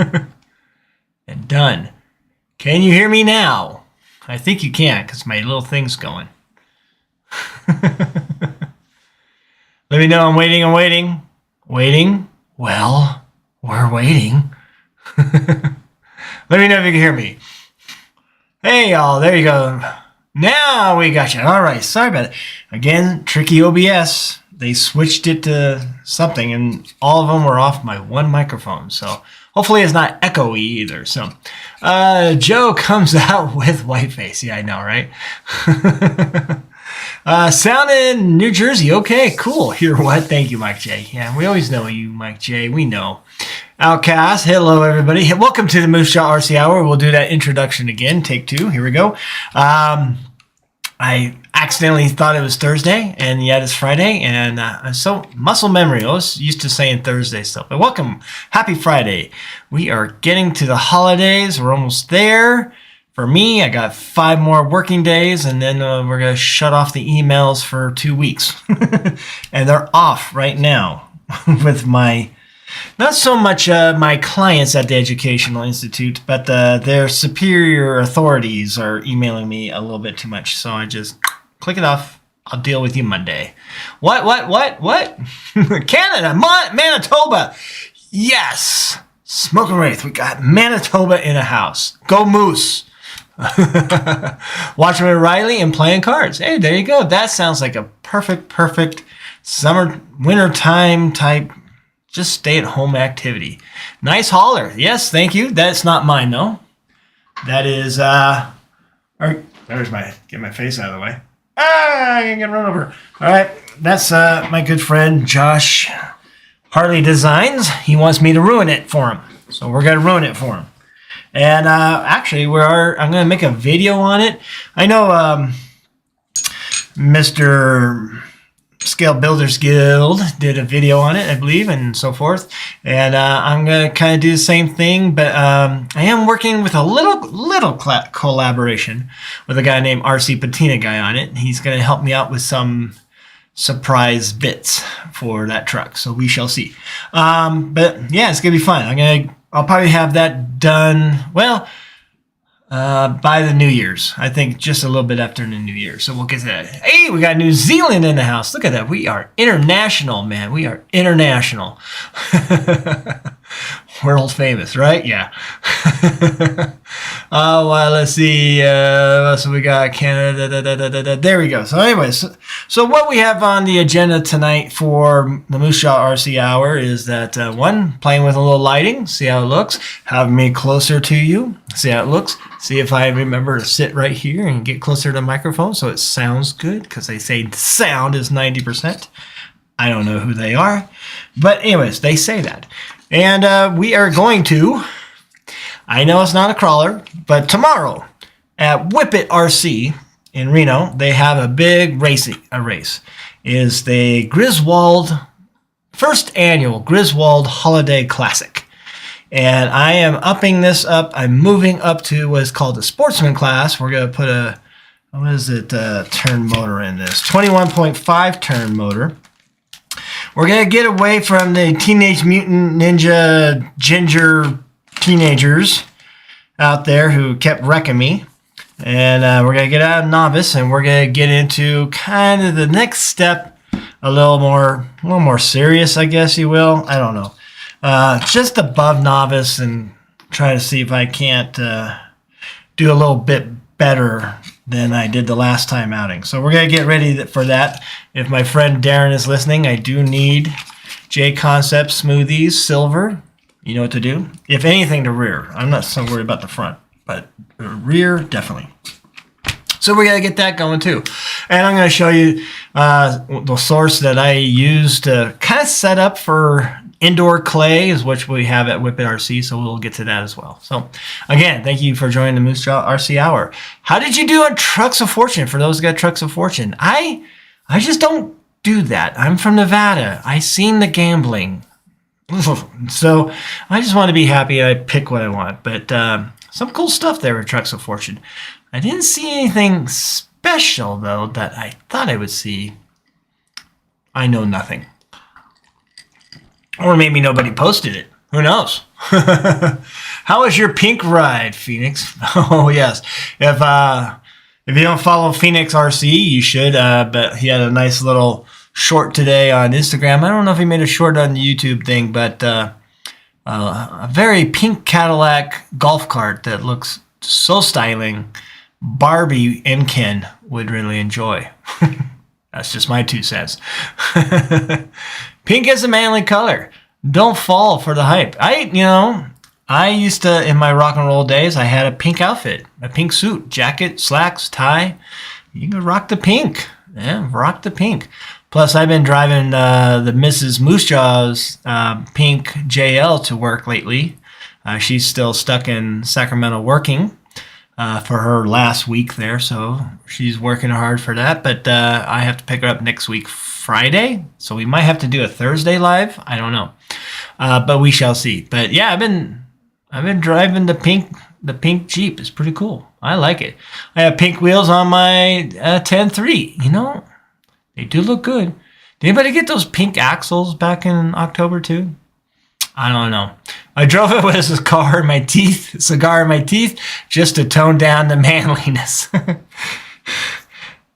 And done. Can you hear me now? I think you can because my little thing's going. Let me know. I'm waiting. Waiting? Well, we're waiting. Let me know if you can hear me. Hey, y'all. There you go. Now we got you. All right. Sorry about it. Again, tricky OBS. They switched it to something, and all of them were off my one microphone. So hopefully it's not echoey either. So Joe comes out with whiteface. Yeah, I know, right? Sound in New Jersey. Okay, cool. Here, what? Thank you, Mike J. Yeah, we always know you, Mike J. We know. Outcast, hello, everybody. Welcome to the Moosejaw RC Hour. We'll do that introduction again. Take two. Here we go. I accidentally thought it was Thursday, and yet it's Friday, and so muscle memory. I was used to saying Thursday stuff, but welcome. Happy Friday. We are getting to the holidays. We're almost there. For me, I got 5 more working days, and then we're going to shut off the emails for 2 weeks. And they're off right now with my... Not so much my clients at the Educational Institute, but their superior authorities are emailing me a little bit too much. So I just click it off. I'll deal with you Monday. What? Canada, Manitoba. Yes. Smoking Wraith. We got Manitoba in a house. Go Moose. Watching with Riley and playing cards. Hey, there you go. That sounds like a perfect summer, winter time type. Just stay at home activity. Nice holler. Yes, thank you. That's not mine though. That is get my face out of the way. I can get run over. All right. That's my good friend Josh Harley Designs. He wants me to ruin it for him. So we're gonna ruin it for him. And actually I'm gonna make a video on it. I know Mr. Scale Builders Guild did a video on it, I believe, and so forth. And I'm going to kind of do the same thing, but I am working with a little collaboration with a guy named RC Patina guy on it. He's going to help me out with some surprise bits for that truck, so we shall see. But yeah, it's going to be fun. I'll probably have that done, well, by the New Year's. I think just a little bit after the New Year. So we'll get to that. Hey, we got New Zealand in the house. Look at that. We are international, man. We are international. World famous, right? Yeah. Oh, well, let's see. So we got Canada. There we go. So anyways, so what we have on the agenda tonight for the Moosejaw RC Hour is that, one, playing with a little lighting, see how it looks. Have me closer to you, see how it looks. See if I remember to sit right here and get closer to the microphone so it sounds good, because they say sound is 90%. I don't know who they are. But anyways, they say that. And we are going to, I know it's not a crawler, but tomorrow at Whip It RC in Reno, they have a big race. Is the Griswold, first annual Griswold Holiday Classic. And I am upping this up. I'm moving up to what is called the Sportsman class. We're going to put turn motor in this. 21.5 turn motor. We're going to get away from the Teenage Mutant Ninja Ginger teenagers out there who kept wrecking me. And we're going to get out of novice, and we're going to get into kind of the next step, a little more serious, I guess you will. I don't know. Just above novice, and try to see if I can't do a little bit better than I did the last time outing. So we're going to get ready for that. If my friend Darren is listening, I do need J Concept Smoothies Silver. You know what to do. If anything, the rear. I'm not so worried about the front, but the rear, definitely. So we're going to get that going too. And I'm going to show you the source that I use to kind of set up for indoor clay, is which we have at Whip It RC, so we'll get to that as well. So again, thank you for joining the Moosejaw RC Hour. How did you do on Trucks of Fortune? For those who got Trucks of Fortune, I just don't do that. I'm from Nevada. I seen the gambling. So I just want to be happy. I pick what I want. But some cool stuff there with Trucks of Fortune. I didn't see anything special, though, that I thought I would see. I know nothing. Or maybe nobody posted it. Who knows? How was your pink ride, Phoenix? Oh, yes. If you don't follow Phoenix RC, you should. But he had a nice little short today on Instagram. I don't know if he made a short on the YouTube thing, but a very pink Cadillac golf cart that looks so styling. Barbie and Ken would really enjoy. That's just my 2 cents. Pink is a manly color. Don't fall for the hype. I used to, in my rock and roll days, I had a pink outfit, a pink suit, jacket, slacks, tie. You can rock the pink. Yeah, rock the pink. Plus, I've been driving the Mrs. Moosejaw's pink JL to work lately. She's still stuck in Sacramento working for her last week there, so she's working hard for that. But I have to pick her up next week, Friday, so we might have to do a Thursday live. I don't know, but we shall see. But yeah, I've been driving the pink Jeep. It's pretty cool. I like it. I have pink wheels on my 10.3. You know, they do look good. Did anybody get those pink axles back in October too? I don't know. I drove it with a cigar in my teeth, just to tone down the manliness.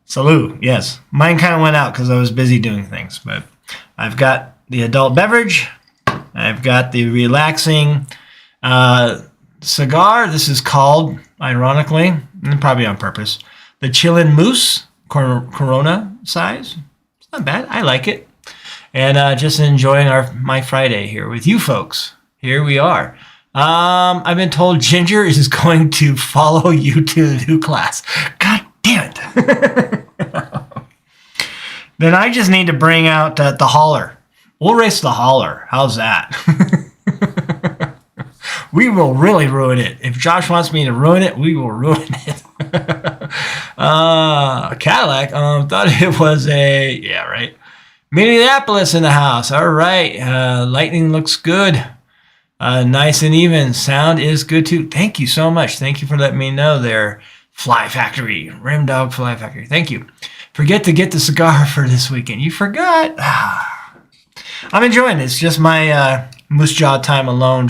Salute, yes. Mine kind of went out because I was busy doing things, but I've got the adult beverage. I've got the relaxing cigar. This is called, ironically, and probably on purpose, the Chillin' Moose Corona size. It's not bad. I like it. And just enjoying my Friday here with you folks. Here we are. I've been told Ginger is going to follow you to the new class. God damn it. Then I just need to bring out the hauler. We'll race the hauler. How's that? We will really ruin it. If Josh wants me to ruin it, we will ruin it. Cadillac, thought it was yeah, right. Minneapolis in the house. All right. Lightning looks good. Nice and even. Sound is good too. Thank you so much. Thank you for letting me know there. Fly Factory. Rim Dog Fly Factory. Thank you. Forget to get the cigar for this weekend. You forgot. I'm enjoying it. It's just my Moosejaw time alone.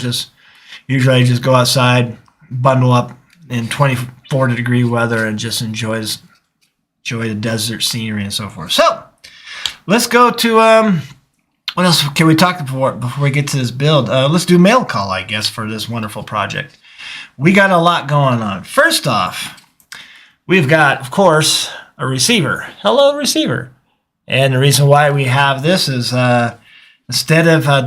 Usually I just go outside, bundle up in 24-degree weather and just enjoy the desert scenery and so forth. So, let's go to, what else can we talk before we get to this build? Let's do mail call, I guess, for this wonderful project. We got a lot going on. First off, we've got, of course, a receiver. Hello, receiver. And the reason why we have this is instead of I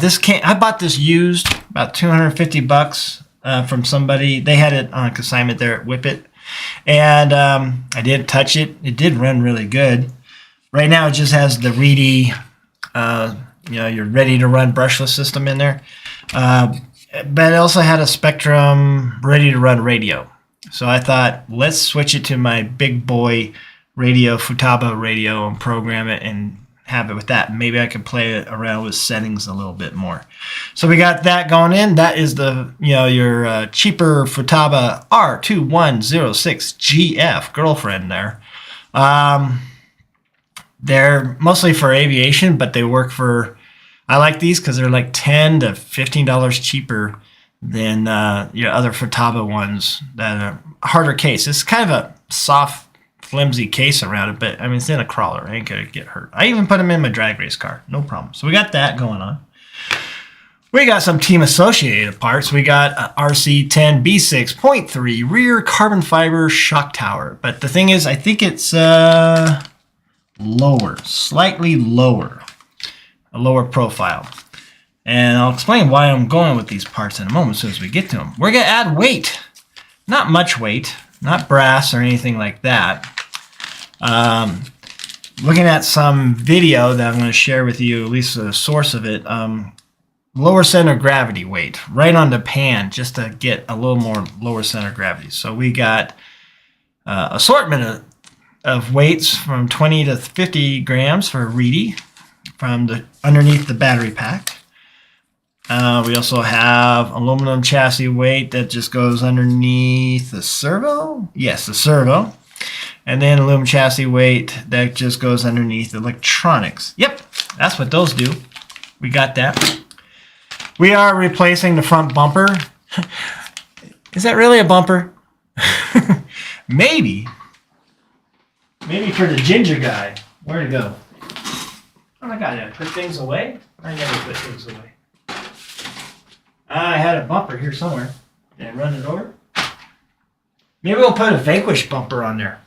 bought this used, about $250 from somebody. They had it on consignment there at Whippet. And I didn't touch it. It did run really good. Right now, it just has the Reedy, your ready-to-run brushless system in there. But it also had a Spectrum ready-to-run radio. So I thought, let's switch it to my big boy radio, Futaba radio, and program it and have it with that. Maybe I could play it around with settings a little bit more. So we got that going in. That is the, your cheaper Futaba R2106GF girlfriend there. They're mostly for aviation, but they work for, I like these because they're like $10 to $15 cheaper than your other Futaba ones that are harder case. It's kind of a soft, flimsy case around it, but I mean, it's in a crawler. I ain't gonna get hurt. I even put them in my drag race car. No problem. So we got that going on. We got some team associated parts. We got RC10 B6.3 rear carbon fiber shock tower. But the thing is, I think it's lower, slightly lower, a lower profile. And I'll explain why I'm going with these parts in a moment as soon as we get to them. We're going to add weight. Not much weight, not brass or anything like that. Looking at some video that I'm going to share with you, at least the source of it, lower center of gravity weight, right on the pan, just to get a little more lower center of gravity. So we got assortment of weights from 20 to 50 grams for Reedy from underneath the battery pack. We also have aluminum chassis weight that just goes underneath the servo. Yes, the servo. And then aluminum chassis weight that just goes underneath electronics. Yep, that's what those do. We got that. We are replacing the front bumper. Is that really a bumper? Maybe. Maybe for the ginger guy. Where'd it go? Oh, I gotta put things away. I never put things away. I had a bumper here somewhere. Did I run it over? Maybe we'll put a Vanquish bumper on there.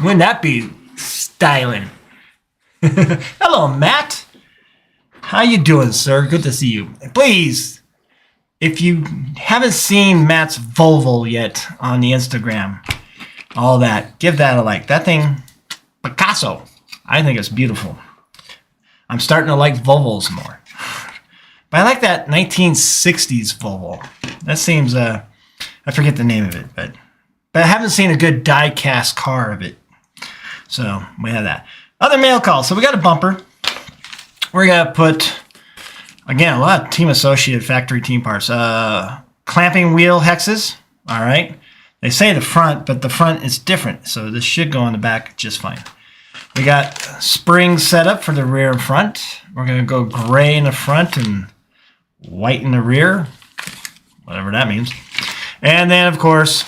Wouldn't that be styling? Hello, Matt. How you doing, sir? Good to see you. Please, if you haven't seen Matt's Volvo yet on the Instagram, all that, give that a like. That thing, Picasso. I think it's beautiful. I'm starting to like Volvos more. But I like that 1960s Volvo. That seems, I forget the name of it, but I haven't seen a good die-cast car of it. So we have that. Other mail calls. So we got a bumper. We're going to put, again, a lot of Team Associated factory team parts. Clamping wheel hexes. All right. They say the front, but the front is different. So this should go on the back just fine. We got springs set up for the rear and front. We're going to go gray in the front and white in the rear. Whatever that means. And then, of course,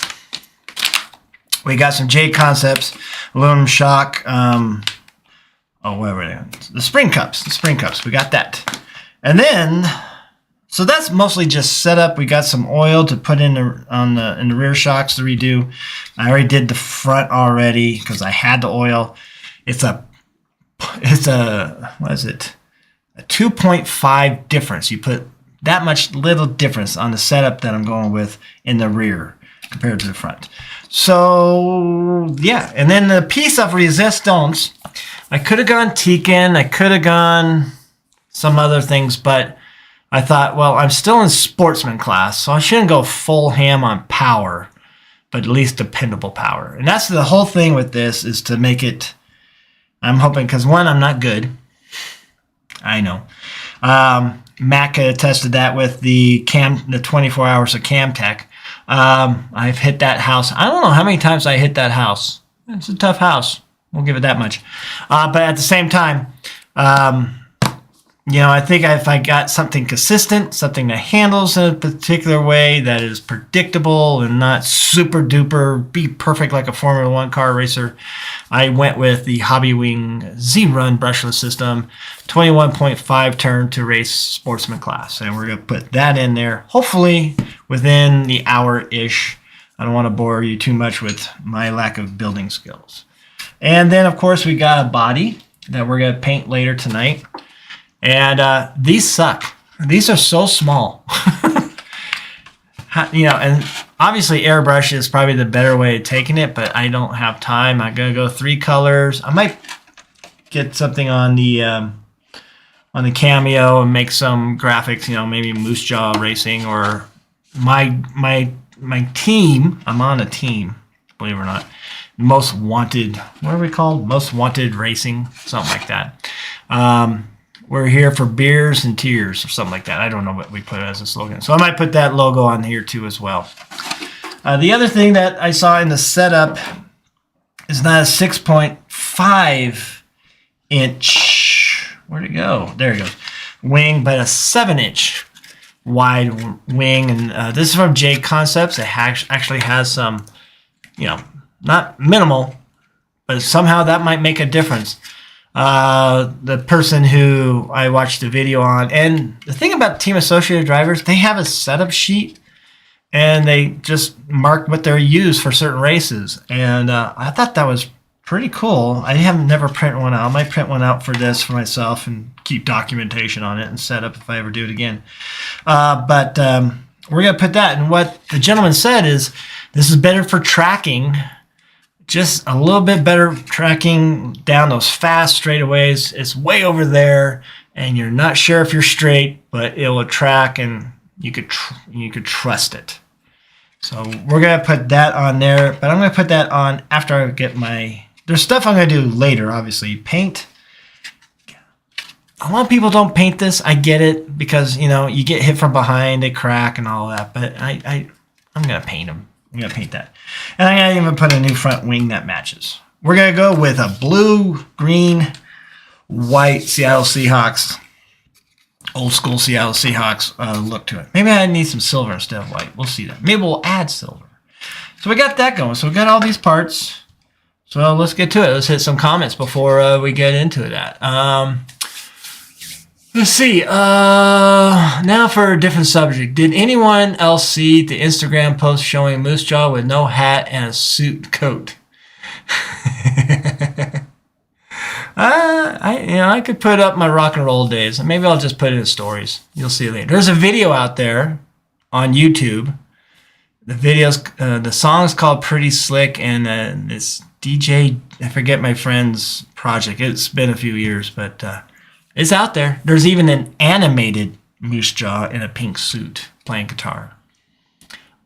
we got some J Concepts, aluminum shock. Whatever they are. The spring cups. We got that. And then, so that's mostly just set up. We got some oil to put in the rear shocks to redo. I already did the front already because I had the oil. It's a what is it? A 2.5 difference. You put that much little difference on the setup that I'm going with in the rear compared to the front. So yeah, and then the piece of resistance, I could have gone Tekin, I could have gone some other things, but I thought, well, I'm still in sportsman class, so I shouldn't go full ham on power, but at least dependable power. And that's the whole thing with this, is to make it, I'm hoping, because one, I'm not good. I know. Mac attested that with the 24 hours of Cam Tech. I've hit that house. I don't know how many times I hit that house. It's a tough house. We'll give it that much. But at the same time, I think if I got something consistent, something that handles in a particular way that is predictable and not super duper, be perfect like a Formula One car racer, I went with the Hobbywing Z-Run brushless system, 21.5 turn to race sportsman class. And we're going to put that in there, hopefully within the hour-ish. I don't want to bore you too much with my lack of building skills. And then, of course, we got a body that we're going to paint later tonight. And these suck. These are so small. And obviously airbrush is probably the better way of taking it, but I don't have time. I'm going to go 3 colors. I might get something on the Cameo and make some graphics, maybe Moosejaw Racing or my team. I'm on a team, believe it or not. Most Wanted, what are we called? Most Wanted Racing, something like that. We're here for beers and tears or something like that. I don't know what we put as a slogan. So I might put that logo on here too as well. The other thing that I saw in the setup is not a 6.5 inch, where'd it go? There it goes. Wing, but a 7-inch wide wing. And this is from J Concepts. It actually has some, not minimal, but somehow that might make a difference. The person who I watched the video on, and the thing about Team Associated drivers, they have a setup sheet and they just mark what they're used for certain races. And I thought that was pretty cool. I have never printed one out. I might print one out for this for myself and keep documentation on it and set up if I ever do it again. But we're going to put that. And what the gentleman said is this is better for tracking. Just a little bit better tracking down those fast straightaways. It's way over there, and you're not sure if you're straight, but it will track, and you could trust it. So we're gonna put that on there, but I'm gonna put that on after I get my. There's stuff I'm gonna do later. Obviously, paint. A lot of people don't paint this. I get it because you get hit from behind, they crack and all that. But I'm gonna paint them. I'm going to paint that. And I'm going to even put a new front wing that matches. We're going to go with a blue, green, white Seattle Seahawks old school Seattle Seahawks look to it. Maybe I need some silver instead of white. We'll see that. Maybe we'll add silver. So we got that going. So we got all these parts. So let's get to it. Let's hit some comments before we get into that. Let's see. Now for a different subject. Did anyone else see the Instagram post showing Moosejaw with no hat and a suit coat? I could put up my rock and roll days. Maybe I'll just put it in stories. You'll see it later. There's a video out there on YouTube. The song's called Pretty Slick, and it's DJ, I forget my friend's project. It's been a few years, but it's out there. There's even an animated Moosejaw in a pink suit playing guitar.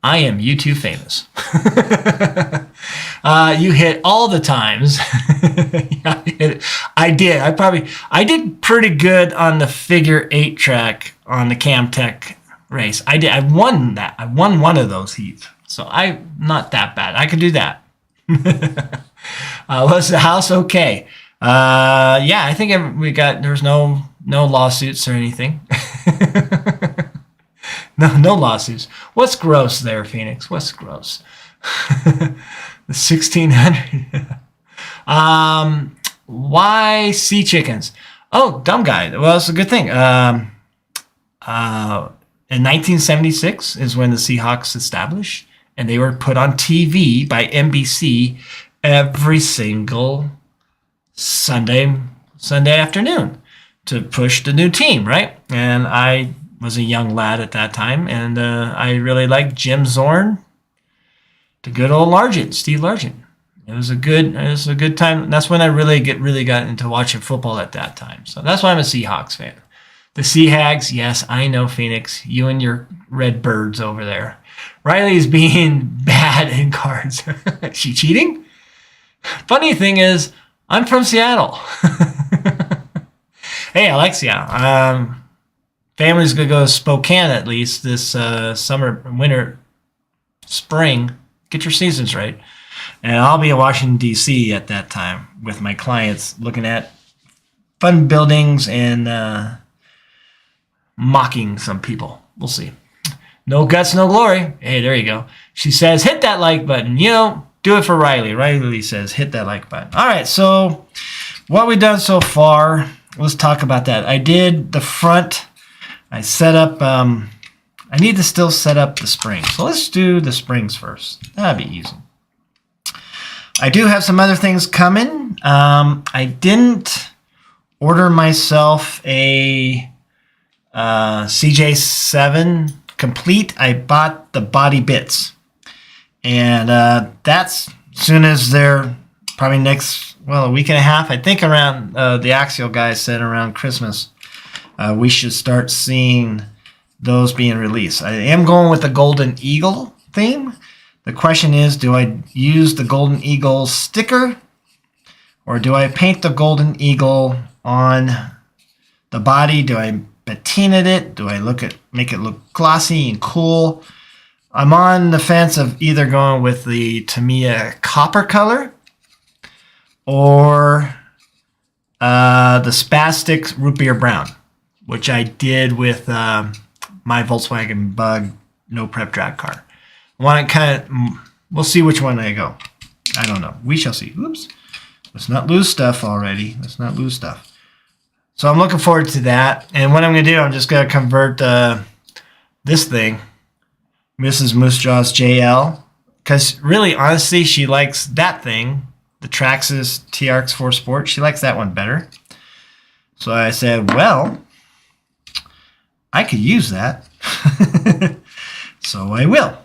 I am YouTube famous. You hit all the times. I did. I did pretty good on the figure 8 track on the Camtech race. I did. I won that. I won one of those heats. So I'm not that bad. I could do that. Was the house okay? Yeah, I think there's no lawsuits or anything. No lawsuits. What's gross there, Phoenix? What's gross? The 1600. Why sea chickens? Oh, dumb guy. Well, it's a good thing. In 1976 is when the Seahawks established, and they were put on TV by NBC every single Sunday afternoon to push the new team, right? And I was a young lad at that time, and I really liked Jim Zorn, the good old Largent, Steve Largent. It was a good time. That's when I really got into watching football at that time. So that's why I'm a Seahawks fan. The Seahags, yes, I know, Phoenix. You and your red birds over there. Riley's being bad in cards. Is she cheating? Funny thing is, I'm from Seattle. Hey, I like Seattle. Family's going to go to Spokane at least this summer, winter, spring. Get your seasons right. And I'll be in Washington, D.C. at that time with my clients looking at fun buildings and mocking some people. We'll see. No guts, no glory. Hey, there you go. She says, hit that like button. Do it for Riley. Riley says, hit that like button. All right, so what we've done so far, let's talk about that. I did the front. I set up, I need to still set up the springs. So let's do the springs first. That'd be easy. I do have some other things coming. I didn't order myself a CJ7 complete. I bought the body bits. And that's as soon as they're probably a week and a half. I think around the Axial guys said around Christmas. We should start seeing those being released. I am going with the Golden Eagle theme. The question is, do I use the Golden Eagle sticker, or do I paint the Golden Eagle on the body? Do I patina it? Do I make it look glossy and cool? I'm on the fence of either going with the Tamiya copper color or the Spastic root beer brown, which I did with my Volkswagen Bug no prep drag car. We'll see which one I go. I don't know. We shall see. Oops. Let's not lose stuff already. So I'm looking forward to that. And what I'm going to do, I'm just going to convert this thing, Mrs. Moosejaw's JL, because really, honestly, she likes that thing, the Traxxas TRX4 Sport. She likes that one better. So I said, well, I could use that. So I will.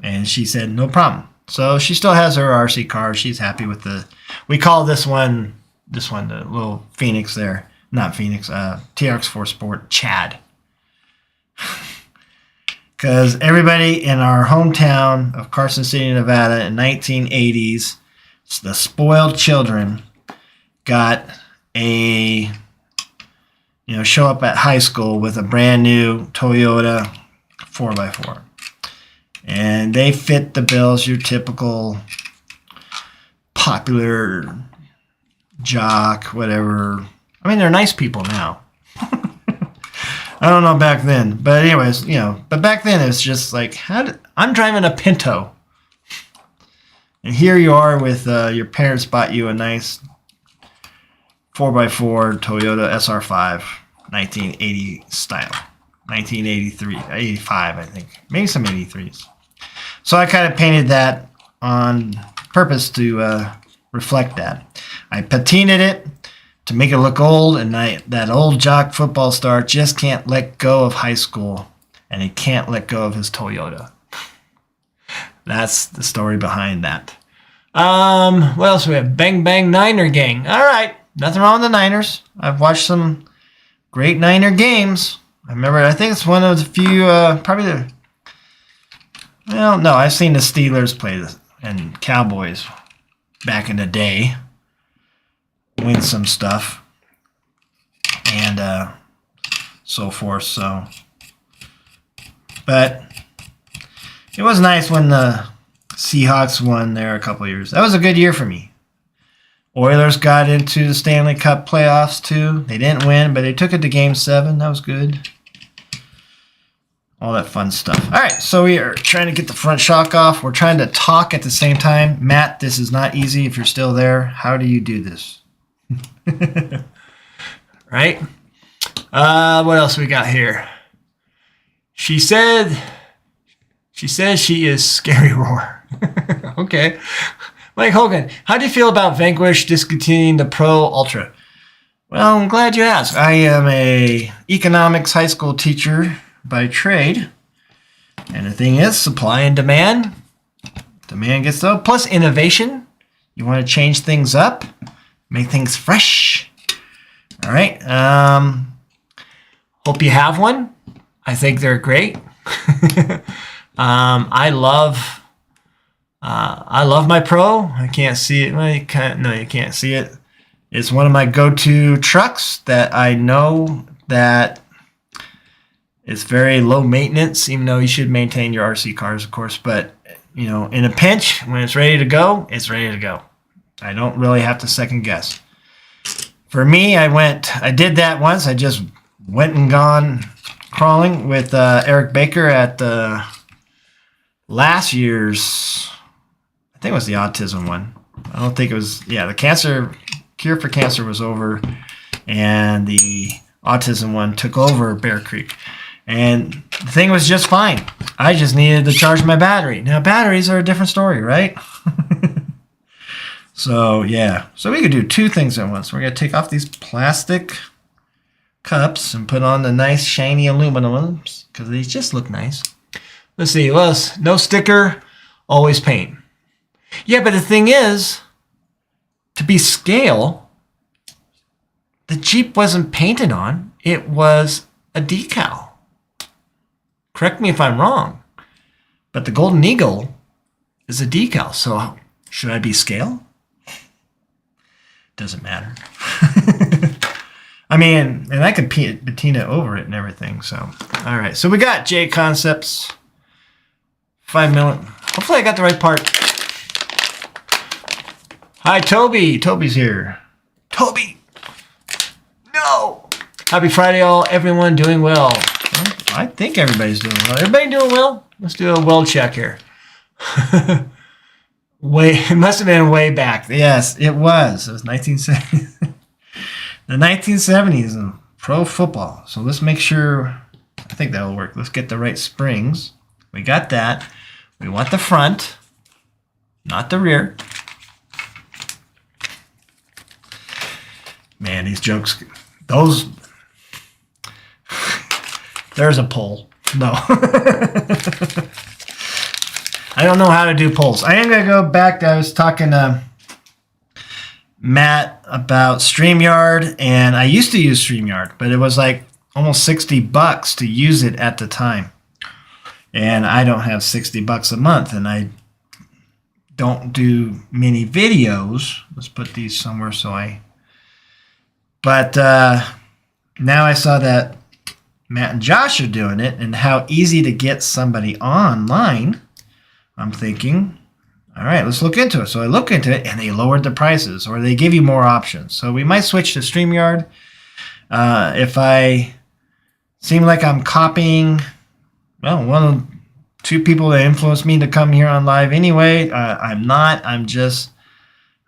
And she said, no problem. So she still has her RC car. She's happy with we call this one the little Phoenix there. Not Phoenix, TRX4 Sport Chad. Because everybody in our hometown of Carson City, Nevada in 1980s, the spoiled children got show up at high school with a brand new Toyota 4x4. And they fit the bills, your typical popular jock, whatever. I mean, they're nice people now. I don't know back then, but anyways, but back then it's just like, I'm driving a Pinto, and here you are with your parents bought you a nice 4x4 Toyota SR5, 1980 style, 1983, 85, I think, maybe some 83s. So I kind of painted that on purpose to reflect that. I patinaed it to make it look old, and that old jock football star just can't let go of high school, and he can't let go of his Toyota. That's the story behind that. What else we have? Bang Bang Niner Gang. All right, nothing wrong with the Niners. I've watched some great Niner games. I think it's one of the few, I've seen the Steelers play this and Cowboys back in the day. Win some stuff and so forth. So, but it was nice when the Seahawks won there a couple of years. That was a good year for me. Oilers got into the Stanley Cup playoffs too. They didn't win, but they took it to Game 7. That was good. All that fun stuff. All right, so we are trying to get the front shock off. We're trying to talk at the same time. Matt, this is not easy if you're still there. How do you do this? Right? What else we got here? She says she is Scary Roar. Okay. Mike Hogan, how do you feel about Vanquish discontinuing the Pro Ultra? Well, I'm glad you asked. I am a economics high school teacher by trade. And the thing is, supply and demand. Demand gets low. Plus innovation. You want to change things up. Make things fresh. All right. Hope you have one. I think they're great. I love my Pro. I can't see it. Well, you can't see it. It's one of my go-to trucks that I know that it's very low maintenance, even though you should maintain your RC cars, of course. But, in a pinch, when it's ready to go, it's ready to go. I don't really have to second guess. For me, I did that once. I just went and gone crawling with Eric Baker at last year's, I think it was the autism one. I don't think it was, the cure for cancer was over, and the autism one took over Bear Creek. And the thing was just fine. I just needed to charge my battery. Now, batteries are a different story, right? So, yeah. So we could do two things at once. We're going to take off these plastic cups and put on the nice shiny aluminum ones because they just look nice. Let's see. Well, no sticker, always paint. Yeah, but the thing is, to be scale, the Jeep wasn't painted on. It was a decal. Correct me if I'm wrong, but the Golden Eagle is a decal. So should I be scale? Doesn't matter. I mean, and I could patina over it and everything. So, all right. So we got J Concepts. 5 million. Hopefully I got the right part. Hi, Toby. Toby's here. Toby. No. Happy Friday, all. Everyone doing well. I think everybody's doing well. Everybody doing well? Let's do a well check here. It must have been way back. Yes, it was. It was 1970s. The 1970s in pro football. So let's make sure. I think that'll work. Let's get the right springs. We got that. We want the front, not the rear. Man, these jokes. Those. There's a poll. No. I don't know how to do polls. I am going to go back. I was talking to Matt about StreamYard, and I used to use StreamYard, but it was like almost $60 to use it at the time. And I don't have $60 a month, and I don't do many videos. Let's put these somewhere But now I saw that Matt and Josh are doing it, and how easy to get somebody online. I'm thinking, all right, let's look into it. So I look into it, and they lowered the prices, or they give you more options. So we might switch to StreamYard. If I seem like I'm copying, well, one of 2 people that influenced me to come here on live anyway. I'm not. I'm just,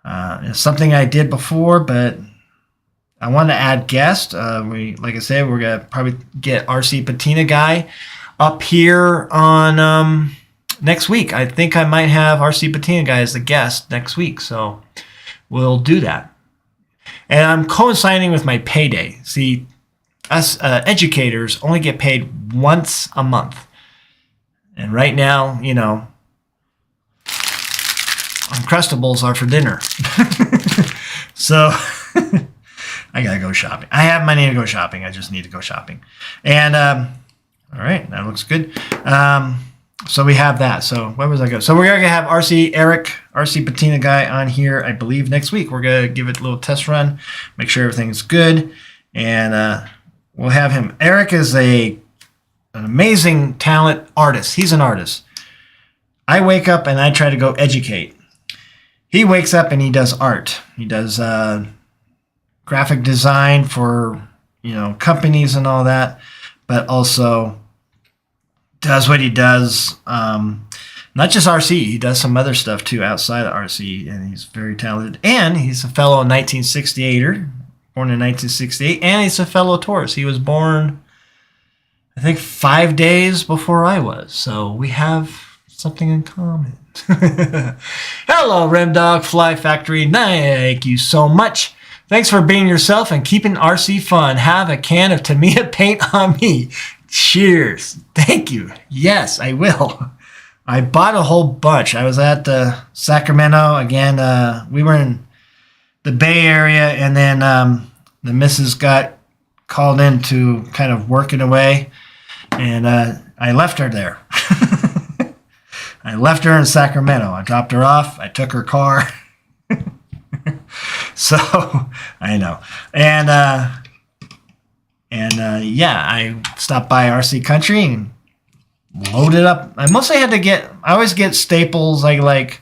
it's something I did before, but I want to add guests. Like I said, we're going to probably get RC Patina Guy up here on next week. I think I might have RC Patina Guy as a guest next week, so we'll do that. And I'm coinciding with my payday. See, us educators only get paid once a month. And right now, Uncrustables are for dinner. So I got to go shopping. I have money to go shopping. I just need to go shopping. And all right, that looks good. So we have that. So where was I going? So we're going to have RC Patina Guy on here, I believe, next week. We're going to give it a little test run, make sure everything's good. And we'll have him. Eric is an amazing talent artist. He's an artist. I wake up and I try to go educate. He wakes up and he does art. He does graphic design for companies and all that, but also does what he does. Not just RC. He does some other stuff too outside of RC, and he's very talented. And he's a fellow 1968er, born in 1968, and he's a fellow Taurus. He was born, I think, 5 days before I was. So we have something in common. Hello, Remdog Fly Factory. Thank you so much. Thanks for being yourself and keeping RC fun. Have a can of Tamiya paint on me. Cheers. Thank you. Yes, I will. I bought a whole bunch. I was at Sacramento. Again, we were in the Bay Area, and then the missus got called in to kind of working away, and I left her there. I left her in Sacramento. I dropped her off. I took her car. So I know. And yeah, I stopped by RC Country and loaded up. I always get staples. I like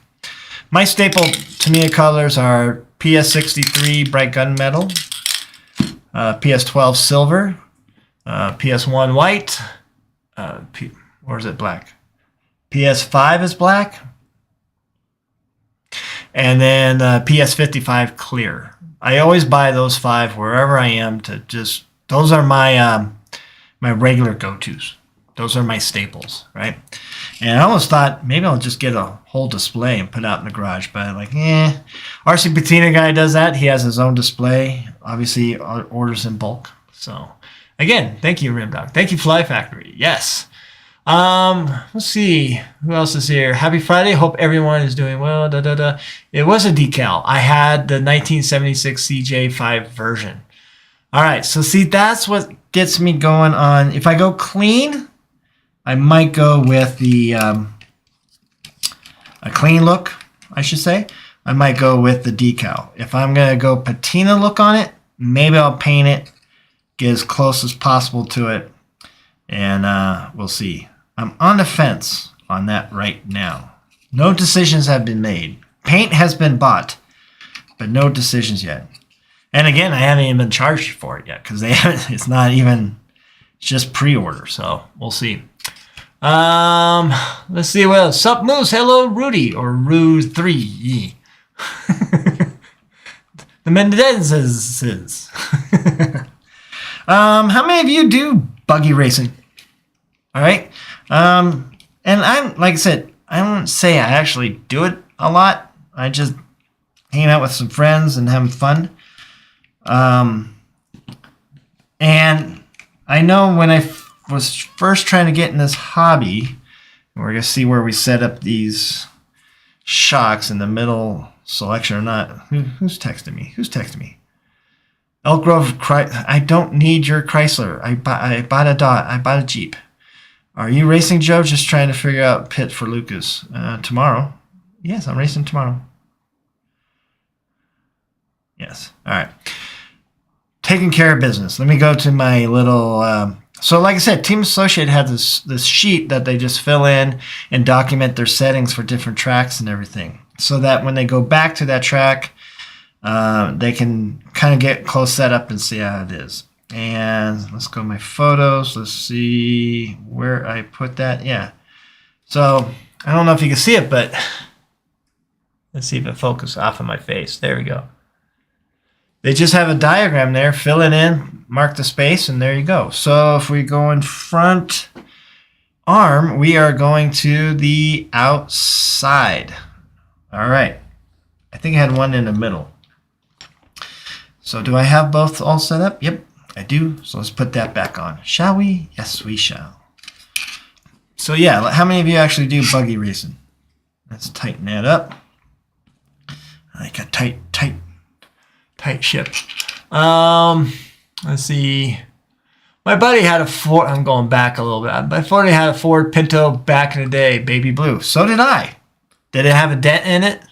my staple Tamiya colors are PS63 bright gunmetal, PS12 silver, PS1 white, or is it black? PS5 is black, and then PS55 clear. I always buy those 5 wherever I am those are my my regular go-tos. Those are my staples, right? And I almost thought maybe I'll just get a whole display and put it out in the garage, but I'm like, RC Patina Guy does that. He has his own display. Obviously, orders in bulk. So, again, thank you, Rimdog. Thank you, Fly Factory. Yes. Let's see. Who else is here? Happy Friday. Hope everyone is doing well. It was a decal. I had the 1976 CJ5 version. All right. So, see, that's what gets me going on. If I go clean, I might go with the a clean look, I should say. I might go with the decal. If I'm going to go patina look on it, maybe I'll paint it, get as close as possible to it, and we'll see. I'm on the fence on that right now. No decisions have been made. Paint has been bought, but no decisions yet. And again, I haven't even been charged for it yet because it's not even, it's just pre-order, so we'll see. Let's see what else. Sup Moose, hello Rudy, or Rue3. The Mendezes. How many of you do buggy racing? All right. And I'm, like I said, I won't say I actually do it a lot. I just hang out with some friends and having fun. And I know when I was first trying to get in this hobby, we're going to see where we set up these shocks in the middle selection or not. Who's texting me? Who's texting me? Elk Grove, I don't need your Chrysler. I bought a Dodge. I bought a Jeep. Are you racing, Joe? Just trying to figure out pit for Lucas. Tomorrow. Yes, I'm racing tomorrow. Yes. All right. Taking care of business. Let me go to my little... So like I said, Team Associate had this sheet that they just fill in and document their settings for different tracks and everything. So that when they go back to that track, they can kind of get close setup and see how it is. And let's go to my photos. Let's see where I put that. Yeah. So I don't know if you can see it, but let's see if it focuses off of my face. There we go. They just have a diagram there. Fill it in, mark the space, and there you go. So if we go in front arm, we are going to the outside. All right. I think I had one in the middle. So do I have both all set up? Yep, I do. So let's put that back on. Shall we? Yes, we shall. So yeah, how many of you actually do buggy racing? Let's tighten that up. Like a tight ship. Let's see. My buddy had a Ford. I'm going back a little bit. My buddy had a Ford Pinto back in the day, baby blue. So did I. Did it have a dent in it?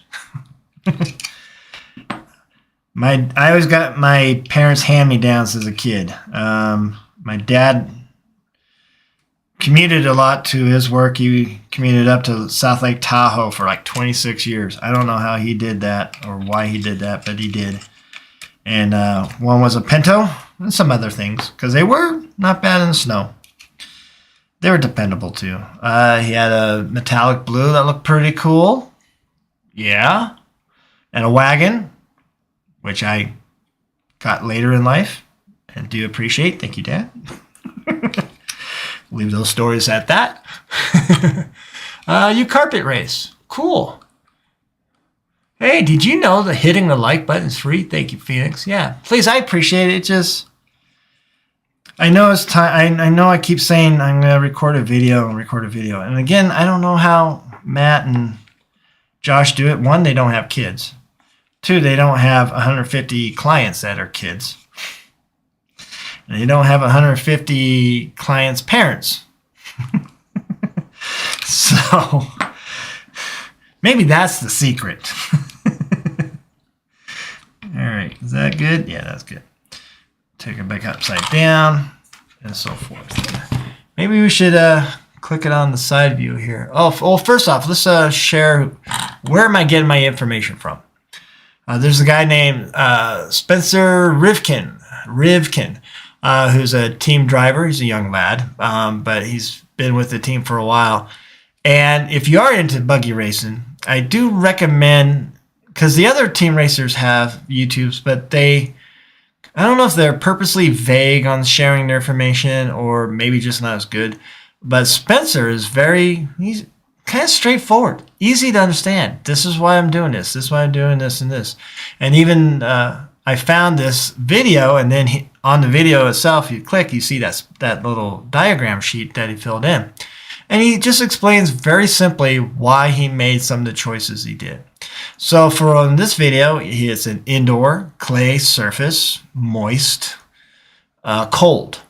I always got my parents' hand-me-downs as a kid. My dad commuted a lot to his work. He commuted up to South Lake Tahoe for like 26 years. I don't know how he did that or why he did that, but he did. And one was a Pinto and some other things because they were not bad in the snow. They were dependable too. He had a metallic blue that looked pretty cool. Yeah. And a wagon, which I got later in life and do appreciate. Thank you, Dad. Leave those stories at that. You carpet race. Cool. Hey, did you know that hitting the like button is free? Thank you, Phoenix. Yeah, please, I appreciate it. Just, I know it's time. I know I keep saying I'm going to record a video. And again, I don't know how Matt and Josh do it. One, they don't have kids. Two, they don't have 150 clients that are kids. And they don't have 150 clients' parents. So maybe that's the secret. All right, is that good? Yeah, that's good. Take it back upside down and so forth. Maybe we should click it on the side view here. Oh, well, first off, let's share where am I getting my information from. There's a guy named Spencer Rivkin, who's a team driver. He's a young lad, but he's been with the team for a while. And if you are into buggy racing, I do recommend, because the other team racers have YouTubes, but I don't know if they're purposely vague on sharing their information or maybe just not as good. But Spencer is he's kind of straightforward, easy to understand. This is why I'm doing this. This is why I'm doing this and this. And even I found this video, and then on the video itself, you click, you see that little diagram sheet that he filled in. And he just explains very simply why he made some of the choices he did. So for this video, it's an indoor clay surface, moist, cold,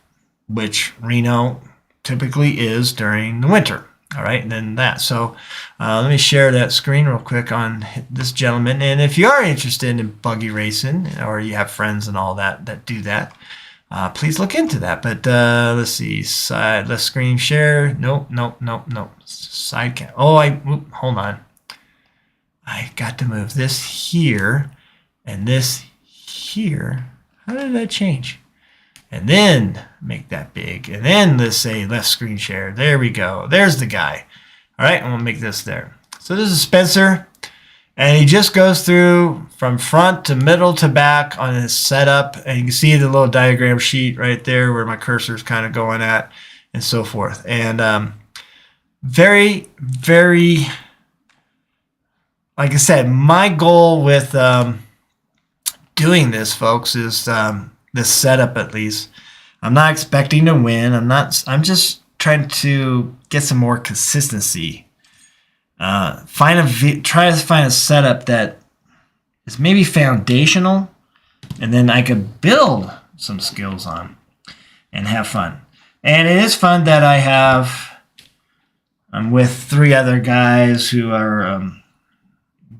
which Reno typically is during the winter. All right, and then that. So let me share that screen real quick on this gentleman. And if you are interested in buggy racing, or you have friends and all that do that, please look into that. But let's see, let's screen share. Nope. Side cam. Oh, hold on. I got to move this here and this here. How did that change? And then make that big. And then let's say left screen share. There we go. There's the guy. All right, I'm going to make this there. So this is Spencer. And he just goes through from front to middle to back on his setup. And you can see the little diagram sheet right there where my cursor is kind of going at and so forth. And very, very, like I said, my goal with doing this, folks, is this setup at least. I'm not expecting to win. I'm just trying to get some more consistency. Try to find a setup that is maybe foundational, and then I could build some skills on and have fun. And it is fun that I'm with 3 other guys who are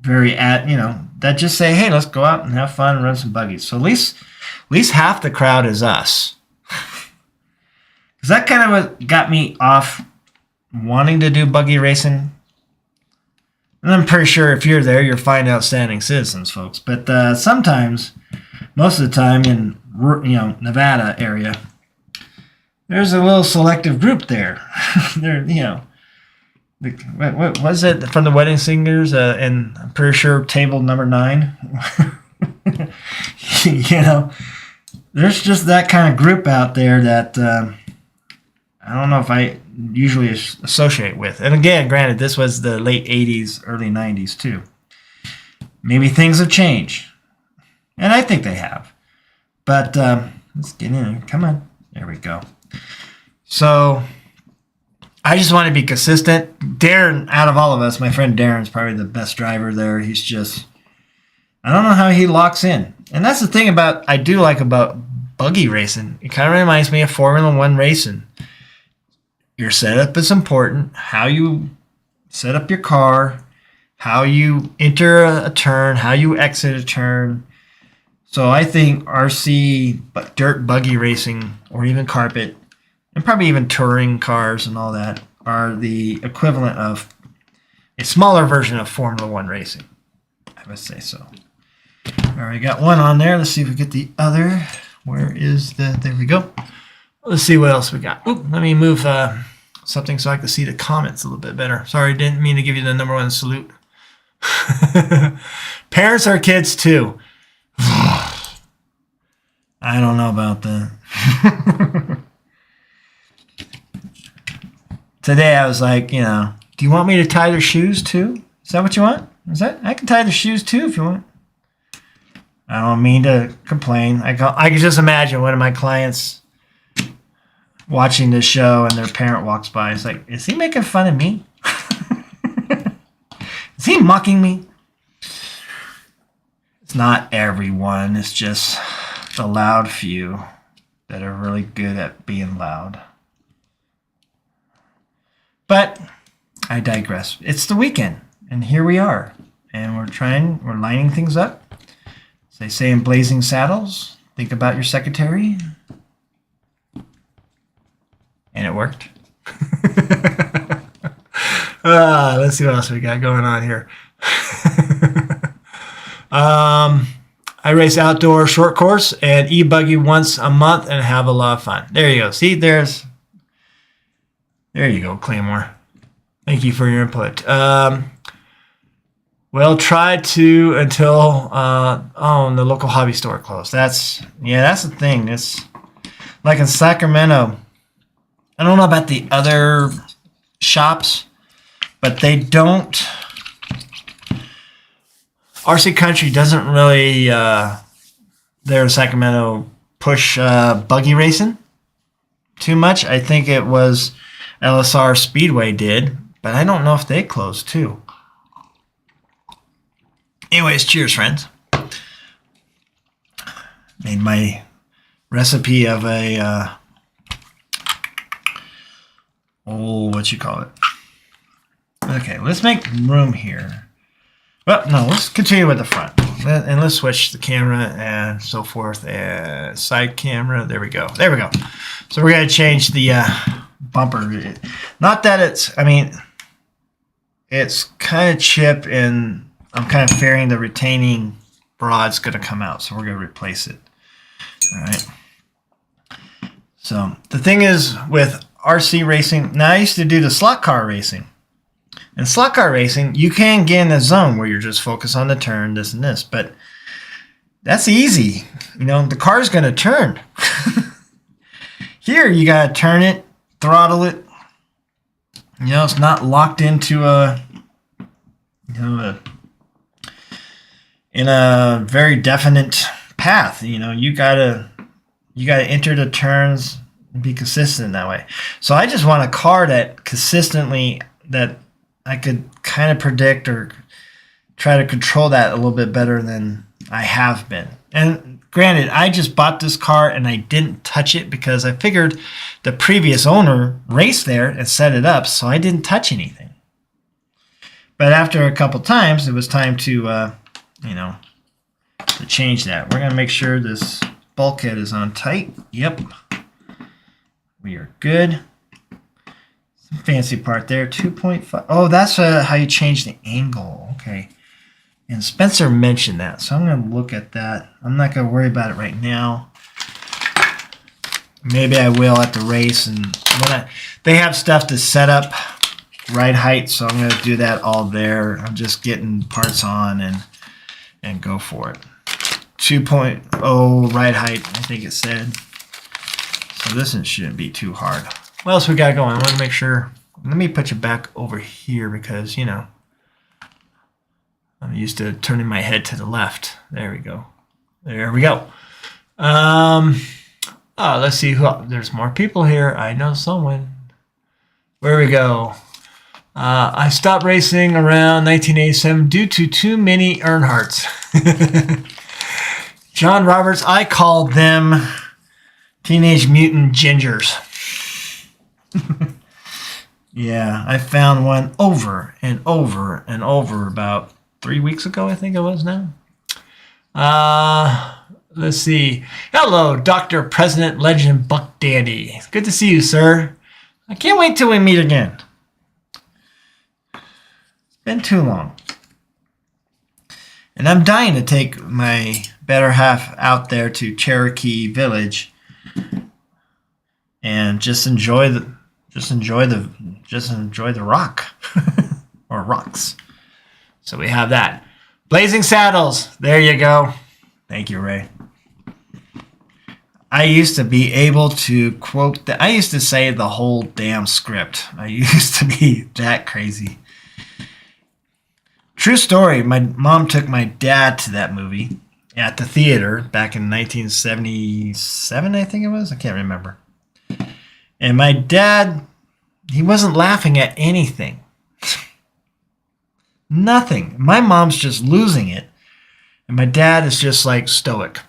that just say, hey, let's go out and have fun and run some buggies. So at least half the crowd is us. Because that kind of what got me off wanting to do buggy racing. And I'm pretty sure if you're there, you're fine, outstanding citizens, folks. But sometimes, most of the time, and Nevada area, there's a little selective group there. There, what was it from the Wedding Singers? And I'm pretty sure table number 9. There's just that kind of group out there that I don't know if I usually associate with. And again, granted, this was the late 80s, early 90s too. Maybe things have changed. And I think they have. But let's get in. Come on. There we go. So I just want to be consistent. Darren, out of all of us, my friend Darren's probably the best driver there. He's just, I don't know how he locks in. And that's the thing I do like about buggy racing. It kind of reminds me of Formula One racing. Your setup is important. How you set up your car, how you enter a turn, how you exit a turn. So I think RC, dirt buggy racing, or even carpet, and probably even touring cars and all that, are the equivalent of a smaller version of Formula One racing. I would say so. All right, got one on there. Let's see if we get the other. Where is the... There we go. Let's see what else we got. Oop, let me move something so I can see the comments a little bit better. Sorry, didn't mean to give you the number 1 salute. Parents are kids too. I don't know about that. Today I was like, do you want me to tie their shoes too? Is that what you want? I can tie their shoes too if you want. I don't mean to complain. I can just imagine one of my clients watching this show and their parent walks by. It's like, is he making fun of me? Is he mocking me? It's not everyone. It's just the loud few that are really good at being loud. But I digress. It's the weekend, and here we are. And we're lining things up. As they say in Blazing Saddles, think about your secretary. And it worked. Let's see what else we got going on here. I race outdoor short course and e-buggy once a month and have a lot of fun. There you go. See, there you go, Claymore. Thank you for your input. Well, try to until the local hobby store closed. That's the thing. It's like in Sacramento. I don't know about the other shops, but they don't. RC Country doesn't really there in Sacramento push buggy racing too much. I think it was LSR Speedway did, but I don't know if they closed too. Anyways, cheers, friends. Made my recipe of a what you call it? Okay, let's make room here. Well, no, let's continue with the front. And let's switch the camera and so forth. And side camera. There we go. There we go. So we're going to change the bumper. Not that it's kind of chipped, and I'm kind of fearing the retaining rod's going to come out. So we're going to replace it. All right. So the thing is with RC racing, now I used to do the slot car racing. In slot car racing, you can get in a zone where you're just focused on the turn, this and this, but that's easy. The car's going to turn. Here, you got to turn it, throttle it. It's not locked into in a very definite path. You got to enter the turns and be consistent that way. So I just want a car that consistently, that I could kind of predict or try to control that a little bit better than I have been. And granted, I just bought this car and I didn't touch it because I figured the previous owner raced there and set it up, so I didn't touch anything. But after a couple times, it was time to, to change that. We're going to make sure this bulkhead is on tight. Yep. We are good. Fancy part there, 2.5. Oh, that's how you change the angle. Okay. And Spencer mentioned that, so I'm going to look at that. I'm not going to worry about it right now. Maybe I will at the race. And they have stuff to set up ride height, so I'm going to do that all there. I'm just getting parts on and go for it. 2.0 ride height, I think it said. So this one shouldn't be too hard. What else we got going? I want to make sure. Let me put you back over here because, you know, I'm used to turning my head to the left. There we go. There we go. Let's see who. There's more people here. I know someone. Where we go? I stopped racing around 1987 due to too many Earnhardts. John Roberts, I called them Teenage Mutant Gingers. Yeah, I found one over and over and over about 3 weeks ago, I think it was now. Let's see. Hello, Dr. President Legend Buck Dandy. It's good to see you, sir. I can't wait till we meet again. It's been too long. And I'm dying to take my better half out there to Cherokee Village and just enjoy the rock or rocks. So we have that. Blazing Saddles. There you go. Thank you, Ray. I used to be able to quote I used to say the whole damn script. I used to be that crazy. True story. My mom took my dad to that movie at the theater back in 1977, I think it was. I can't remember. And my dad, he wasn't laughing at anything. Nothing. My mom's just losing it. And my dad is just like stoic.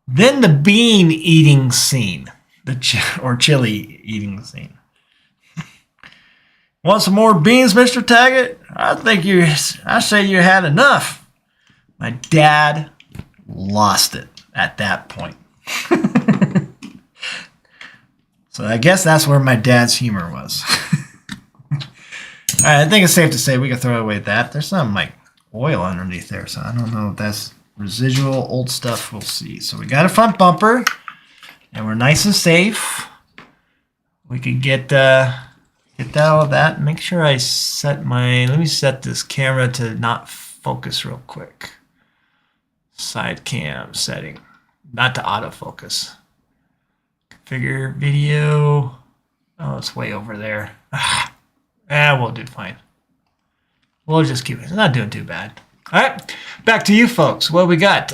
Then the bean eating scene. Or chili eating scene. Want some more beans, Mr. Taggart? I say you had enough. My dad lost it at that point. So I guess that's where my dad's humor was. All right, I think it's safe to say we can throw away that. There's some like oil underneath there, so I don't know if that's residual old stuff. We'll see. So we got a front bumper, and we're nice and safe. We could get all of that. Make sure I set let me set this camera to not focus real quick. Side cam setting, not to autofocus. Configure video. Oh, it's way over there. We'll do fine. We'll just keep it. It's not doing too bad. All right, back to you folks. What we got?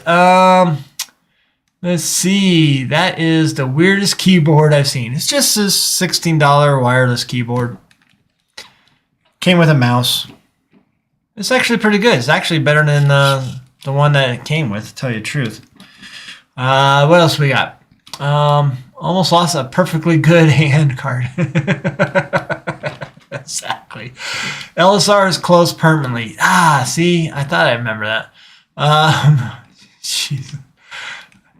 Let's see. That is the weirdest keyboard I've seen. It's just this $16 wireless keyboard. Came with a mouse. It's actually pretty good. It's actually better than the one that it came with, to tell you the truth. What else we got? Almost lost a perfectly good hand card. Exactly. LSR is closed permanently. See, I thought I remember that. Jeez.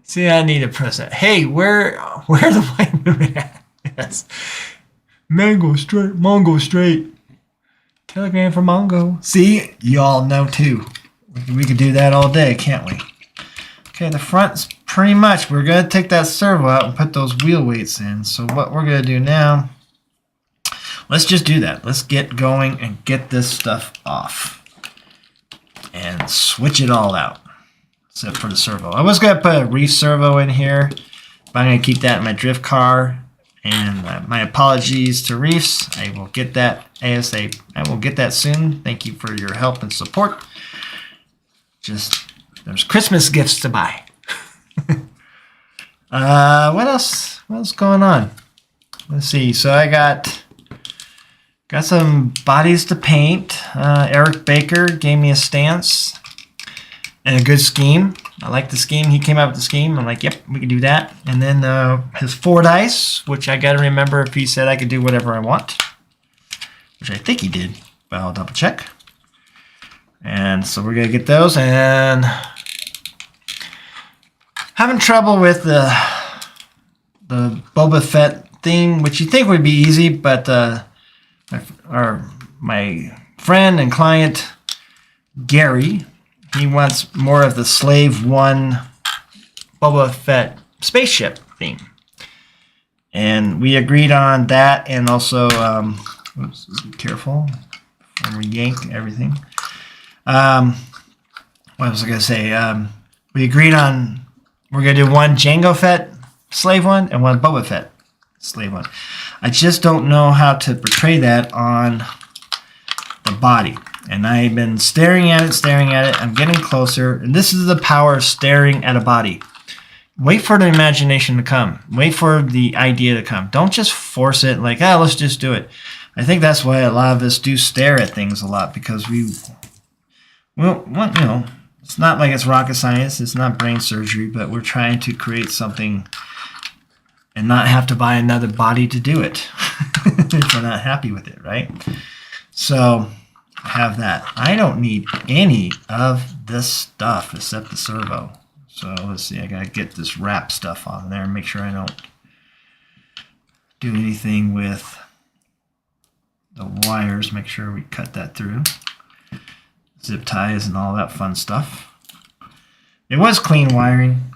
See, I need to press that. Hey, where the white movement at? Yes. Mango straight. Telegram for Mongo. See, you all know too. We could do that all day, can't we? Okay, the front's pretty much. We're going to take that servo out and put those wheel weights in. So what we're going to do now, let's just do that. Let's get going and get this stuff off. And switch it all out. Except for the servo. I was going to put a reef servo in here, but I'm going to keep that in my drift car. And my apologies to Reefs. I will get that ASAP. I will get that soon. Thank you for your help and support. There's Christmas gifts to buy. What else? What's going on? Let's see. So I got some bodies to paint. Eric Baker gave me a stance and a good scheme. I like the scheme. He came out with the scheme. I'm like, yep, we can do that. And then his Fordyce, which I got to remember if he said I could do whatever I want, which I think he did, but I'll double check. And so we're going to get those. And having trouble with the Boba Fett theme, which you think would be easy, but my friend and client, Gary, he wants more of the Slave One Boba Fett spaceship. theme. And we agreed on that, and also, oops, be careful when we yank everything. What was I going to say? We agreed on we're going to do one Jango Fett slave one and one Boba Fett slave one. I just don't know how to portray that on the body. And I've been staring at it. I'm getting closer. And this is the power of staring at a body. Wait for the imagination to come. Wait for the idea to come. Don't just force it like, let's just do it. I think that's why a lot of us do stare at things a lot, because it's not like it's rocket science. It's not brain surgery, but we're trying to create something and not have to buy another body to do it if we're not happy with it, right? So have that. I don't need any of this stuff except the servo. So let's see, I gotta get this wrap stuff on there and make sure I don't do anything with the wires. Make sure we cut that through. Zip ties and all that fun stuff. It was clean wiring.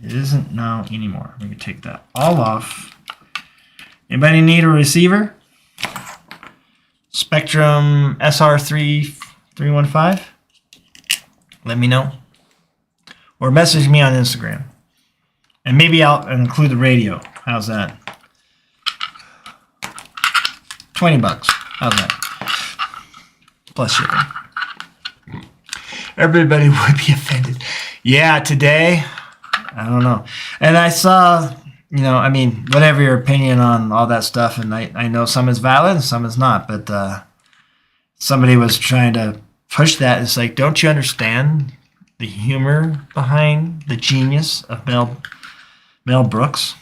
It isn't now anymore. We can take that all off. Anybody need a receiver? Spectrum SR315? Let me know. Or message me on Instagram. And maybe I'll include the radio. How's that? $20. How's that? Plus shipping. Everybody would be offended. Yeah, today, I don't know. And I saw, whatever your opinion on all that stuff, and I know some is valid and some is not, but somebody was trying to push that. It's like, don't you understand the humor behind the genius of Mel Brooks?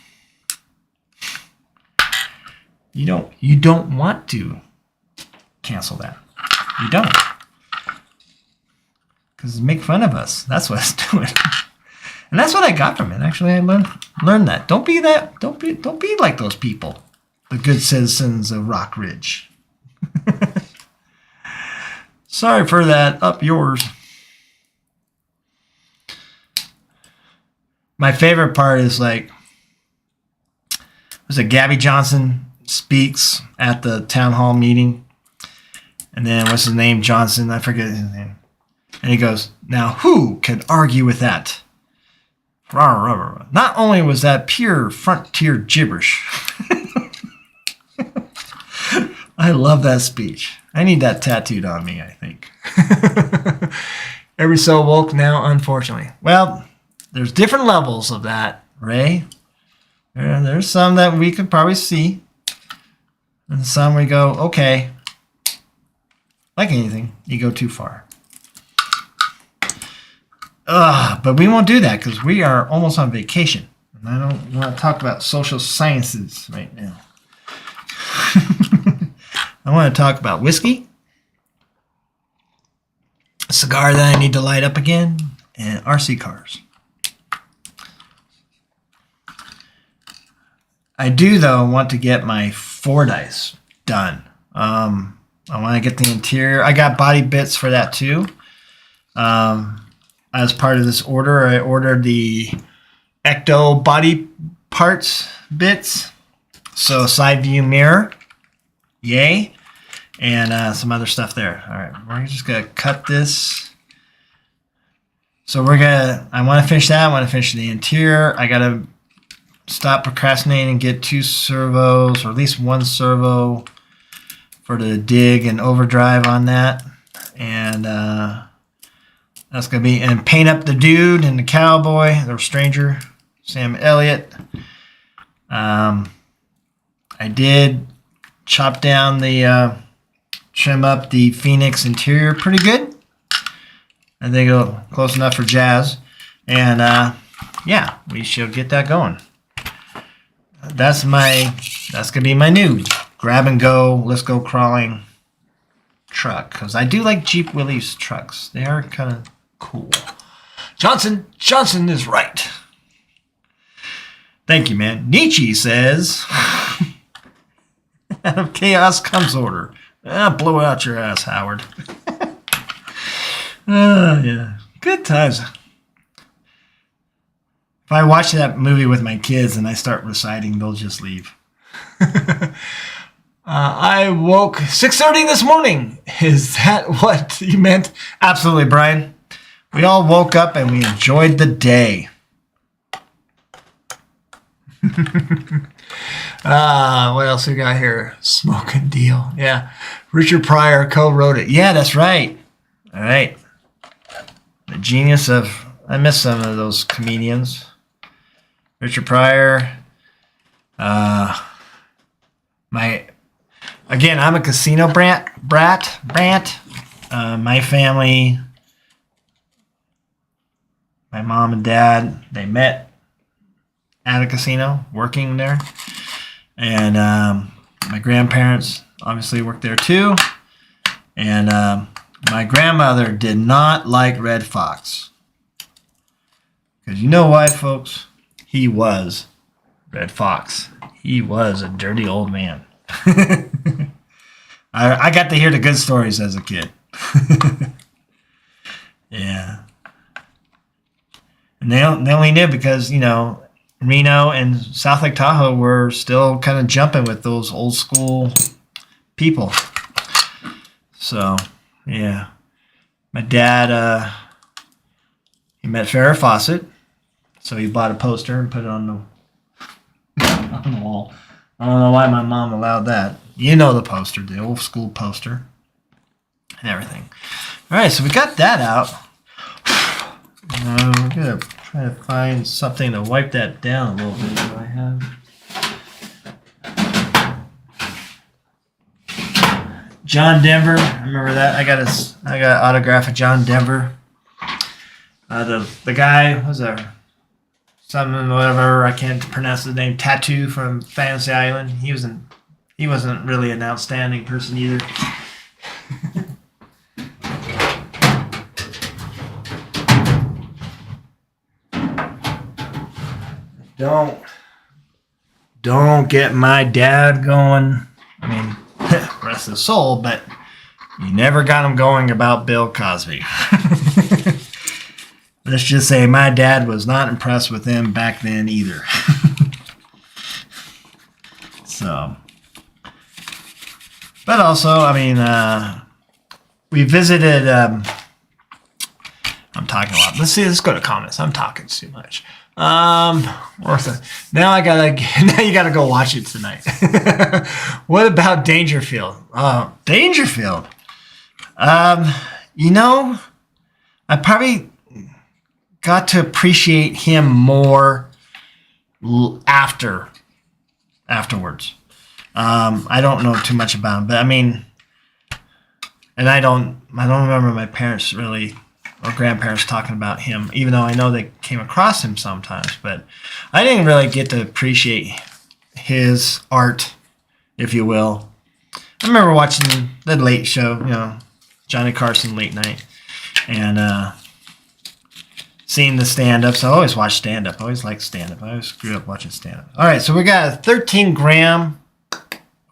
You don't want to cancel that. You don't. Because make fun of us. That's what it's doing. And that's what I got from it. Actually, I learned that. Don't be like those people. The good citizens of Rock Ridge. Sorry for that. Up yours. My favorite part is was it Gabby Johnson speaks at the town hall meeting, and then what's his name? Johnson, I forget his name. And he goes, now who can argue with that? Not only was that pure frontier gibberish. I love that speech. I need that tattooed on me, I think. Every so woke now, unfortunately. Well, there's different levels of that, Ray. There's some that we could probably see. And some we go, okay. Like anything, you go too far. But we won't do that because we are almost on vacation. And I don't want to talk about social sciences right now. I want to talk about whiskey, a cigar that I need to light up again, and RC cars. I do, though, want to get my Fordyce done. I want to get the interior. I got body bits for that, too. As part of this order, I ordered the Ecto body parts bits. So side view mirror. Yay. And some other stuff there. All right, we're just going to cut this. So I want to finish that. I want to finish the interior. I got to stop procrastinating and get 2 servos, or at least 1 servo for the dig and overdrive on that. And that's going to be, and paint up the dude and the cowboy, the stranger, Sam Elliott. I did chop down trim up the Phoenix interior pretty good. I think it'll close enough for jazz. And yeah, we shall get that going. That's going to be my new grab and go, let's go crawling truck. Because I do like Jeep Willys trucks. They are kind of cool. Johnson is right. Thank you, man. Nietzsche says, out of chaos comes order. Blow out your ass, Howard. Yeah. Good times. If I watch that movie with my kids and I start reciting, they'll just leave. I woke 6:30 this morning. Is that what you meant? Absolutely, Brian. We all woke up and we enjoyed the day. What else we got here? Smoking Deal. Yeah. Richard Pryor co-wrote it. Yeah, that's right. All right. The genius of... I miss some of those comedians. Richard Pryor. Again, I'm a casino brat. My family, my mom and dad, they met at a casino, working there. And my grandparents obviously worked there too. And my grandmother did not like Red Fox. Because you know why, folks? He was Red Fox. He was a dirty old man. I got to hear the good stories as a kid. Yeah. And they only knew because, you know, Reno and South Lake Tahoe were still kind of jumping with those old school people. So, yeah. My dad, he met Farrah Fawcett. So he bought a poster and put it on the wall. I don't know why my mom allowed that. You know the poster, the old school poster and everything. All right, so we got that out. We're going to try to find something to wipe that down a little bit. Do I have John Denver? I remember that. I got an autograph of John Denver. The guy was a... something, whatever, I can't pronounce his name, Tattoo from Fantasy Island. He wasn't really an outstanding person either. Don't get my dad going. I mean, rest his soul, but you never got him going about Bill Cosby. Let's just say my dad was not impressed with him back then either. So, but also, I mean, we visited. I'm talking a lot. Let's go to comments. I'm talking too much. Now you gotta go watch it tonight. What about Dangerfield? Dangerfield. You know, I probably got to appreciate him more afterwards. I don't know too much about him, but I mean, and I don't remember my parents really or grandparents talking about him, even though I know they came across him sometimes, but I didn't really get to appreciate his art, if you will. I remember watching the Late Show, you know, Johnny Carson late night, and seeing the stand-ups. I always watch stand-up. I always liked stand-up. I always grew up watching stand-up. All right, so we got a 13-gram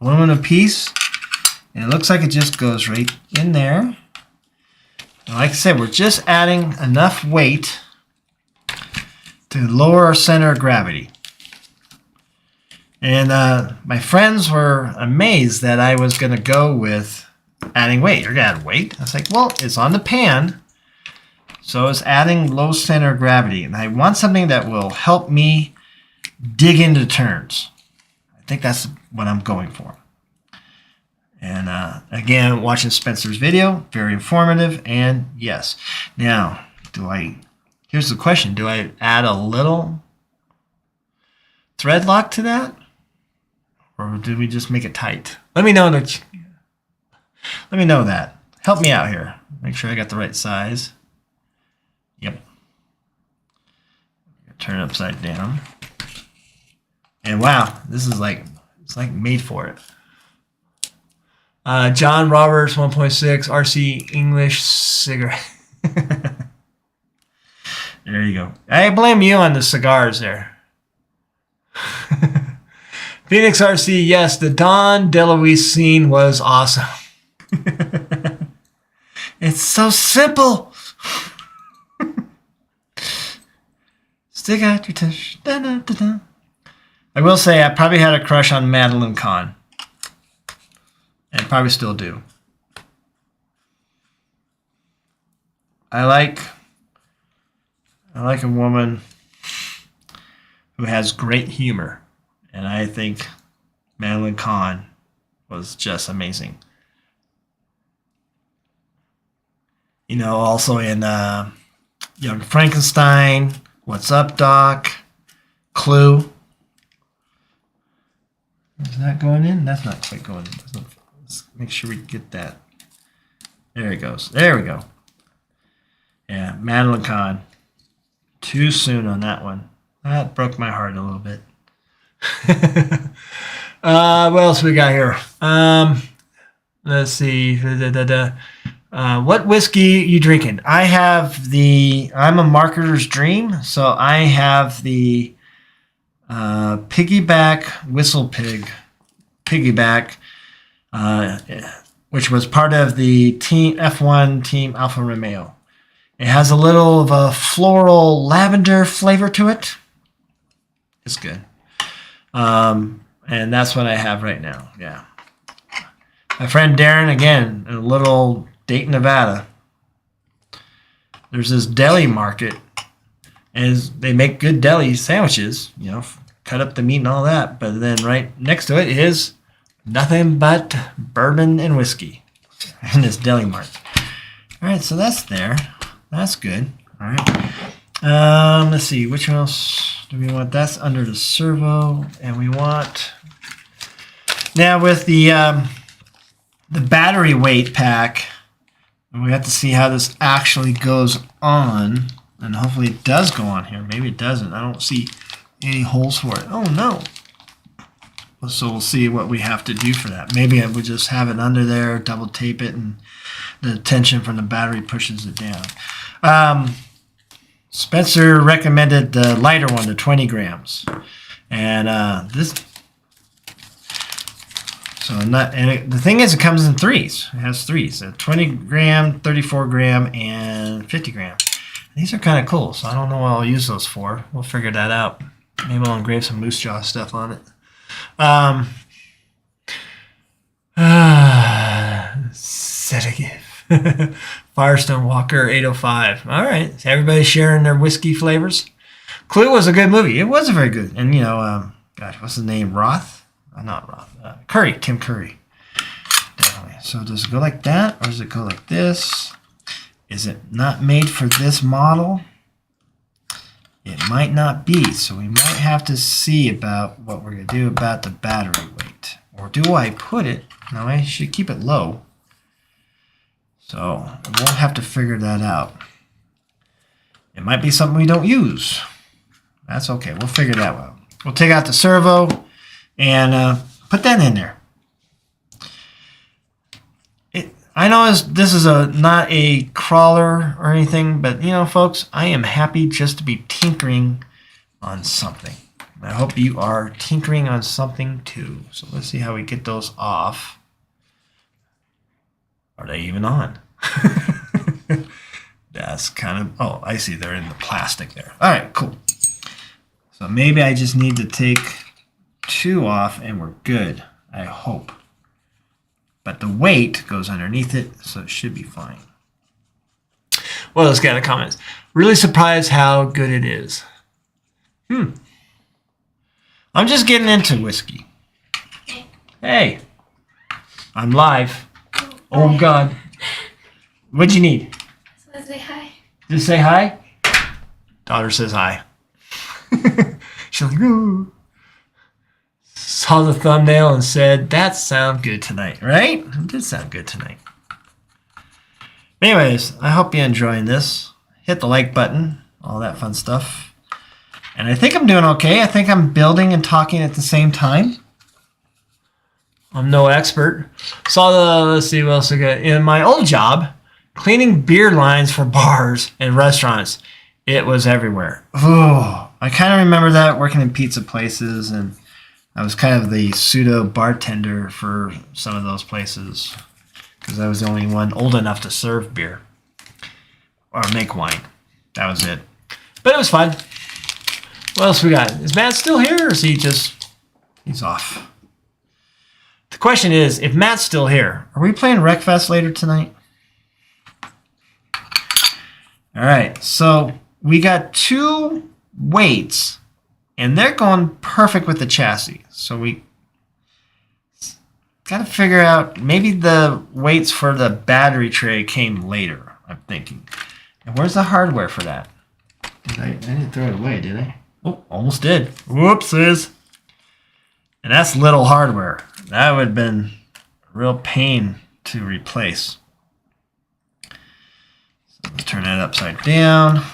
aluminum piece, and it looks like it just goes right in there. And like I said, we're just adding enough weight to lower our center of gravity. And my friends were amazed that I was going to go with adding weight. You're going to add weight? I was like, well, it's on the pan. So it's adding low center of gravity. And I want something that will help me dig into turns. I think that's what I'm going for. And again, watching Spencer's video, very informative. And yes. Now, here's the question. Do I add a little thread lock to that? Or did we just make it tight? Let me know that. Let me know that. Help me out here. Make sure I got the right size. Yep. Turn it upside down. And wow, this is it's like made for it. John Roberts 1.6 RC English cigarette. There you go. I blame you on the cigars there. Phoenix RC, yes, the Don DeLuise scene was awesome. It's so simple. Stick out your tush. Da, da, da, da. I will say I probably had a crush on Madeline Kahn. And probably still do. I like a woman who has great humor. And I think Madeline Kahn was just amazing. You know, also in Young Frankenstein, What's Up, Doc, Clue. Is that going in? That's not quite going in. Let's make sure we get that. There it goes. There we go. Yeah, Madeline Kahn. Too soon on that one. That broke my heart a little bit. What else we got here? Let's see. What whiskey you drinking? I'm a marketer's dream, so I have the Piggyback Whistle Piggyback, which was part of the team F1 Team Alfa Romeo. It has a little of a floral lavender flavor to it. It's good. And that's what I have right now. Yeah. My friend Darren, again, in a little Dayton, Nevada. There's this deli market, and they make good deli sandwiches, you know, cut up the meat and all that. But then right next to it is nothing but bourbon and whiskey in this deli market. All right, so that's there. That's good. All right. Let's see. Which one else do we want? That's under the servo, and we want now with the battery weight pack. And we have to see how this actually goes on, and hopefully it does go on here. Maybe it doesn't. I don't see any holes for it. Oh no. So we'll see what we have to do for that. Maybe I would just have it under there, double tape it, and the tension from the battery pushes it down. Spencer recommended the lighter one, the 20 grams. And the thing is, it comes in threes. It has threes: a 20 gram, 34 gram, and 50 gram. These are kind of cool, so I don't know what I'll use those for. We'll figure that out. Maybe I'll engrave some Moosejaw stuff on it. Sedative. Firestone Walker 805. All right, so everybody's sharing their whiskey flavors. Clue was a good movie. It was very good. And, you know, gosh, what's his name? Roth? Not Roth. Curry. Tim Curry. Definitely. So does it go like that, or does it go like this? Is it not made for this model? It might not be, so we might have to see about what we're going to do about the battery weight. Or do I put it? No, I should keep it low. So we'll have to figure that out. It might be something we don't use. That's okay. We'll figure that out. We'll take out the servo and put that in there. I know this is not a crawler or anything, but you know, folks, I am happy just to be tinkering on something. I hope you are tinkering on something too. So let's see how we get those off. Are they even on? That's kind of, oh, I see, they're in the plastic there. All right, cool. So maybe I just need to take two off and we're good, I hope. But the weight goes underneath it, so it should be fine. Well, let's get in the comments. Really surprised how good it is. I'm just getting into whiskey. Hey, I'm live. Oh, God. What'd you need? Just want to say hi. Just say hi? Daughter says hi. She's like, ooh. Saw the thumbnail and said, that sounds good tonight, right? It did sound good tonight. Anyways, I hope you're enjoying this. Hit the like button, all that fun stuff. And I think I'm doing okay. I think I'm building and talking at the same time. I'm no expert. Let's see what else I got. In my old job, cleaning beer lines for bars and restaurants, it was everywhere. Oh, I kind of remember that working in pizza places, and I was kind of the pseudo bartender for some of those places because I was the only one old enough to serve beer or make wine. That was it. But it was fun. What else we got? Is Matt still here, or is he just... He's off. The question is, if Matt's still here, are we playing Wreckfest later tonight? All right, so we got 2 weights, and they're going perfect with the chassis. So we got to figure out, maybe the weights for the battery tray came later, I'm thinking. And where's the hardware for that? I didn't throw it away, did I? Oh, almost did. Whoopsies. And that's little hardware. That would have been a real pain to replace. So let's turn that upside down.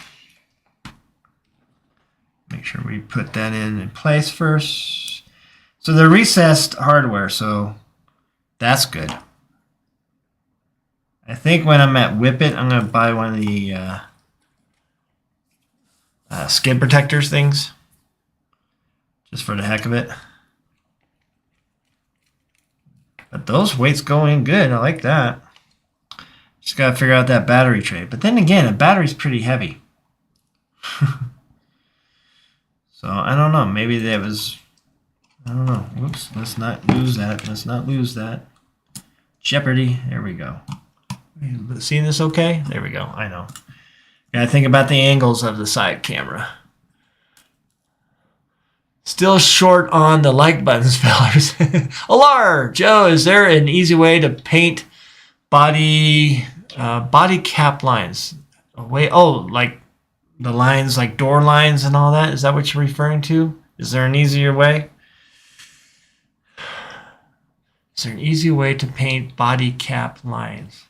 Make sure we put that in place first. So they're recessed hardware, so that's good. I think when I'm at Whippet, I'm going to buy one of the skid protectors things, just for the heck of it. But those weights go in good. I like that. Just got to figure out that battery tray. But then again, a battery's pretty heavy. So I don't know. Maybe that was... I don't know. Whoops. Let's not lose that. Let's not lose that. Jeopardy. There we go. Seeing this okay? There we go. I know. Gotta think about the angles of the side camera. Still short on the like buttons, fellas. Alar, Joe, is there an easy way to paint body cap lines? Like the lines, like door lines and all that? Is that what you're referring to? Is there an easier way? Is there an easy way to paint body cap lines?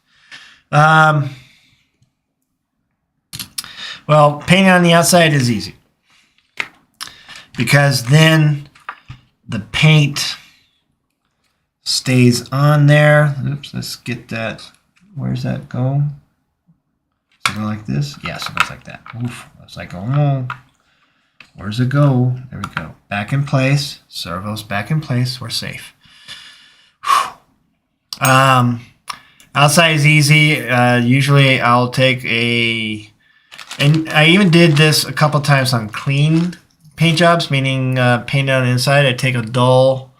Well, painting on the outside is easy, because then the paint stays on there. Oops, let's get that. Where's that go? Does it go like this? Yes, it goes like that. Oof, it's like, oh, where's it go? There we go. Back in place. Servos back in place. We're safe. Whew. Outside is easy. Usually I'll take and I even did this a couple times on clean paint jobs, meaning paint on the inside. I take a dull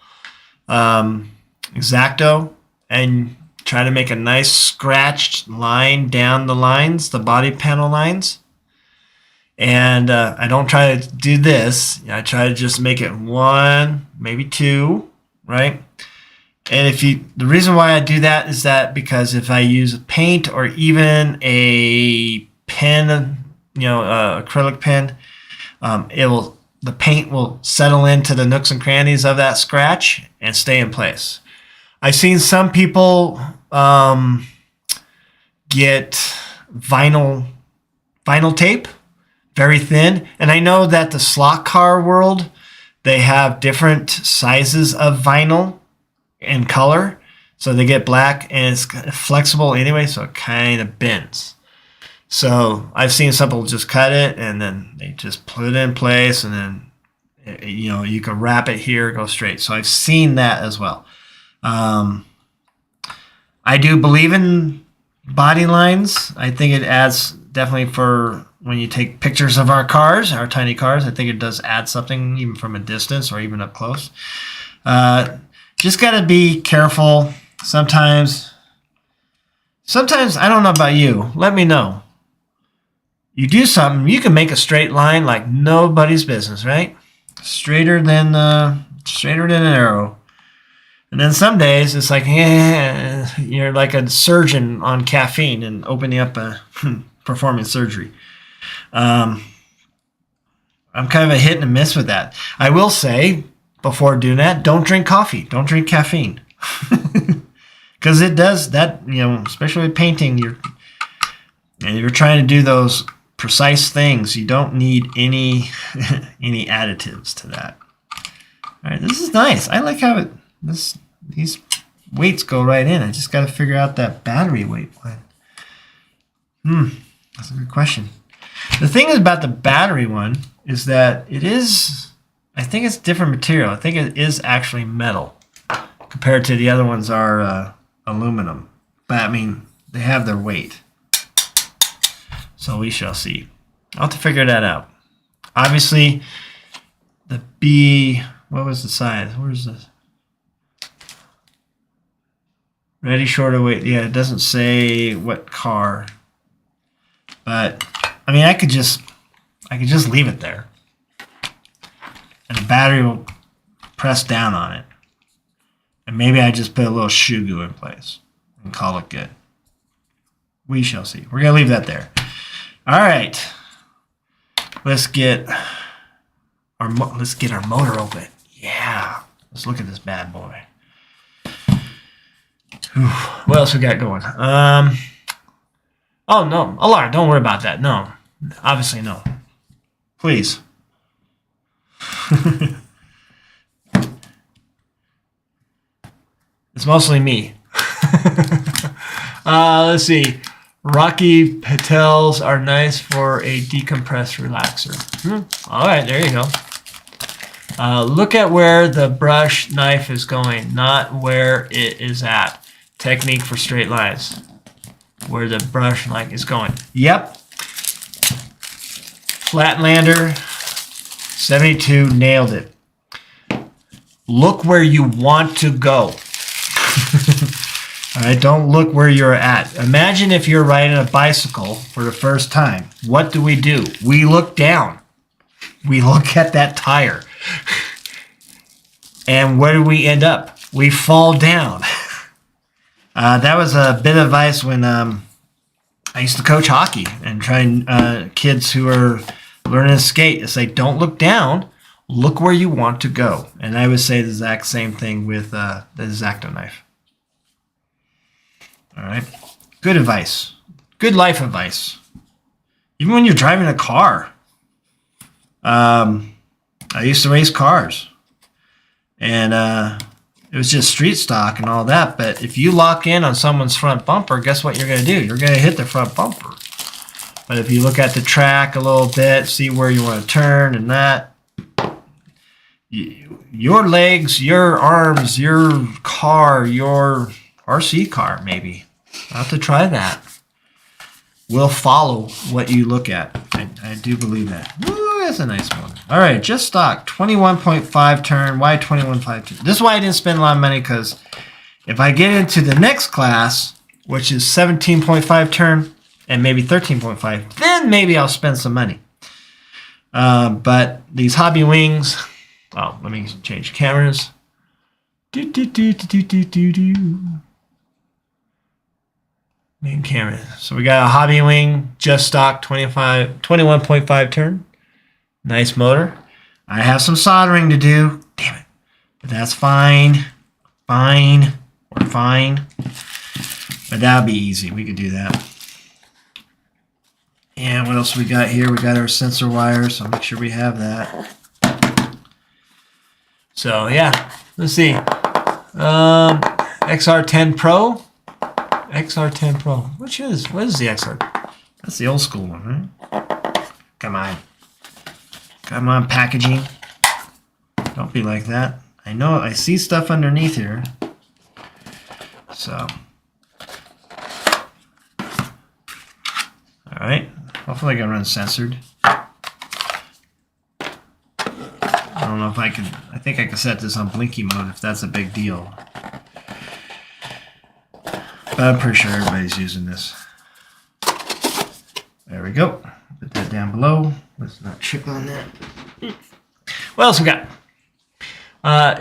X-Acto and try to make a nice scratched line down the lines, the body panel lines. And I don't try to do this. I try to just make it 1, maybe 2, right? And the reason why I do that is that because if I use a paint or even a pen, acrylic pen, the paint will settle into the nooks and crannies of that scratch and stay in place. I've seen some people get vinyl tape, very thin, and I know that the slot car world, they have different sizes of vinyl and color, so they get black and it's flexible anyway, so it kind of bends. So I've seen some people just cut it and then they just put it in place, and then you can wrap it here, go straight. So I've seen that as well. I do believe in body lines. I think it adds definitely for when you take pictures of our cars, our tiny cars. I think it does add something even from a distance or even up close. Just got to be careful. Sometimes, I don't know about you. Let me know. You do something, you can make a straight line like nobody's business, right? Straighter than an arrow. And then some days it's like, you're like a surgeon on caffeine and opening up performing surgery. I'm kind of a hit and a miss with that. I will say, before doing that, don't drink coffee. Don't drink caffeine. Because it does that, especially with painting, you're trying to do those precise things. You don't need any additives to that. All right, this is nice. I like how these weights go right in. I just got to figure out that battery weight. That's a good question. The thing about the battery one is that I think it's different material. I think it is actually metal compared to the other ones are aluminum. But I mean, they have their weight. So we shall see. I'll have to figure that out. Obviously, the B, what was the size? Where's this? Ready, shorter weight. Yeah, it doesn't say what car. But I mean, I could just leave it there. And the battery will press down on it. And maybe I just put a little shoe glue in place and call it good. We shall see. We're going to leave that there. All right. Let's get our motor open. Yeah. Let's look at this bad boy. Whew. What else we got going? Oh, no. Alarm. Don't worry about that. No. Obviously, no. Please. It's mostly me. Let's see. Rocky patels are nice for a decompressed relaxer. All right, there you go. Look at where the brush knife is going, not where it is at. Technique for straight lines. Where the brush knife is going. Yep. Flatlander 72 nailed it. Look where you want to go. All right, don't look where you're at. Imagine if you're riding a bicycle for the first time. What do? We look down. We look at that tire. And where do we end up? We fall down. That was a bit of advice when I used to coach hockey and train kids who are learning to skate. It's like, don't look down. Look where you want to go. And I would say the exact same thing with the X-Acto knife. All right. Good advice. Good life advice. Even when you're driving a car. I used to race cars. And it was just street stock and all that. But if you lock in on someone's front bumper, guess what you're going to do? You're going to hit the front bumper. But if you look at the track a little bit, see where you want to turn and that, your legs, your arms, your car, your RC car, maybe. I'll have to try that. Will follow what you look at. I do believe that. Woo, that's a nice one. All right, just stock. 21.5 turn. Why 21.5 turn? This is why I didn't spend a lot of money, because if I get into the next class, which is 17.5 turn and maybe 13.5, then maybe I'll spend some money. But these hobby wings... Oh, let me change cameras. Main camera. So we got a hobby wing, just stock, 21.5 turn. Nice motor. I have some soldering to do. Damn it. But that's fine. Fine. We're fine. But that'll be easy. We could do that. And what else we got here? We got our sensor wire, so make sure we have that. So yeah, let's see. XR10 Pro. XR10 Pro. What is the XR? That's the old school one, right? Come on. Come on, packaging. Don't be like that. I know, I see stuff underneath here. So. Alright. Hopefully I can run censored. I don't know if I can. I think I can set this on blinky mode if that's a big deal. But I'm pretty sure everybody's using this. There we go. Put that down below. Let's not trip on that. What else we got?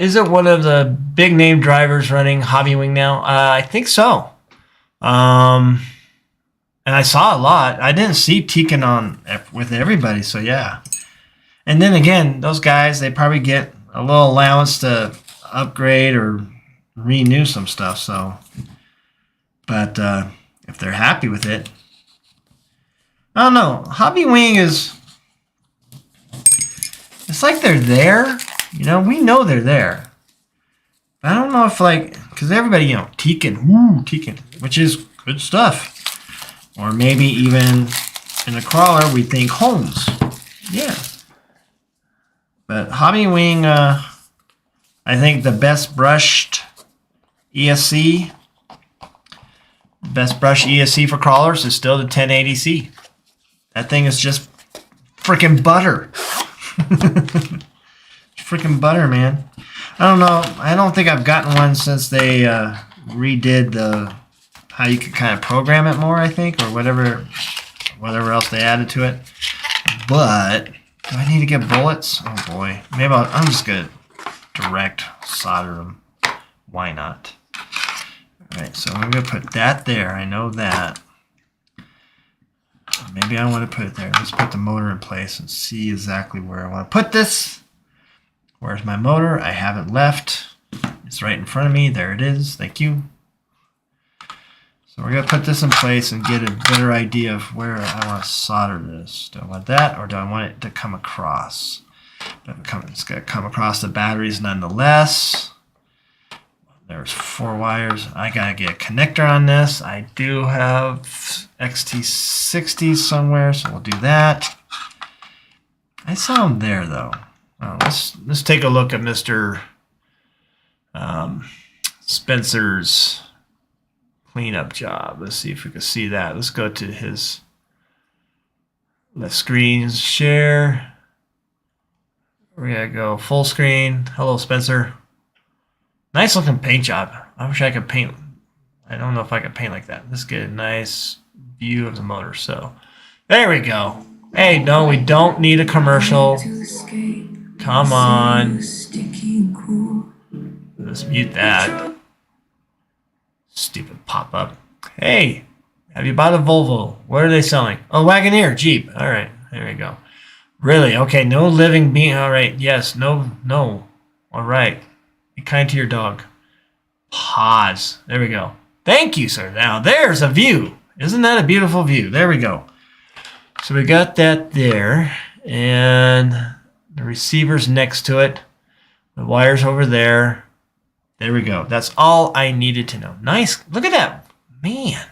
Is it one of the big name drivers running Hobby Wing now? I think so. And I saw a lot. I didn't see Tekin on with everybody, so yeah. And then again, those guys, they probably get a little allowance to upgrade or renew some stuff. So, but if they're happy with it, I don't know. Hobby Wing is, it's like they're there. You know, we know they're there. But I don't know if like, because everybody, you know, Tekin, which is good stuff. Or maybe even in a crawler, we think Holmes. Yeah. But Hobby Wing, I think the best brushed ESC, for crawlers is still the 1080C. That thing is just freaking butter. freaking butter, man. I don't know. I don't think I've gotten one since they redid the how you could kind of program it more, I think, or whatever else they added to it. But do I need to get bullets? Oh boy. Maybe I'm just gonna direct solder them. Why not? Alright, so I'm gonna put that there. I know that. Maybe I want to put it there. Let's put the motor in place and see exactly where I want to put this. Where's my motor? I have it left. It's right in front of me. There it is. Thank you. So we're going to put this in place and get a better idea of where I want to solder this. Do I want that, or do I want it to come across? It's going to come across the batteries nonetheless. There's 4 wires. I got to get a connector on this. I do have XT60 somewhere, so we'll do that. I saw them there, though. Let's take a look at Mr. Spencer's cleanup job. Let's see if we can see that. Let's go to his left screen, share. We're going to go full screen. Hello, Spencer. Nice looking paint job. I wish I could paint. I don't know if I could paint like that. Let's get a nice view of the motor. So there we go. Hey, no, we don't need a commercial. Come on. Let's mute that. Stupid pop-up. Hey, have you bought a Volvo? What are they selling? Oh, Wagoneer, Jeep. All right, there we go. Really? Okay, no living being. All right, yes, no. All right. Be kind to your dog. Pause. There we go. Thank you, sir. Now, there's a view. Isn't that a beautiful view? There we go. So we got that there. And the receiver's next to it. The wire's over there. There we go. That's all I needed to know. Nice. Look at that. Man.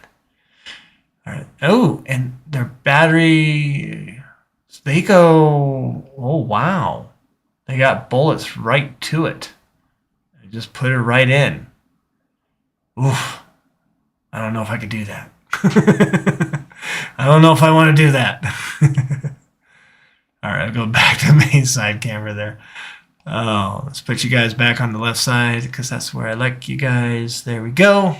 All right. Oh, and their battery, they go, oh, wow. They got bullets right to it. They just put it right in. Oof. I don't know if I could do that. I don't know if I want to do that. All right, I'll go back to the main side camera there. Oh, let's put you guys back on the left side because that's where I like you guys. There we go.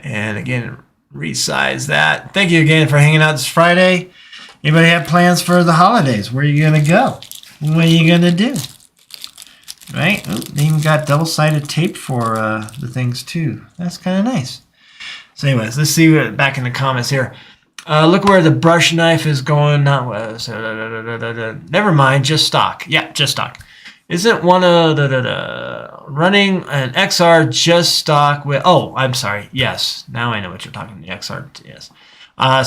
And again, resize that. Thank you again for hanging out this Friday. Anybody have plans for the holidays? Where are you going to go? What are you going to do? Right? Oh, they even got double-sided tape for the things too. That's kind of nice. So anyways, let's see what back in the comments here. Look where the brush knife is going. Never mind, just stock. Yeah, just stock. Isn't one of running an XR just stock with? Oh, I'm sorry. Yes, now I know what you're talking. The XR. Yes.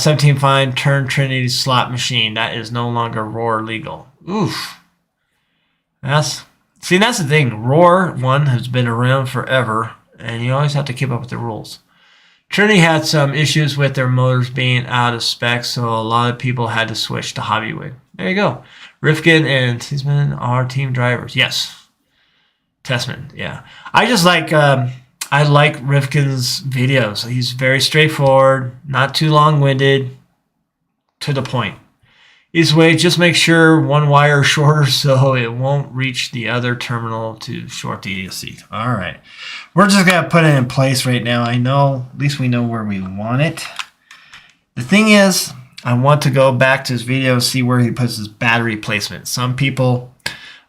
17 fine turn Trinity slot machine. That is no longer Roar legal. Oof. That's the thing. Roar 1 has been around forever, and you always have to keep up with the rules. Trinity had some issues with their motors being out of spec, so a lot of people had to switch to Hobbywig. There you go. Rifkin and Tisman are team drivers. Yes. Testman, yeah. I just like I like Rifkin's videos. He's very straightforward, not too long-winded, to the point. Either way, just make sure one wire is shorter so it won't reach the other terminal to short the AC. All right. We're just going to put it in place right now. I know, at least we know where we want it. The thing is, I want to go back to his video and see where he puts his battery placement. Some people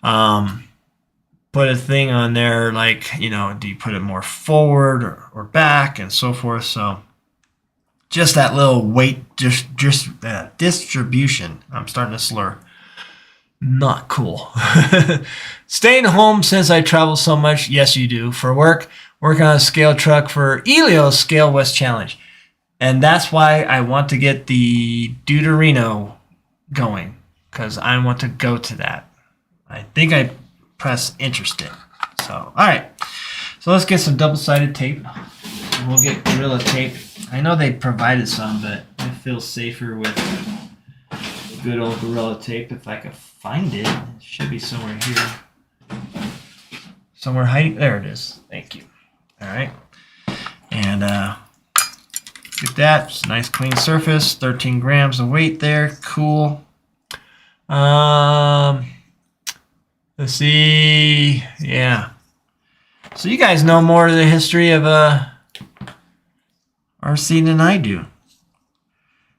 put a thing on there like, you know, do you put it more forward or back and so forth. So just that little weight distribution. I'm starting to slur. Not cool. Staying home since I travel so much. Yes, you do. For work, working on a scale truck for Elio's Scale West Challenge. And that's why I want to get the Deuterino going. Because I want to go to that. I think I press interested. So, all right. So let's get some double-sided tape. We'll get Gorilla Tape. I know they provided some, but I feel safer with good old Gorilla Tape if I could find it. It should be somewhere here. Somewhere hiding. There it is. Thank you. All right. And get that. It's a nice clean surface. 13 grams of weight there. Cool. Let's see. Yeah. So you guys know more of the history of RC than I do.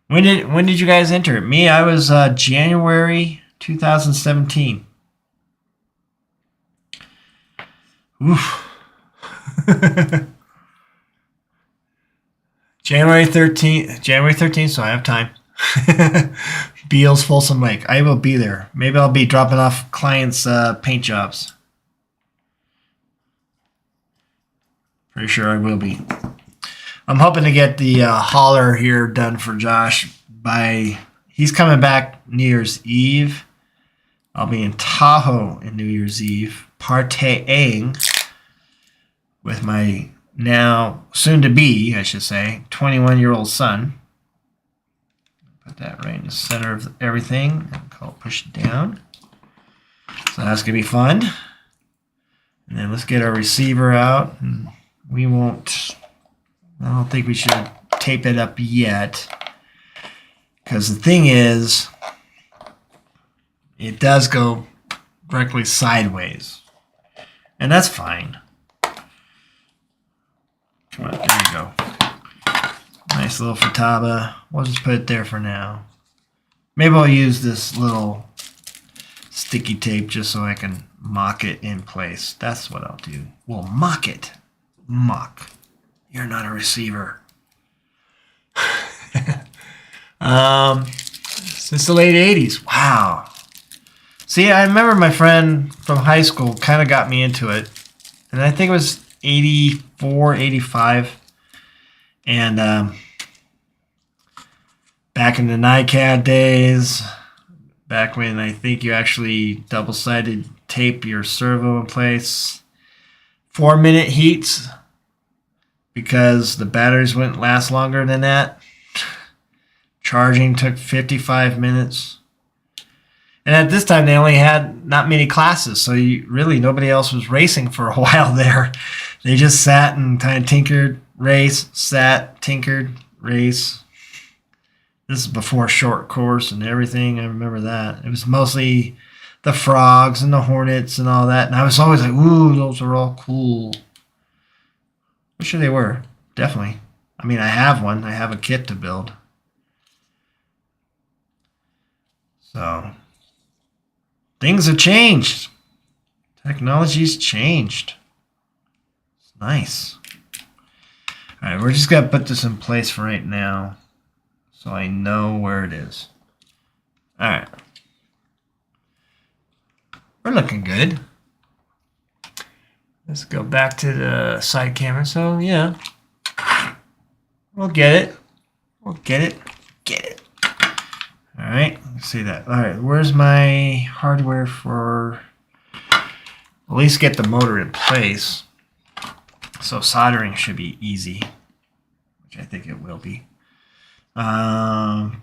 When did you guys enter it? Me, I was January 2017. Oof. January 13th, so I have time. Beals Folsom Lake. I will be there. Maybe I'll be dropping off clients' paint jobs. Pretty sure I will be. I'm hoping to get the hauler here done for Josh by... He's coming back New Year's Eve. I'll be in Tahoe in New Year's Eve, partying with my now soon-to-be, I should say, 21-year-old son. Put that right in the center of everything and push it down. So that's going to be fun. And then let's get our receiver out. And we won't... I don't think we should tape it up yet. Because the thing is, it does go directly sideways. And that's fine. Come on, there you go. Nice little Futaba. We'll just put it there for now. Maybe I'll use this little sticky tape just so I can mock it in place. That's what I'll do. We'll mock it. Mock. You're not a receiver. Since the late 80s. Wow. See, I remember my friend from high school kind of got me into it. And I think it was 84, 85. And back in the NICAD days, back when I think you actually double-sided tape your servo in place, 4-minute heats, because the batteries wouldn't last longer than that. Charging took 55 minutes. And at this time, they only had not many classes, so really nobody else was racing for a while there. They just sat and kind of tinkered, race, sat, tinkered, race. This is before short course and everything. I remember that. It was mostly the frogs and the hornets and all that. And I was always like, ooh, those are all cool. I'm sure they were. Definitely. I mean, I have one. I have a kit to build. So, things have changed. Technology's changed. It's nice. All right, we're just going to put this in place for right now so I know where it is. All right. We're looking good. Let's go back to the side camera. So, yeah. We'll get it. We'll get it. Get it. All right. Let's see that. All right. Where's my hardware for... At least get the motor in place. So soldering should be easy. Which I think it will be. Let's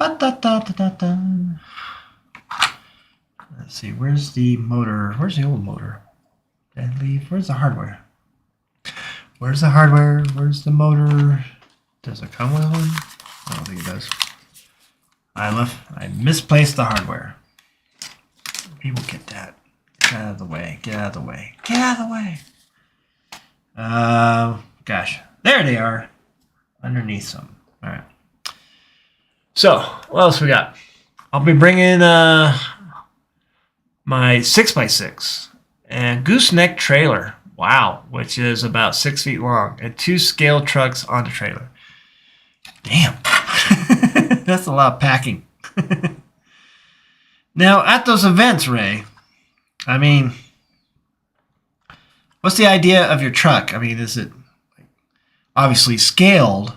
see. Where's the motor? Where's the old motor? Did I leave? Where's the hardware? Where's the hardware? Where's the motor? Does it come with one? I don't think it does. I misplaced the hardware. People get that. Get out of the way. Get out of the way. Get out of the way. Gosh. There they are. Underneath some. All right. So, what else we got? I'll be bringing my 6x6 and gooseneck trailer. Wow. Which is about 6 feet long. And 2 scale trucks on the trailer. Damn. That's a lot of packing. Now, at those events, Ray, I mean, what's the idea of your truck? I mean, is it obviously scaled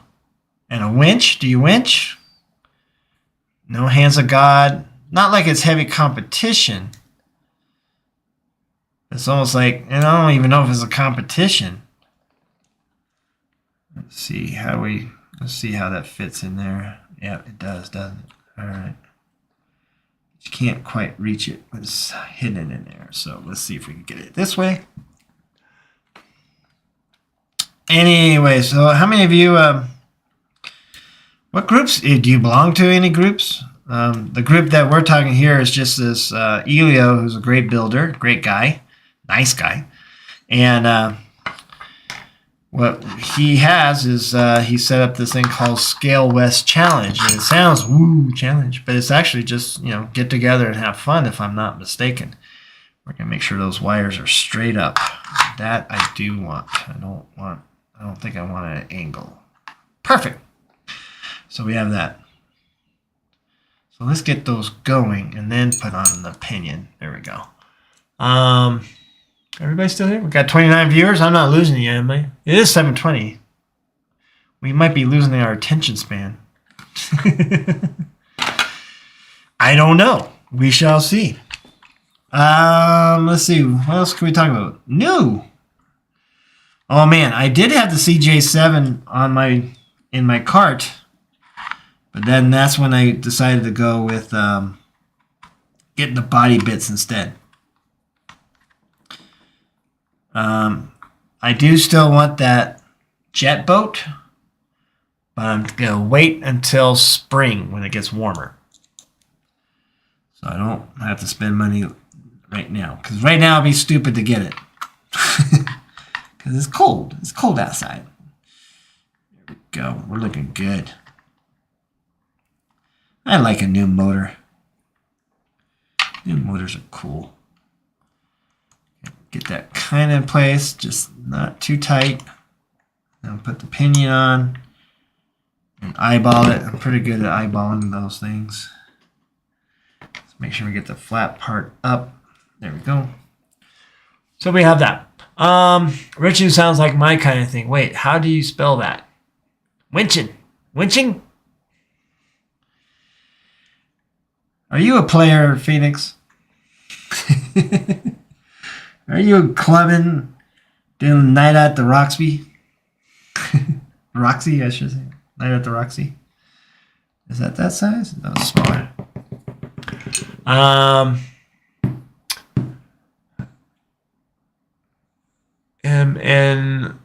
and a winch? Do you winch? No hands of God. Not like it's heavy competition. It's almost like, and I don't even know if it's a competition. Let's see how that fits in there. Yeah, it does, doesn't it? All right. You can't quite reach it, but it's hidden in there. So let's see if we can get it this way. Anyway, so how many of you, what groups, do you belong to any groups? The group that we're talking here is just this Elio, who's a great builder, great guy, nice guy. And what he has is he set up this thing called Scale West Challenge. And it sounds, woo, challenge, but it's actually just, get together and have fun, if I'm not mistaken. We're going to make sure those wires are straight up. That I do want. I don't think I want an angle. Perfect. So we have that. So let's get those going and then put on the pinion. There we go. Everybody still here? We got 29 viewers. I'm not losing you, am I? It is 7:20. We might be losing our attention span. I don't know. We shall see. Let's see. What else can we talk about? New. Oh man, I did have the CJ7 in my cart, but then that's when I decided to go with getting the body bits instead. I do still want that jet boat, but I'm gonna wait until spring when it gets warmer, so I don't have to spend money right now. Because right now it'd be stupid to get it. Because it's cold. It's cold outside. There we go. We're looking good. I like a new motor. New motors are cool. Get that kind of in place, just not too tight. Then put the pinion on and eyeball it. I'm pretty good at eyeballing those things. Let's make sure we get the flat part up. There we go. So we have that. Wrenching sounds like my kind of thing. Wait, how do you spell that? Winching. Winching? Are you a player, Phoenix? Are you clubbing, doing night at the Roxby? Roxy, I should say. Night at the Roxy. Is that size? No, it's smaller. And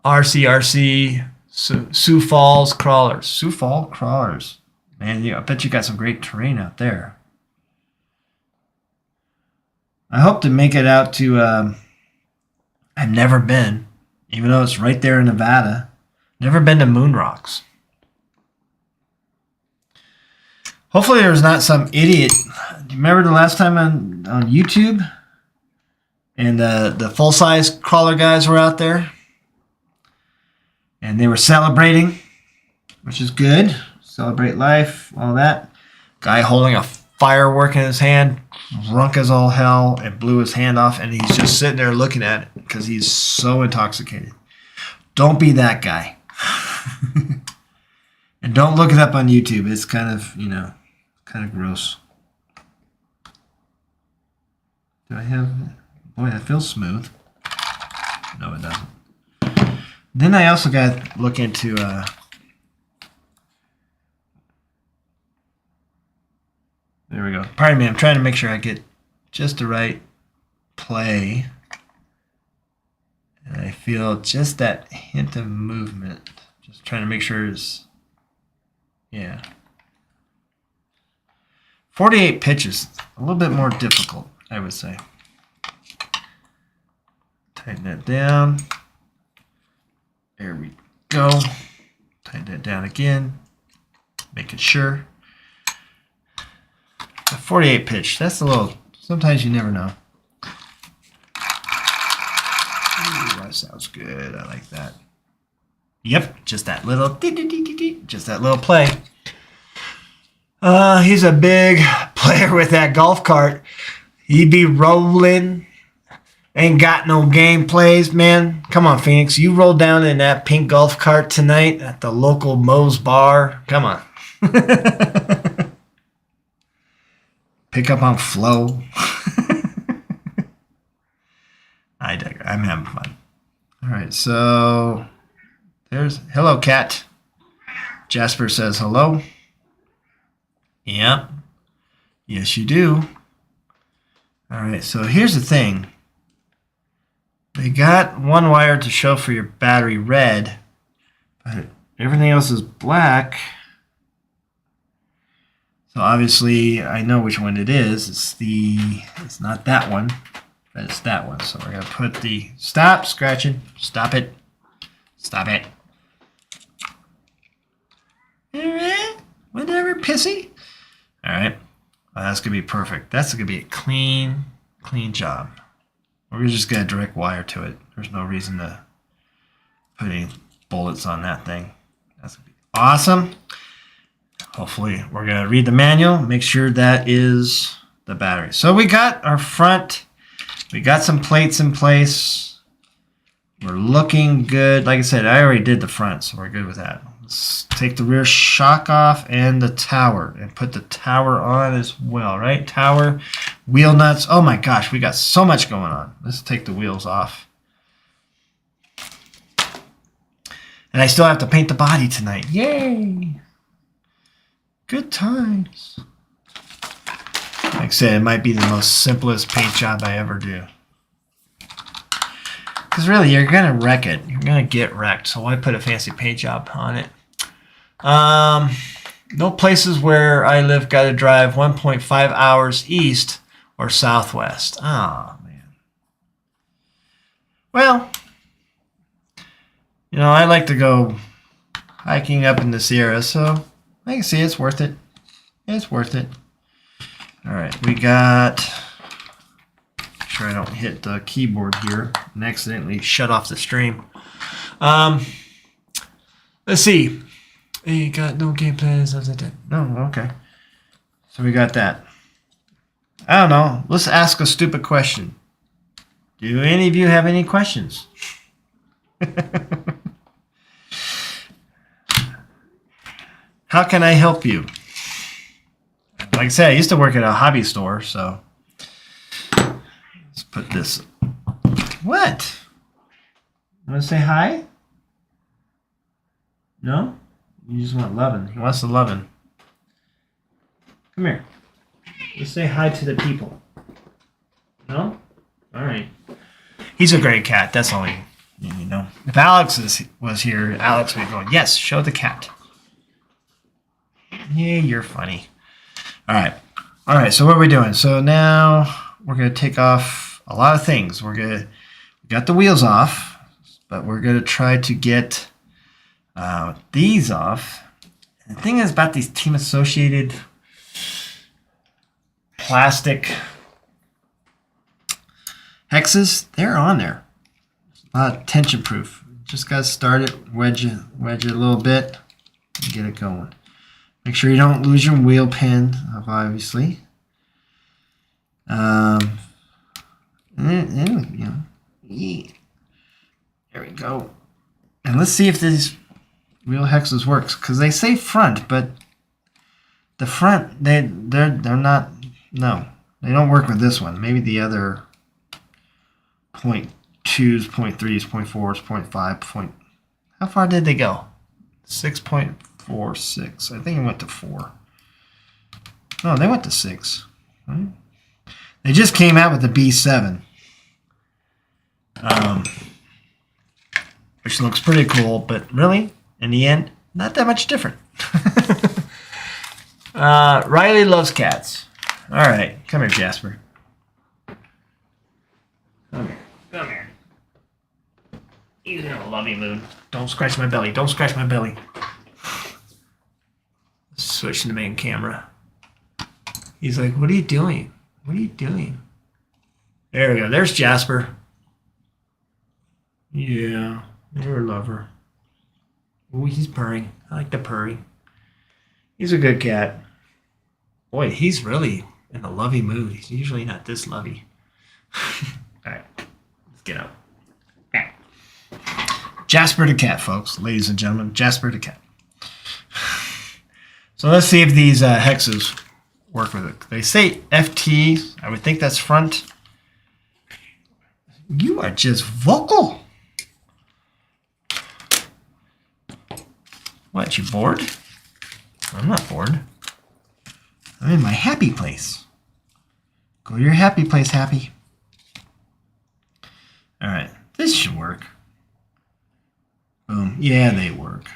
RCRC, Sioux Falls Crawlers. Sioux Falls Crawlers. Man, I bet you got some great terrain out there. I hope to make it out to, I've never been, even though it's right there in Nevada. Never been to Moon Rocks. Hopefully there's not some idiot. Do you remember the last time on YouTube? And the full-size crawler guys were out there. And they were celebrating, which is good. Celebrate life, all that. Guy holding a firework in his hand, drunk as all hell, and blew his hand off, and he's just sitting there looking at it because he's so intoxicated. Don't be that guy. And don't look it up on YouTube. It's kind of, kind of gross. Do I have... Boy, that feels smooth. No, it doesn't. Then I also got to look into... There we go. Pardon me, I'm trying to make sure I get just the right play. And I feel just that hint of movement. Just trying to make sure it's... Yeah. 48 pitches. A little bit more difficult, I would say. Tighten that down. There we go. Tighten that down again. Making sure. The 48 pitch. That's a little... Sometimes you never know. Ooh, that sounds good. I like that. Yep, just that little... Just that little play. He's a big player with that golf cart. He'd be rolling... Ain't got no game plays, man. Come on, Phoenix. You roll down in that pink golf cart tonight at the local Moe's bar. Come on. Pick up on flow. I'm having fun. All right, so there's... Hello, cat. Jasper says hello. Yeah. Yes, you do. All right, so here's the thing. They got one wire to show for your battery red, but everything else is black. So obviously I know which one it is. It's not that one, but it's that one. So we're gonna put the stop scratching. Stop it. Stop it. Whatever, pissy. All right. Well, that's gonna be perfect. That's gonna be a clean job. We're just gonna direct wire to it. There's no reason to put any bullets on that thing. That's gonna be awesome. Hopefully we're gonna read the manual, make sure that is the battery. So we got our front, we got some plates in place. We're looking good. Like I said, I already did the front, so we're good with that. Let's take the rear shock off and the tower and put the tower on as well, right? Tower, wheel nuts. Oh my gosh, we got so much going on. Let's take the wheels off. And I still have to paint the body tonight. Yay! Good times. Like I said, it might be the most simplest paint job I ever do. Because really, you're going to wreck it. You're going to get wrecked. So why put a fancy paint job on it? No places where I live got to drive 1.5 hours east or southwest. Oh, man. Well, you know, I like to go hiking up in the Sierra, so I can see it's worth it. It's worth it. All right, we got... Make sure I don't hit the keyboard here and accidentally shut off the stream. Let's see. You got no game plans. No, okay. So we got that. I don't know. Let's ask a stupid question. Do any of you have any questions? How can I help you? Like I said, I used to work at a hobby store, so let's put this. What? Want to say hi? No? You just want loving. He wants the loving. Come here. Let's say hi to the people. No? All right. He's a great cat. That's all you know. If Alex was here, Alex would be going, yes, show the cat. Yeah, you're funny. All right, so what are we doing? So now we're going to take off a lot of things. We got the wheels off, but we're going to try to get these off. And the thing is about these team associated plastic hexes, they're on there. Tension proof. Just got to start it, wedge it a little bit, and get it going. Make sure you don't lose your wheel pin, obviously. There we go. And let's see if these wheel hexes works, because they say front, but the front they're not. No, they don't work with this one. Maybe the other 0.2s, 0.3s, 0.4s, 0.5. How far did they go? 6.46. I think it went to 4. No, they went to 6. Right? They just came out with the B7, which looks pretty cool, but really, in the end, not that much different. Riley loves cats. All right, come here, Jasper. Come here. He's in a loving mood. Don't scratch my belly. Don't scratch my belly. Switch to the main camera. He's like, what are you doing? What are you doing? There we go. There's Jasper. Yeah, you're a lover. Oh, he's purring. I like the purring. He's a good cat. Boy, he's really in a lovey mood. He's usually not this lovey. All right, let's get up. Jasper the cat, folks. Ladies and gentlemen, Jasper the cat. So let's see if these hexes work with it. They say FT. I would think that's front. You are just vocal. What, you bored? I'm not bored. I'm in my happy place. Go to your happy place, happy. All right, this should work. Boom. Yeah, they work.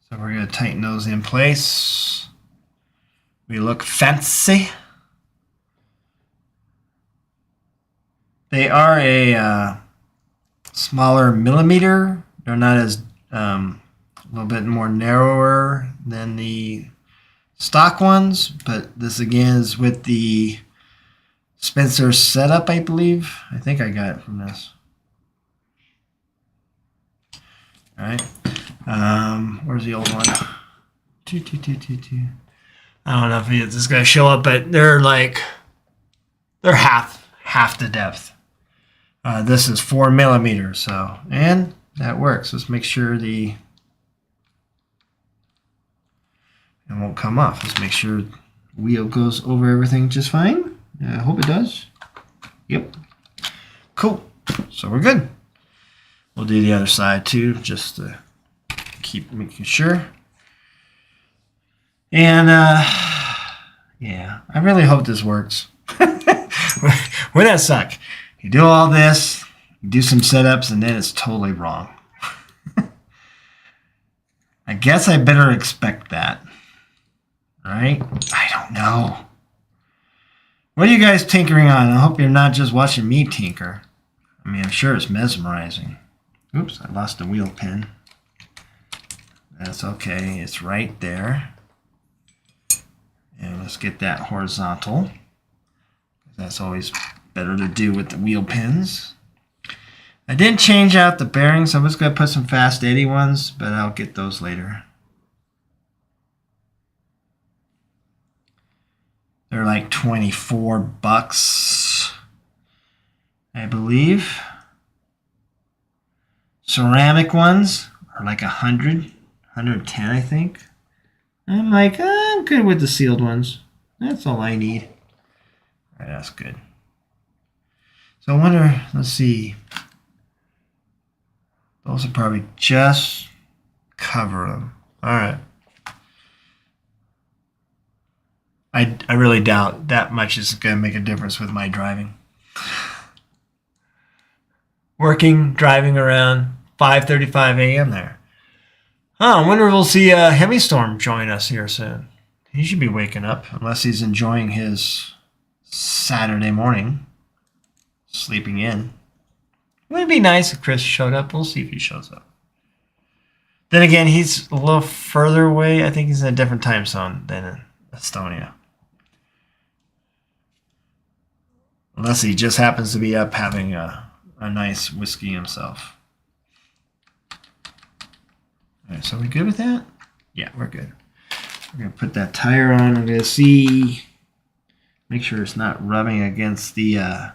So we're going to tighten those in place. We look fancy. They are a smaller millimeter. They're not as a little bit more narrower than the stock ones, but this again is with the Spencer setup, I believe. I think I got it from this. All right. Where's the old one? Two. I don't know if this is gonna show up, but they're half the depth. This is 4 millimeters, so and that works. Let's make sure it won't come off. Let's make sure the wheel goes over everything just fine. I hope it does. Yep. Cool. So we're good. We'll do the other side too, just to keep making sure. And yeah, I really hope this works. Wouldn't that suck? You do all this, you do some setups, and then it's totally wrong. I guess I better expect that. Right? I don't know. What are you guys tinkering on? I hope you're not just watching me tinker. I mean, I'm sure it's mesmerizing. Oops, I lost the wheel pin. That's okay. It's right there. And let's get that horizontal. That's always better to do with the wheel pins. I didn't change out the bearings. I'm just going to put some Fast Eddie ones, but I'll get those later. They're like $24, I believe. Ceramic ones are like 100, 110, I think. I'm like, I'm good with the sealed ones. That's all I need. All right, that's good. So I wonder, let's see. Those will probably just cover them. All right. I really doubt that much is going to make a difference with my driving. Driving around 5:35 a.m. there. Oh, I wonder if we'll see Heavy Storm join us here soon. He should be waking up, unless he's enjoying his Saturday morning, sleeping in. Wouldn't it be nice if Chris showed up? We'll see if he shows up. Then again, he's a little further away. I think he's in a different time zone than in Estonia. Unless he just happens to be up having a nice whiskey himself. All right, so are we good with that? Yeah, we're good. We're going to put that tire on. I'm going to see, make sure it's not rubbing against the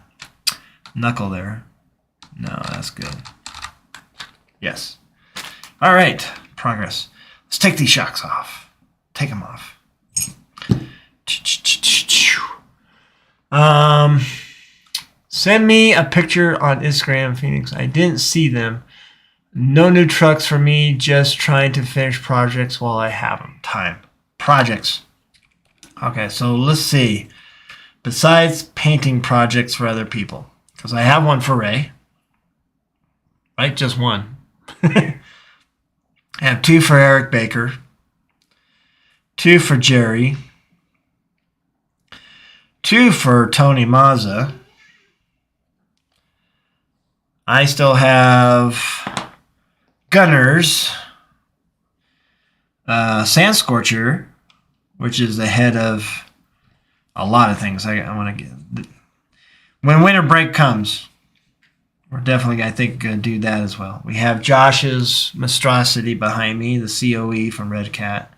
knuckle there. No, that's good. Yes. All right, progress. Let's take these shocks off. Take them off. Send me a picture on Instagram, Phoenix. I didn't see them. No new trucks for me. Just trying to finish projects while I have them. Time. Projects. Okay, so let's see. Besides painting projects for other people, because I have one for Ray. Right, just one. I have 2 for Eric Baker. 2 for Jerry. 2 for Tony Mazza. I still have Gunners, Sand Scorcher, which is the head of a lot of things. I want to get when winter break comes. We're definitely, I think, going to do that as well. We have Josh's Monstrosity behind me, the COE from Red Cat.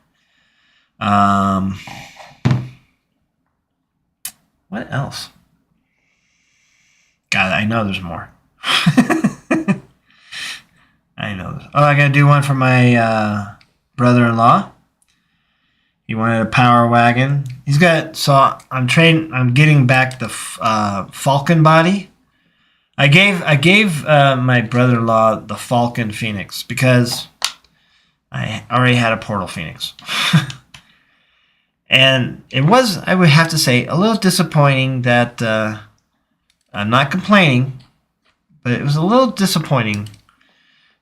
What else? God, I know there's more. I know this. Oh, I got to do one for my brother-in-law. He wanted a Power Wagon. He's got, so I'm getting back the Falcon body. I gave my brother-in-law the Falcon Phoenix because I already had a Portal Phoenix. And it was, I would have to say, a little disappointing that, I'm not complaining, but it was a little disappointing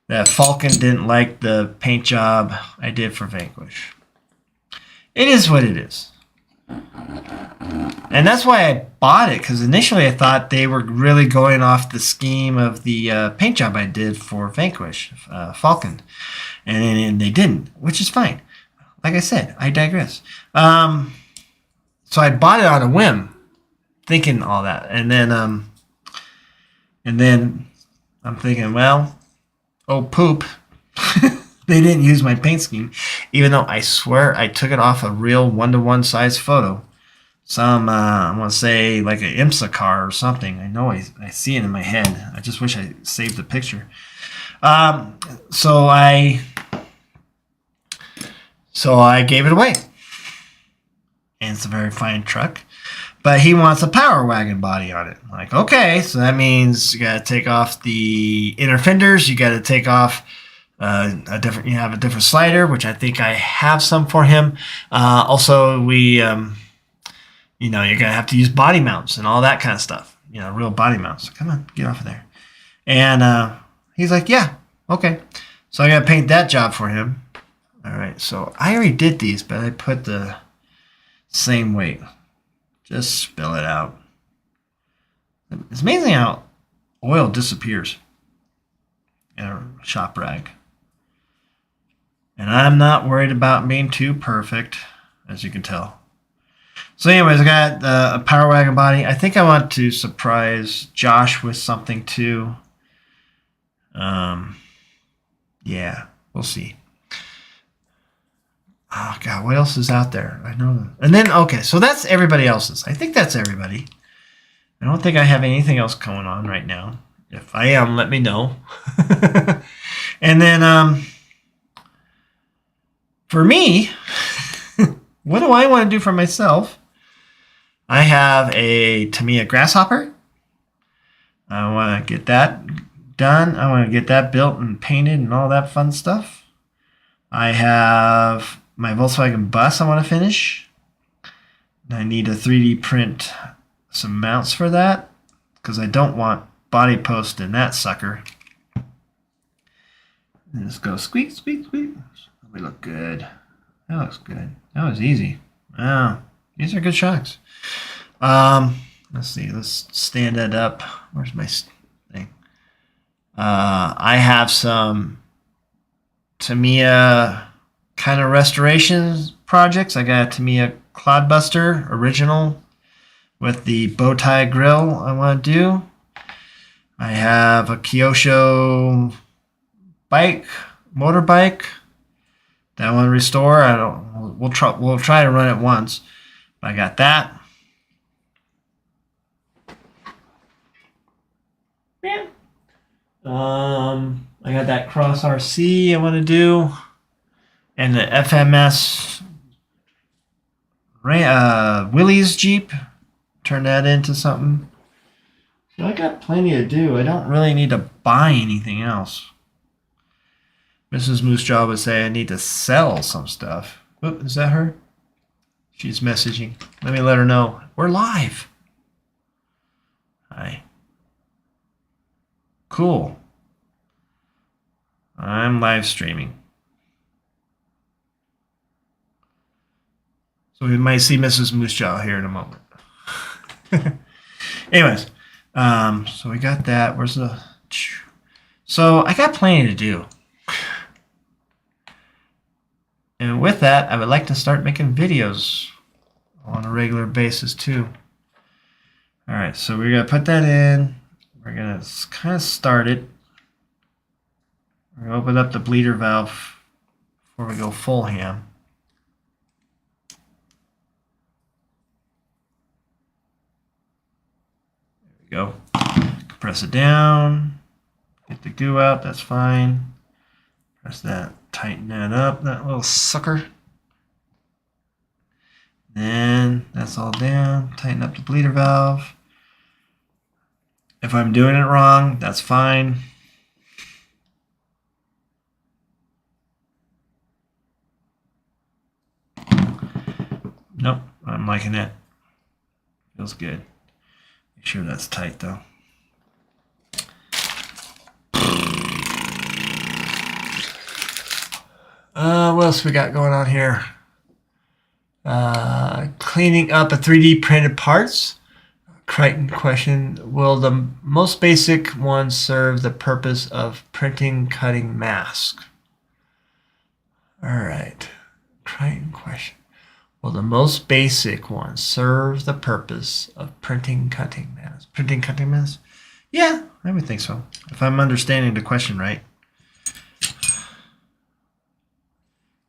that Falcon didn't like the paint job I did for Vanquish. It is what it is. And that's why I bought it, because initially I thought they were really going off the scheme of the paint job I did for Vanquish, Falcon. And they didn't, which is fine. Like I said, I digress. So I bought it on a whim, thinking all that. And then I'm thinking, well, oh poop. They didn't use my paint scheme, even though I swear I took it off a real 1-to-1 size photo. Some, I want to say like an IMSA car or something. I know I see it in my head. I just wish I saved the picture. So I gave it away. And it's a very fine truck. But he wants a Power Wagon body on it. I'm like, okay, so that means you got to take off the inner fenders. You got to take off you have a different slider, which I think I have some for him. Also, we, you're going to have to use body mounts and all that kind of stuff. Real body mounts. Come on, get off of there. And he's like, yeah, okay. So I got to paint that job for him. All right, so I already did these, but I put the same weight. Just spill it out. It's amazing how oil disappears in a shop rag. And I'm not worried about being too perfect, as you can tell. So anyways, I got a Power Wagon body. I think I want to surprise Josh with something too. Yeah, we'll see. Oh, God, what else is out there? I know. And then, okay, so that's everybody else's. I think that's everybody. I don't think I have anything else going on right now. If I am, let me know. And then, for me, what do I want to do for myself? I have a Tamiya Grasshopper. I want to get that done. I want to get that built and painted and all that fun stuff. I have my Volkswagen bus I want to finish. I need to 3D print some mounts for that because I don't want body post in that sucker. And just go squeak, squeak, squeak. We look good. That looks good. That was easy. Wow. These are good shocks. Let's see. Let's stand that up. Where's my thing? I have some Tamiya kind of restorations projects. I got a Tamiya Clodbuster original with the bow tie grill I want to do. I have a Kyosho motorbike that I want to restore. We'll try to run it once. But I got that. Yeah. I got that Cross RC I want to do. And the FMS Willys Jeep. Turn that into something. So I got plenty to do. I don't really need to buy anything else. Mrs. Moosejaw would say I need to sell some stuff. Oop, is that her? She's messaging. Let me let her know. We're live. Hi. Cool. I'm live streaming. So we might see Mrs. Moosejaw here in a moment. Anyways, so we got that. Where's the... So I got plenty to do. And with that, I would like to start making videos on a regular basis too. All right, so we're going to put that in. We're going to kind of start it. We're going to open up the bleeder valve before we go full ham. There we go. Press it down. Get the goo out. That's fine. Press that. Tighten that up, that little sucker. Then that's all down. Tighten up the bleeder valve. If I'm doing it wrong, that's fine. Nope, I'm liking it. Feels good. Make sure that's tight though. What else we got going on here? cleaning up a 3D printed parts. Crichton question, will the most basic one serve the purpose of printing, cutting masks? All right. Crichton question. Will the most basic one serve the purpose of printing, cutting masks? Printing, cutting masks? Yeah, I would think so. If I'm understanding the question right.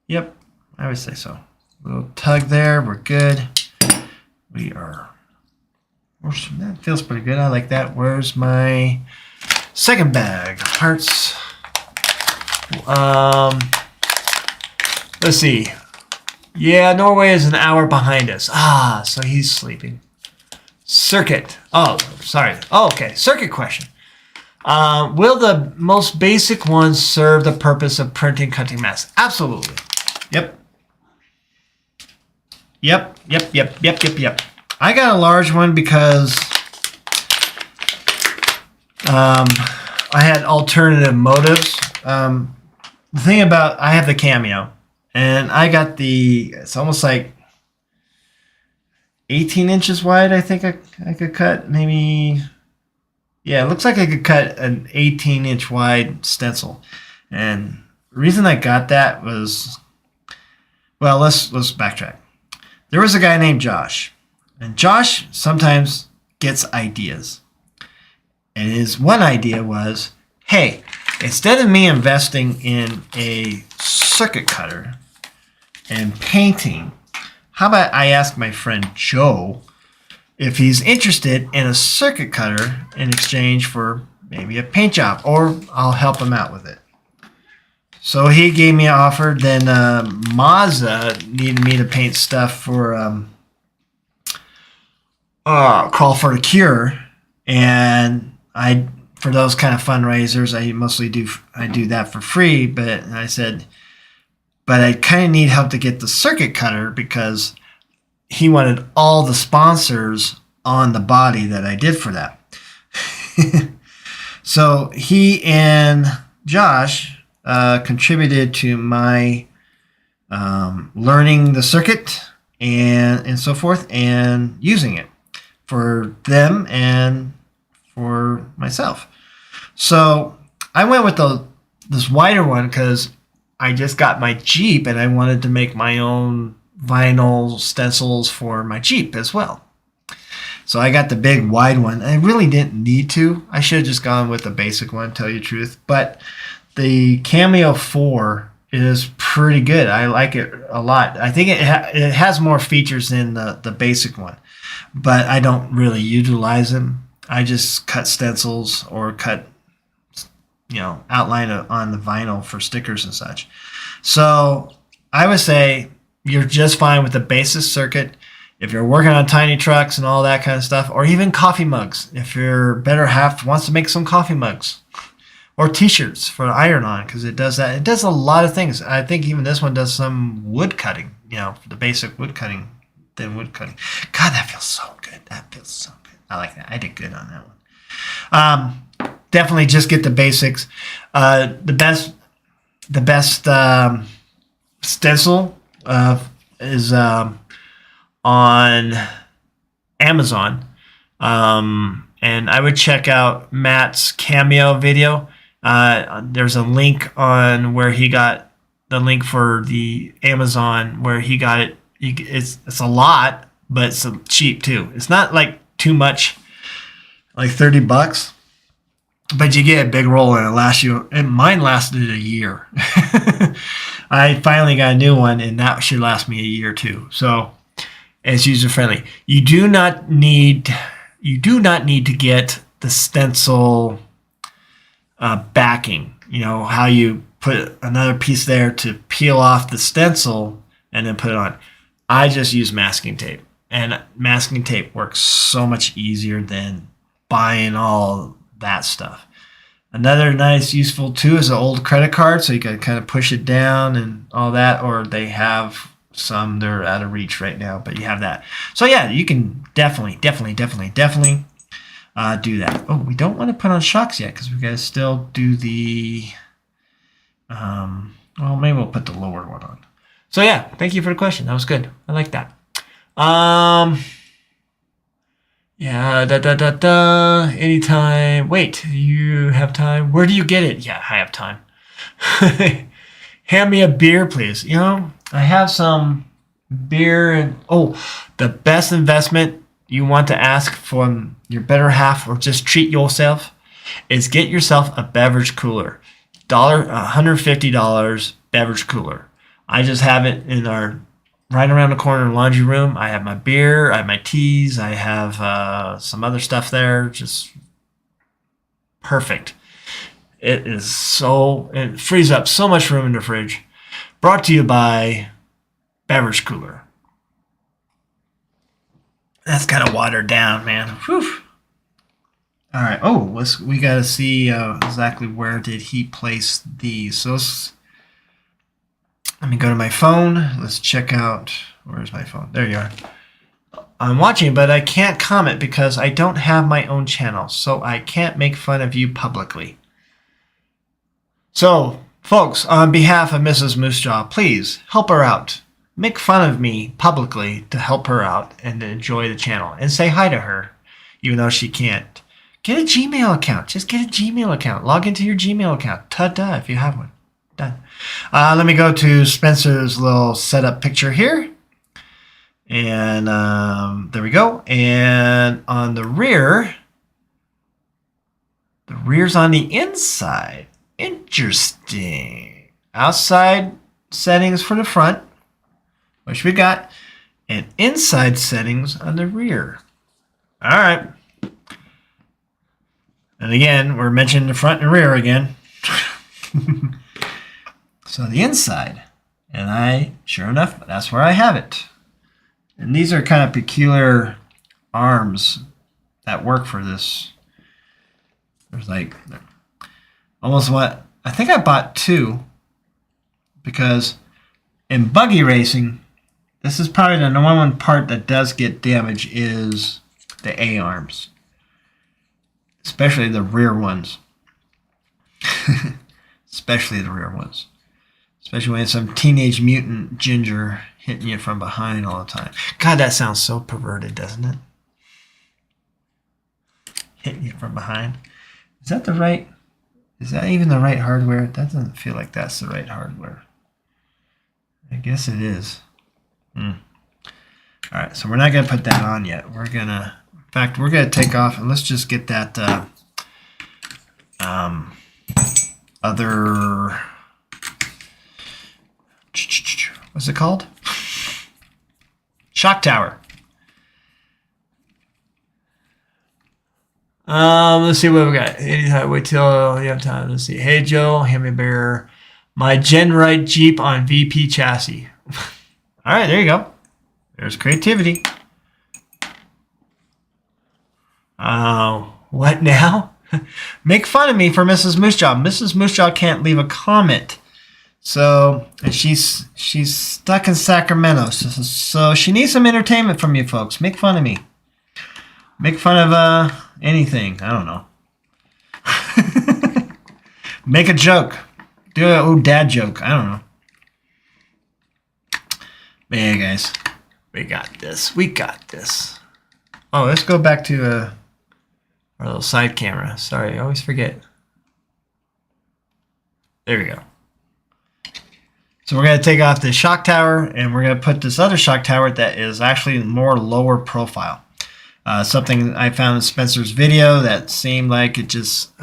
Yep, I would say so. A little tug there. We're good. We are. That feels pretty good. I like that. Where's my second bag of parts? Let's see. Yeah, Norway is an hour behind us. Ah, so he's sleeping. Circuit. Oh, sorry. Oh, okay. Circuit question. Will the most basic ones serve the purpose of printing, cutting masks? Absolutely. Yep. Yep. I got a large one because I had alternative motives. The thing about, I have the Cameo, and I got it's almost like 18 inches wide, I think I could cut. Maybe, yeah, it looks like I could cut an 18-inch wide stencil. And the reason I got that was, well, let's backtrack. There was a guy named Josh. And Josh sometimes gets ideas. And his one idea was, hey, instead of me investing in a circuit cutter and painting, how about I ask my friend Joe if he's interested in a circuit cutter in exchange for maybe a paint job, or I'll help him out with it. So he gave me an offer. Then Mazda needed me to paint stuff for Call for the Cure, and for those kind of fundraisers, I do that for free. But I said, but I kind of need help to get the circuit cutter because he wanted all the sponsors on the body that I did for that. So he and Josh contributed to my learning the circuit and so forth, and using it for them and for myself. So I went with this wider one because I just got my Jeep and I wanted to make my own vinyl stencils for my Jeep as well. So I got the big wide one. I really didn't need to. I should have just gone with the basic one, tell you the truth. But the Cameo 4 is pretty good. I like it a lot. I think it has more features than the basic one, but I don't really utilize them. I just cut stencils or cut, outline on the vinyl for stickers and such. So I would say you're just fine with the basic circuit. If you're working on tiny trucks and all that kind of stuff, or even coffee mugs, if your better half wants to make some coffee mugs, or t-shirts for iron on, because it does that. It does a lot of things. I think even this one does some wood cutting, for the basic wood cutting, thin wood cutting. God, that feels so good. That feels so good. I like that. I did good on that one. Definitely just get the basics. The best stencil is on Amazon. And I would check out Matt's Cameo video. There's a link on where he got the link for the Amazon where he got it. It's a lot, but it's cheap too. It's not like too much, like $30, but you get a big roll and it lasts you. And mine lasted a year. I finally got a new one, and that should last me a year too. So it's user friendly. You do not need to get the stencil backing. How you put another piece there to peel off the stencil and then put it on. I just use masking tape, and masking tape works so much easier than buying all that stuff. Another nice useful too is an old credit card, so you can kind of push it down and all that, or they have some, they're out of reach right now, but you have that. So yeah, you can definitely do that. Oh, we don't want to put on shocks yet because we got to still do the, well, maybe we'll put the lower one on. So yeah, thank you for the question. That was good. I like that. Um, yeah, anytime. Wait, you have time? Where do you get it? Yeah, I have time. Hand me a beer, please. You know, I have some beer and the best investment you want to ask from your better half or just treat yourself is get yourself a beverage cooler. $150 beverage cooler. I just have it in our right around the corner laundry room. I have my beer, I have my teas, I have some other stuff there. Just perfect. It frees up so much room in the fridge. Brought to you by Beverage Cooler. That's kind of watered down, man. Whew. All right. Oh, we got to see exactly where did he place these. So let me go to my phone. Let's check out. Where's my phone? There you are. I'm watching, but I can't comment because I don't have my own channel, so I can't make fun of you publicly. So, folks, on behalf of Mrs. Moosejaw, please help her out. Make fun of me publicly to help her out and to enjoy the channel. And say hi to her, even though she can't. Get a Gmail account. Just get a Gmail account. Log into your Gmail account. Ta-da, if you have one. Done. Let me go to Spencer's little setup picture here. And there we go. And on the rear's on the inside. Interesting. Outside settings for the front, which we got, and inside settings on the rear. All right. And again, we're mentioning the front and rear again. So the inside, and sure enough, that's where I have it. And these are kind of peculiar arms that work for this. There's like almost what I think I bought two because in buggy racing, this is probably the number one part that does get damaged is the A-arms, especially the rear ones. Especially the rear ones. Especially when it's some teenage mutant ginger hitting you from behind all the time. God, that sounds so perverted, doesn't it? Hitting you from behind. Is that even the right hardware? That doesn't feel like that's the right hardware. I guess it is. All right, so we're not going to put that on yet. In fact, we're going to take off and let's just get that other, what's it called? Shock tower. Let's see what we got. Anytime, wait till you have time. Let's see. Hey Joe, hand me a bear. My Gen Right Jeep on VP chassis. All right, there you go. There's creativity. What now? Make fun of me for Mrs. Moosejaw. Mrs. Moosejaw can't leave a comment. So she's stuck in Sacramento. So she needs some entertainment from you folks. Make fun of me. Make fun of anything. I don't know. Make a joke. Do a dad joke. I don't know. But yeah, guys. We got this. We got this. Oh, let's go back to our little side camera. Sorry, I always forget. There we go. So we're going to take off the shock tower, and we're going to put this other shock tower that is actually more lower profile. Something I found in Spencer's video that seemed like I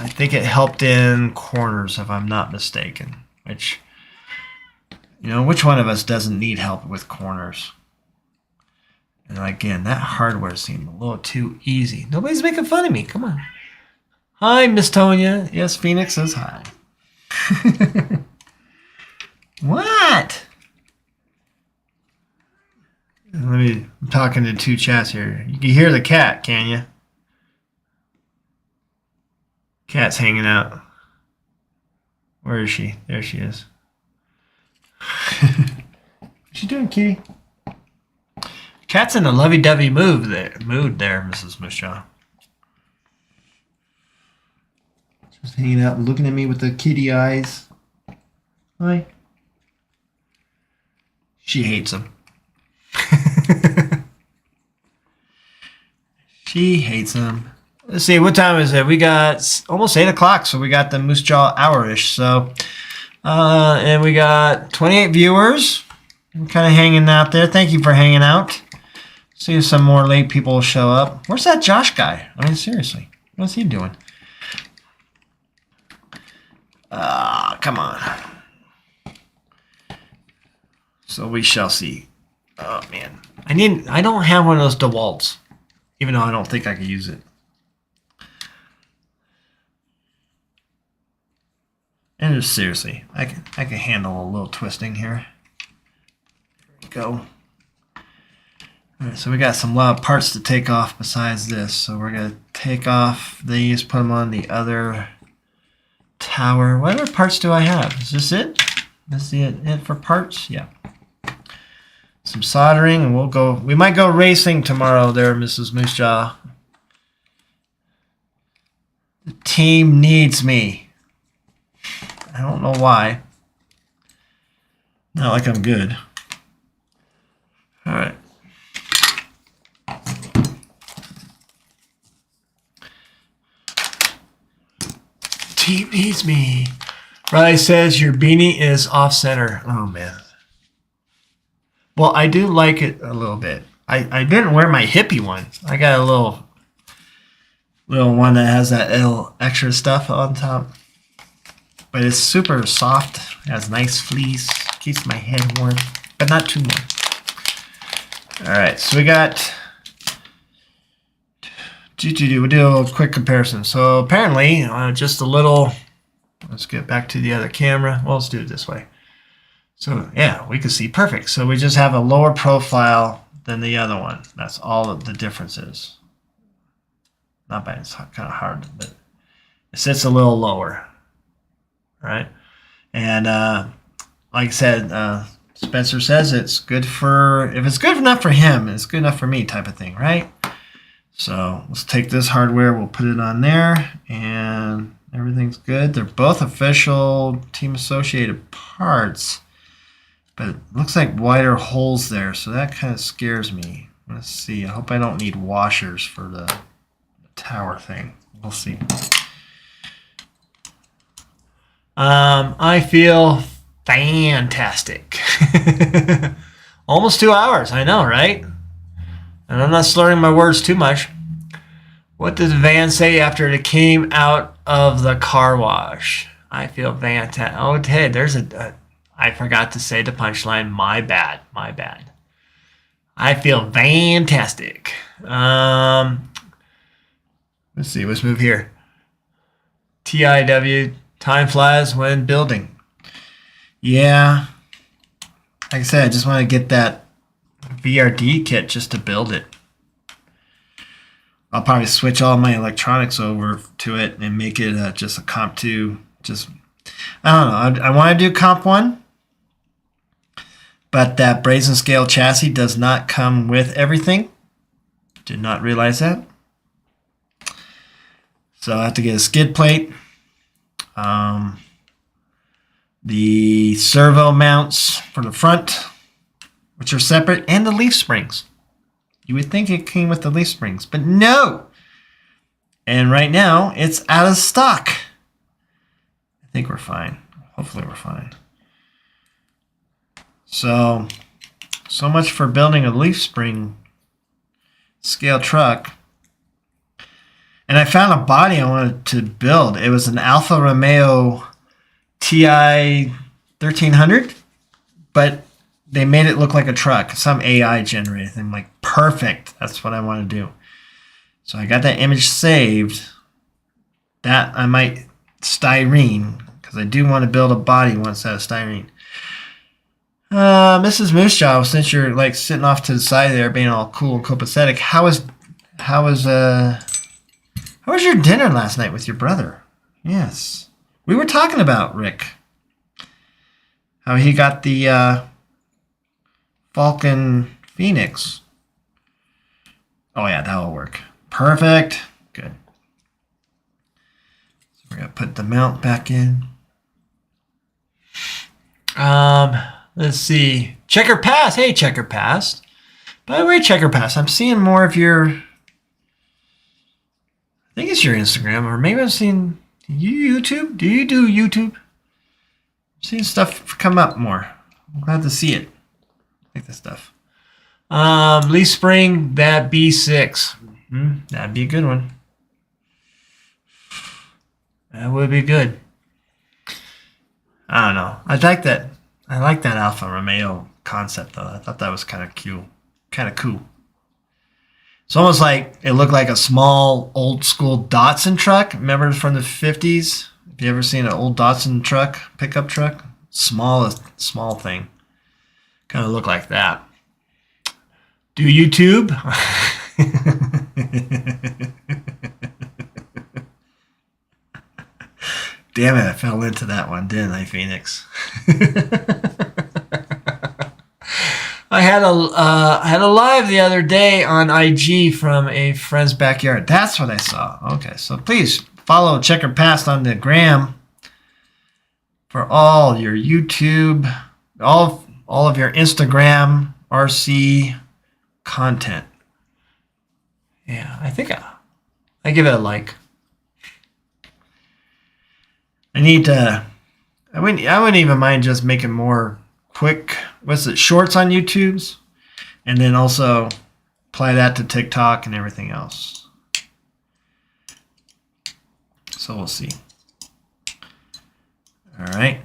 think it helped in corners, if I'm not mistaken. Which one of us doesn't need help with corners? And again, that hardware seemed a little too easy. Nobody's making fun of me. Come on. Hi, Miss Tonya. Yes, Phoenix says hi. What? I'm talking to two chats here. You can hear the cat, can you? Cat's hanging out. Where is she? There she is. What you doing, kitty? Cat's in a lovey-dovey mood there, Mrs. Moosejaw. Just hanging out and looking at me with the kitty eyes. Hi. She hates him. She hates them. Let's see, what time is it? We got almost 8 o'clock, so we got the Moosejaw Hour-ish. So, and we got 28 viewers. I'm kind of hanging out there. Thank you for hanging out. See if some more late people will show up. Where's that Josh guy? I mean, seriously. What's he doing? Come on. So we shall see. Oh, man. I don't have one of those DeWalt's, even though I don't think I could use it. And just seriously, I can handle a little twisting here. There we go. Alright, so we got some lot of parts to take off besides this. So we're going to take off these, put them on the other tower. What other parts do I have? Is this it? Is this it for parts? Yeah. Some soldering, and we'll go. We might go racing tomorrow there, Mrs. Moosejaw. The team needs me. I don't know why. Not like I'm good. All right. Team needs me. Riley says your beanie is off center. Oh man. Well, I do like it a little bit. I didn't wear my hippie one. I got a little one that has that little extra stuff on top. But it's super soft. It has nice fleece. Keeps my head warm, but not too warm. Alright, so we got... We'll do a little quick comparison. So apparently, just a little... Let's get back to the other camera. Well, let's do it this way. So yeah, we can see perfect. So we just have a lower profile than the other one. That's all of the difference is. Not bad, it's kind of hard, but it sits a little lower. Right? And like I said, Spencer says it's good for, if it's good enough for him, it's good enough for me type of thing, right? So let's take this hardware, we'll put it on there, and everything's good. They're both official Team Associated parts, but it looks like wider holes there, so that kind of scares me. Let's see. I hope I don't need washers for the tower thing. We'll see. I feel fantastic. Almost 2 hours, I know, right? And I'm not slurring my words too much. What did the van say after it came out of the car wash? I feel fantastic. Oh, hey, there's I forgot to say the punchline. My bad. My bad. I feel fantastic. Let's see. Let's move here. TIW. Time flies when building. Yeah. Like I said, I just want to get that VRD kit just to build it. I'll probably switch all my electronics over to it and make it just a Comp 2. Just, I don't know. I want to do Comp 1, but that brazen scale chassis does not come with everything. Did not realize that. So I have to get a skid plate. The servo mounts for the front, which are separate, and the leaf springs. You would think it came with the leaf springs, but no. And right now, it's out of stock. I think we're fine. Hopefully we're fine. So much for building a leaf spring scale truck. And I found a body I wanted to build. It was an Alfa Romeo TI 1300, but they made it look like a truck, some AI generated. I'm like, perfect. That's what I want to do. So I got that image saved. That I might styrene, because I do want to build a body once out of styrene. Mrs. Moosejaw, since you're like sitting off to the side there, being all cool and copacetic, how was your dinner last night with your brother? Yes. We were talking about Rick. How he got the Falcon Phoenix. Oh yeah, that'll work. Perfect. Good. So we're gonna put the mount back in. Let's see. Checker Pass. Hey, Checker Pass. By the way, Checker Pass, I'm seeing more of your think it's your Instagram, or maybe I've seen YouTube. Do you do YouTube? I've seen stuff come up more. I'm glad to see it. I like this stuff. Leaf Spring, that B6. That'd be a good one. That would be good. I don't know. I like that. I like that Alfa Romeo concept though. I thought that was kind of cute. Kind of cool. It's almost like it looked like a small old school Datsun truck. Remember from the 50s? Have you ever seen an old Datsun truck, pickup truck? Small thing. Kind of look like that. Do YouTube? Damn it, I fell into that one, didn't I, Phoenix? I had a live the other day on IG from a friend's backyard. That's what I saw. Okay, so please follow Checker Past on the gram for all your YouTube, all of your Instagram RC content. Yeah, I think I give it a like. I wouldn't even mind just making more quick, shorts on YouTube's, and then also apply that to TikTok and everything else. So we'll see. All right.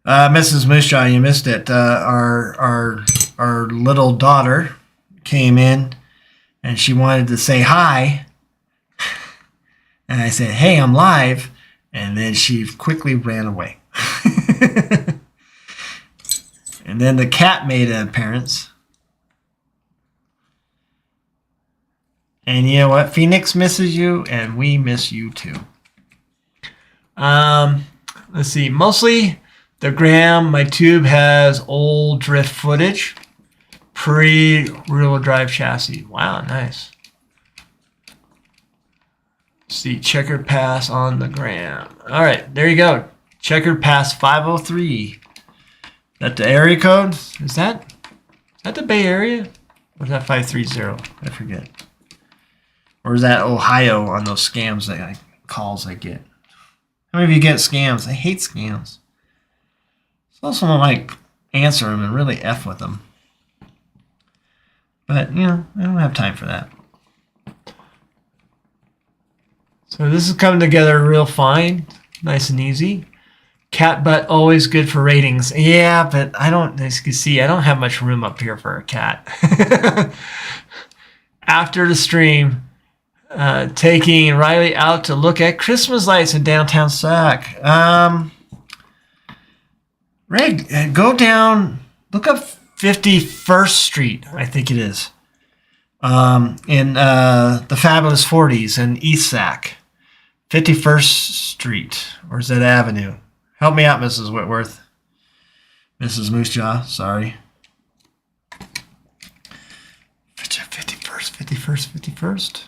Mrs. Moosejaw, you missed it. Our little daughter came in and she wanted to say hi. And I said, hey, I'm live. And then she quickly ran away. And then the cat made an appearance. And you know what? Phoenix misses you, and we miss you too. Let's see. Mostly the gram, my tube has old drift footage. Pre-rear drive chassis. Wow, nice. See, Checker Pass on the gram. All right, there you go. Checker Pass 503. That the area code? Is that the Bay Area? Or is that 530? I forget. Or is that Ohio on those scams calls I get? How many of you get scams? I hate scams. So someone like answer them and really F with them. But, I don't have time for that. So this is coming together real fine. Nice and easy. Cat butt always good for ratings. Yeah, but as you can see, I don't have much room up here for a cat. After the stream, taking Riley out to look at Christmas lights in downtown Sac. Ray, go down, look up 51st Street, I think it is, in the Fabulous 40s in East Sac. 51st Street, or is that Avenue? Help me out, Mrs. Whitworth. Mrs. Moosejaw, sorry. 51st?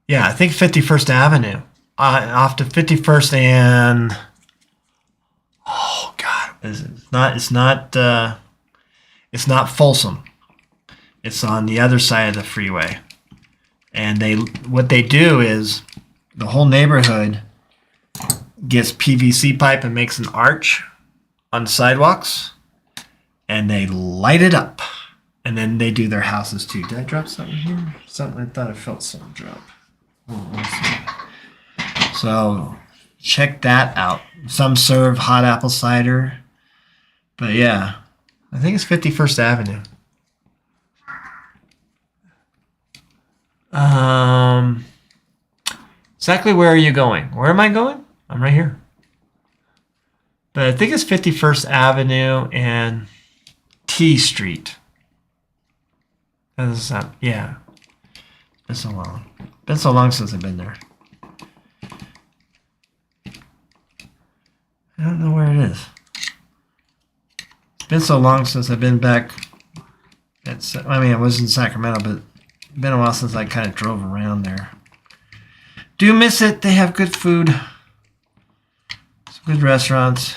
Yeah, I think 51st Avenue. Off to 51st and... Oh, God. It's not Folsom. It's on the other side of the freeway. And what they do is the whole neighborhood gets PVC pipe and makes an arch on the sidewalks, and they light it up, and then they do their houses too. Did I drop something here? Something, I thought I felt something drop. So check that out. Some serve hot apple cider, but yeah, I think it's 51st Avenue. Exactly where are you going? Where am I going? I'm right here. But I think it's 51st Avenue and T Street. Yeah. Been so long. Been so long since I've been there. I don't know where it is. It's been so long since I've been back. I was in Sacramento, but it's been a while since I kind of drove around there. Do miss it. They have good food. Some good restaurants.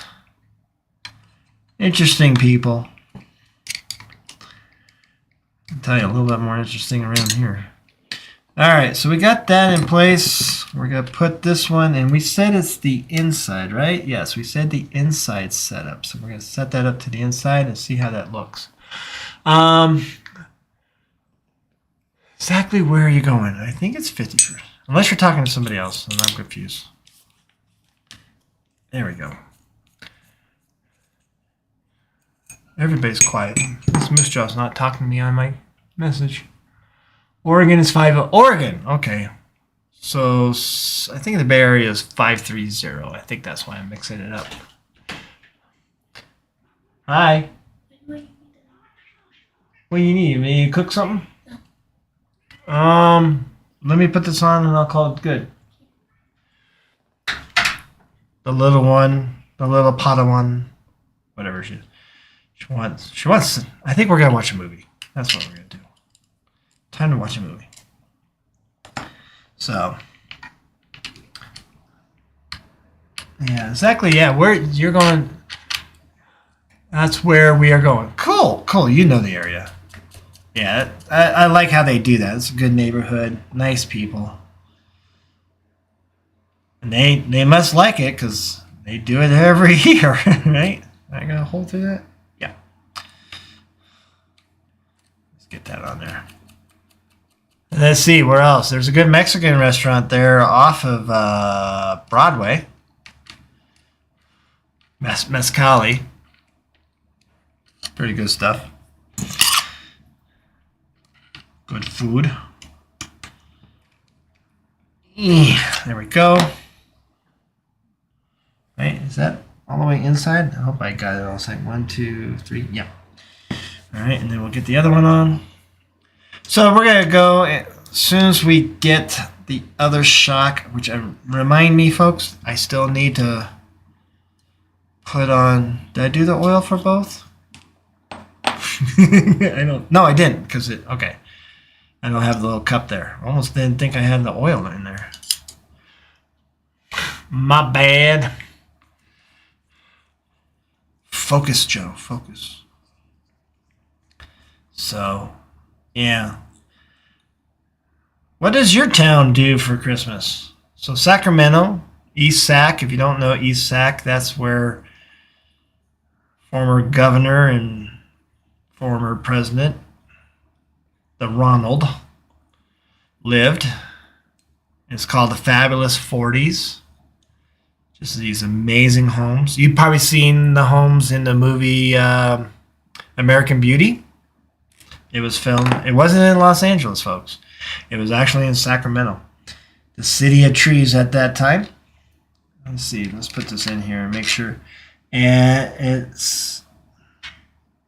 Interesting people. I'll tell you a little bit more interesting around here. All right, so we got that in place. We're going to put this one, and we said it's the inside, right? Yes, we said the inside setup. So we're going to set that up to the inside and see how that looks. Exactly where are you going? I think it's 50%. Unless you're talking to somebody else, and I'm confused. There we go. Everybody's quiet. This Moosejaw's not talking to me on my message. Oregon is 5. Oregon, okay. So I think the Bay Area is 530. I think that's why I'm mixing it up. Hi. What do you need? You need to cook something? Let me put this on and I'll call it good. The little one, the little Padawan, whatever she wants. I think we're gonna watch a movie. That's what we're gonna do. Time to watch a movie. So, yeah, exactly. Yeah, where you're going. That's where we are going. Cool. You know the area. Yeah, I like how they do that. It's a good neighborhood, nice people, and they must like it because they do it every year, right? I got a hole through that. Yeah. Let's get that on there. Let's see, where else? There's a good Mexican restaurant there off of Broadway. Mezcali. Pretty good stuff. Good food. There we go. Right, is that all the way inside? I hope I got it all set. 1, 2, 3. Yeah. All right, and then we'll get the other one on. So we're going to go as soon as we get the other shock, which remind me, folks, I still need to put on. Did I do the oil for both? No, I didn't because okay. I don't have the little cup there. Almost didn't think I had the oil in there. My bad. Focus, Joe. Focus. So, yeah. What does your town do for Christmas? So Sacramento, East Sac. If you don't know East Sac, that's where former governor and former president, the Ronald, lived. It's called the Fabulous 40s. Just these amazing homes. You've probably seen the homes in the movie American Beauty. It was filmed. It wasn't in Los Angeles, folks. It was actually in Sacramento, the city of trees at that time. Let's see. Let's put this in here and make sure. And it's.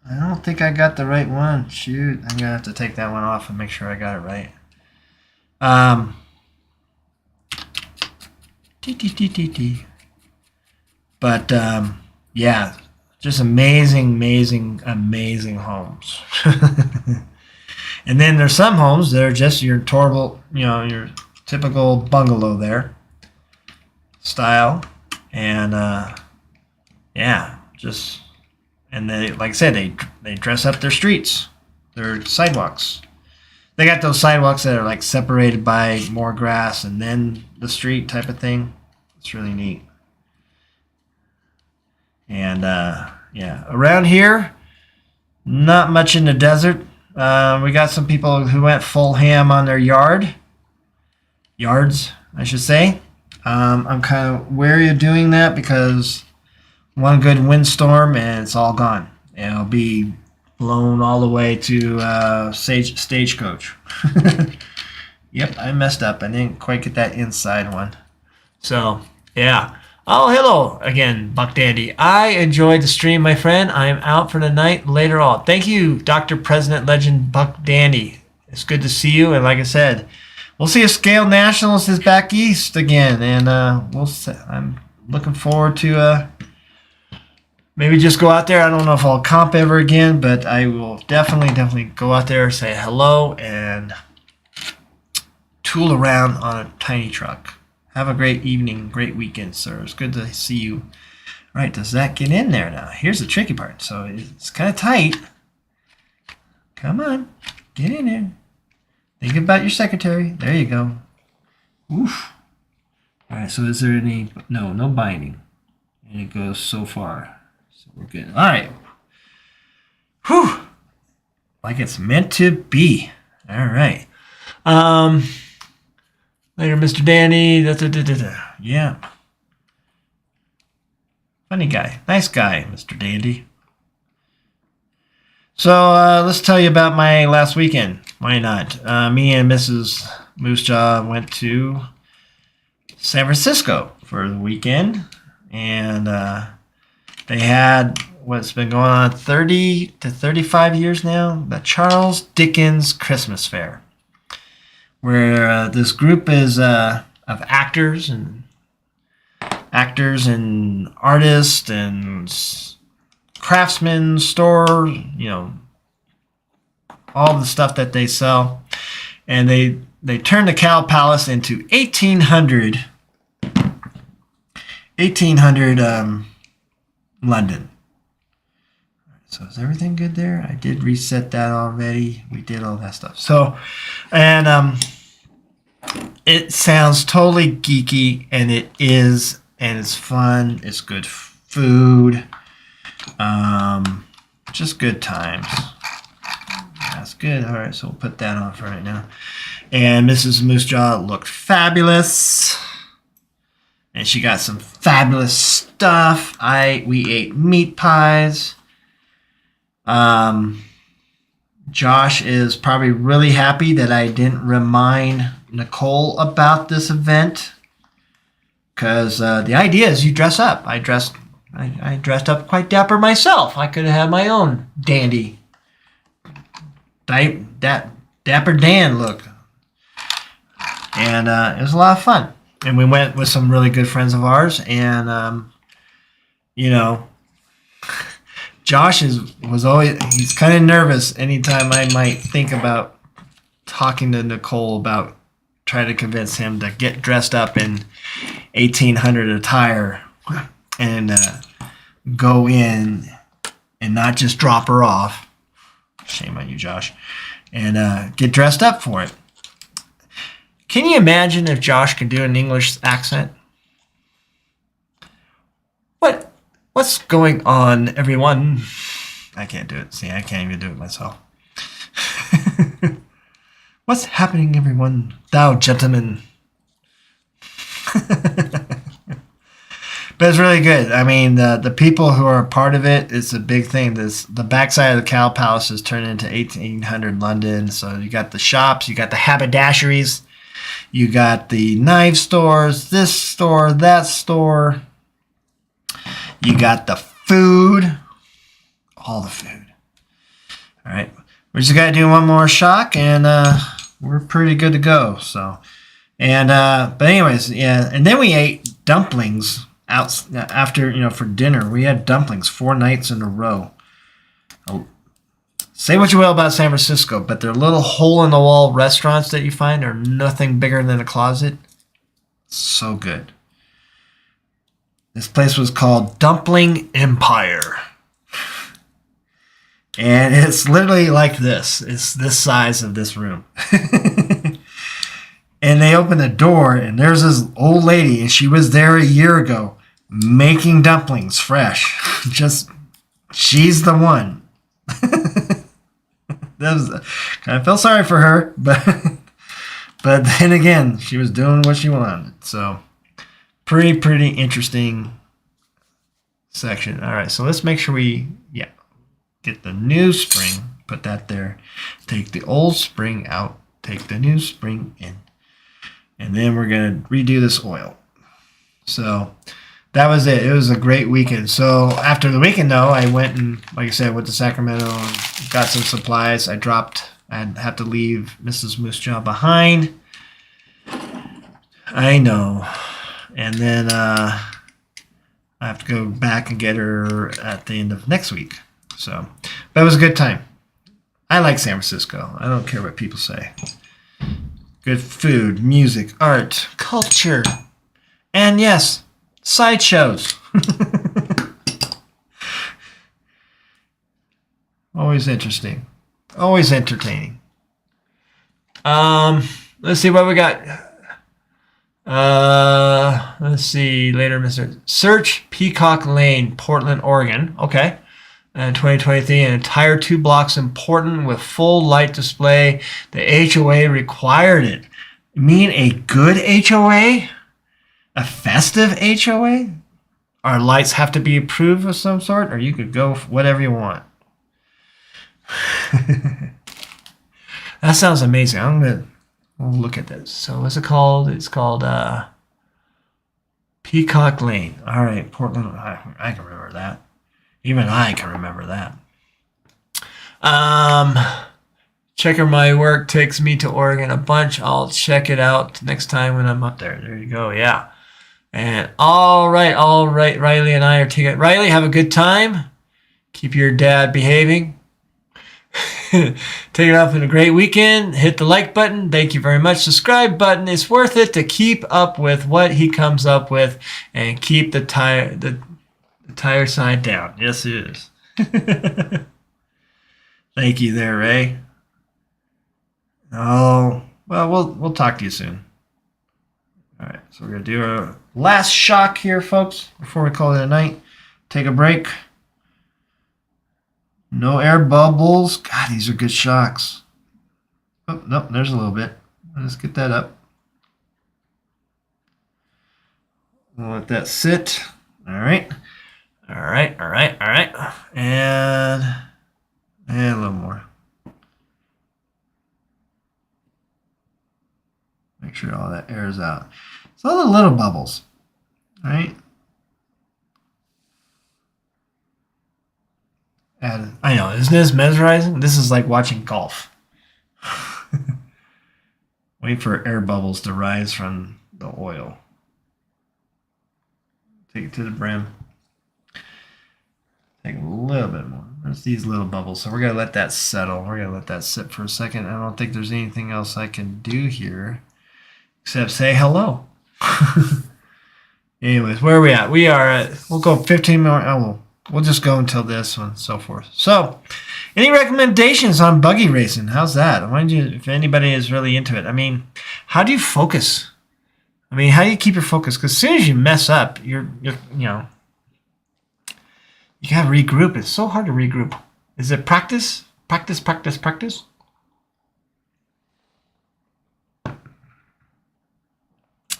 I don't think I got the right one. Shoot, I'm gonna have to take that one off and make sure I got it right. But yeah, just amazing homes. And then there's some homes that are just your your typical bungalow there style, and yeah, just. And they, like I said, they dress up their streets, their sidewalks. They got those sidewalks that are like separated by more grass and then the street type of thing. It's really neat. And yeah, around here, not much in the desert. We got some people who went full ham on their yards, I should say. I'm kind of wary of doing that because one good windstorm and it's all gone. It'll be blown all the way to Stagecoach. Yep, I messed up. I didn't quite get that inside one. So, yeah. Oh, hello again, Buck Dandy. I enjoyed the stream, my friend. I am out for the night later on. Thank you, Dr. President Legend Buck Dandy. It's good to see you. And like I said, we'll see if Scale Nationals is back east again. And I'm looking forward to maybe just go out there. I don't know if I'll comp ever again, but I will definitely go out there, say hello, and tool around on a tiny truck. Have a great evening, great weekend, sir. It's good to see you. All right, does that get in there now? Here's the tricky part. So it's kind of tight. Come on, get in there. Think about your secretary. There you go. Oof. All right, so is there any... No binding. And it goes so far. So we're good. All right. Whew. Like it's meant to be. All right. Later, Mr. Dandy. Yeah. Funny guy. Nice guy, Mr. Dandy. So let's tell you about my last weekend. Why not? Me and Mrs. Moosejaw went to San Francisco for the weekend. And they had what's been going on 30 to 35 years now, the Charles Dickens Christmas Fair, where this group is of actors and artists and craftsmen, store, all the stuff that they sell, and they turned the Cow Palace into 1800 London. So is everything good there? I did reset that already. We did all that stuff. So, and it sounds totally geeky, and it is, and it's fun. It's good food. Just good times. That's good. All right, so we'll put that on for right now. And Mrs. Moosejaw looked fabulous. And she got some fabulous stuff. We ate meat pies. Josh is probably really happy that I didn't remind Nicole about this event, because the idea is you dress up. I dressed up quite dapper myself. I could have had my own dandy, dapper Dan look, and it was a lot of fun. And we went with some really good friends of ours, and Josh he's kind of nervous anytime I might think about talking to Nicole about trying to convince him to get dressed up in 1800 attire and go in and not just drop her off. Shame on you, Josh. And get dressed up for it. Can you imagine if Josh could do an English accent? What's going on, everyone? I can't do it. See, I can't even do it myself. What's happening, everyone? Thou gentlemen. But it's really good. I mean, the people who are a part of it, it's a big thing. The backside of the Cow Palace is turned into 1800 London. So you got the shops, you got the haberdasheries, you got the knife stores, this store, that store. You got the food, all the food. All right, we just got to do one more shock, and we're pretty good to go. So, and but anyways, yeah. And then we ate dumplings out after for dinner. We had dumplings 4 nights in a row. Say what you will about San Francisco, but their little hole-in-the-wall restaurants that you find are nothing bigger than a closet. So good. This place was called Dumpling Empire. And it's literally like this. It's this size of this room. And they open the door, and there's this old lady, and she was there a year ago making dumplings fresh. She's the one. I felt sorry for her, but then again, she was doing what she wanted. So pretty interesting section. All right, so let's make sure we get the new spring, put that there, take the old spring out, take the new spring in, and then we're gonna redo this oil. So that was it. It was a great weekend. So after the weekend, though, I went and, like I said, went to Sacramento, got some supplies. I had to leave Mrs. Moosejaw behind. I know. And then I have to go back and get her at the end of next week. So that was a good time. I like San Francisco. I don't care what people say. Good food, music, art, culture, and yes, sideshows. Always interesting. Always entertaining. Let's see what we got. Let's see later, Mr. Search Peacock Lane, Portland, Oregon. Okay. And 2023, an entire 2 blocks in Portland with full light display. The HOA required it. You mean a good HOA? A festive HOA? Our lights have to be approved of some sort, or you could go whatever you want. That sounds amazing. I'm gonna look at this. So what's it called? It's called Peacock Lane. All right, Portland. I can remember that. Even I can remember that. Checker my work takes me to Oregon a bunch. I'll check it out next time when I'm up there. There you go. Yeah. And all right. Riley and I are taking. Riley, have a good time. Keep your dad behaving. Take it off in a great weekend. Hit the like button. Thank you very much. Subscribe button. It's worth it to keep up with what he comes up with and keep the tire side down. Yes, it is. Thank you there, Ray. Oh, well, we'll talk to you soon. All right, so we're gonna do our last shock here, folks, before we call it a night. Take a break. No air bubbles. God, these are good shocks. Oh, nope, there's a little bit. Let's get that up. We'll let that sit. All right. And a little more. Make sure all that air is out. It's all the little bubbles. All right. And I know, isn't this mesmerizing? This is like watching golf. Wait for air bubbles to rise from the oil. Take it to the brim. Take a little bit more. There's these little bubbles. So we're going to let that settle. We're going to let that sit for a second. I don't think there's anything else I can do here except say hello. Anyways, where are we at? We are at, we'll go 15 more. We'll just go until this one, so forth. So, any recommendations on buggy racing? How's that? I wonder if anybody is really into it. I mean, how do you focus? I mean, how do you keep your focus? Because as soon as you mess up, you're you know, you got to regroup. It's so hard to regroup. Is it practice? Practice?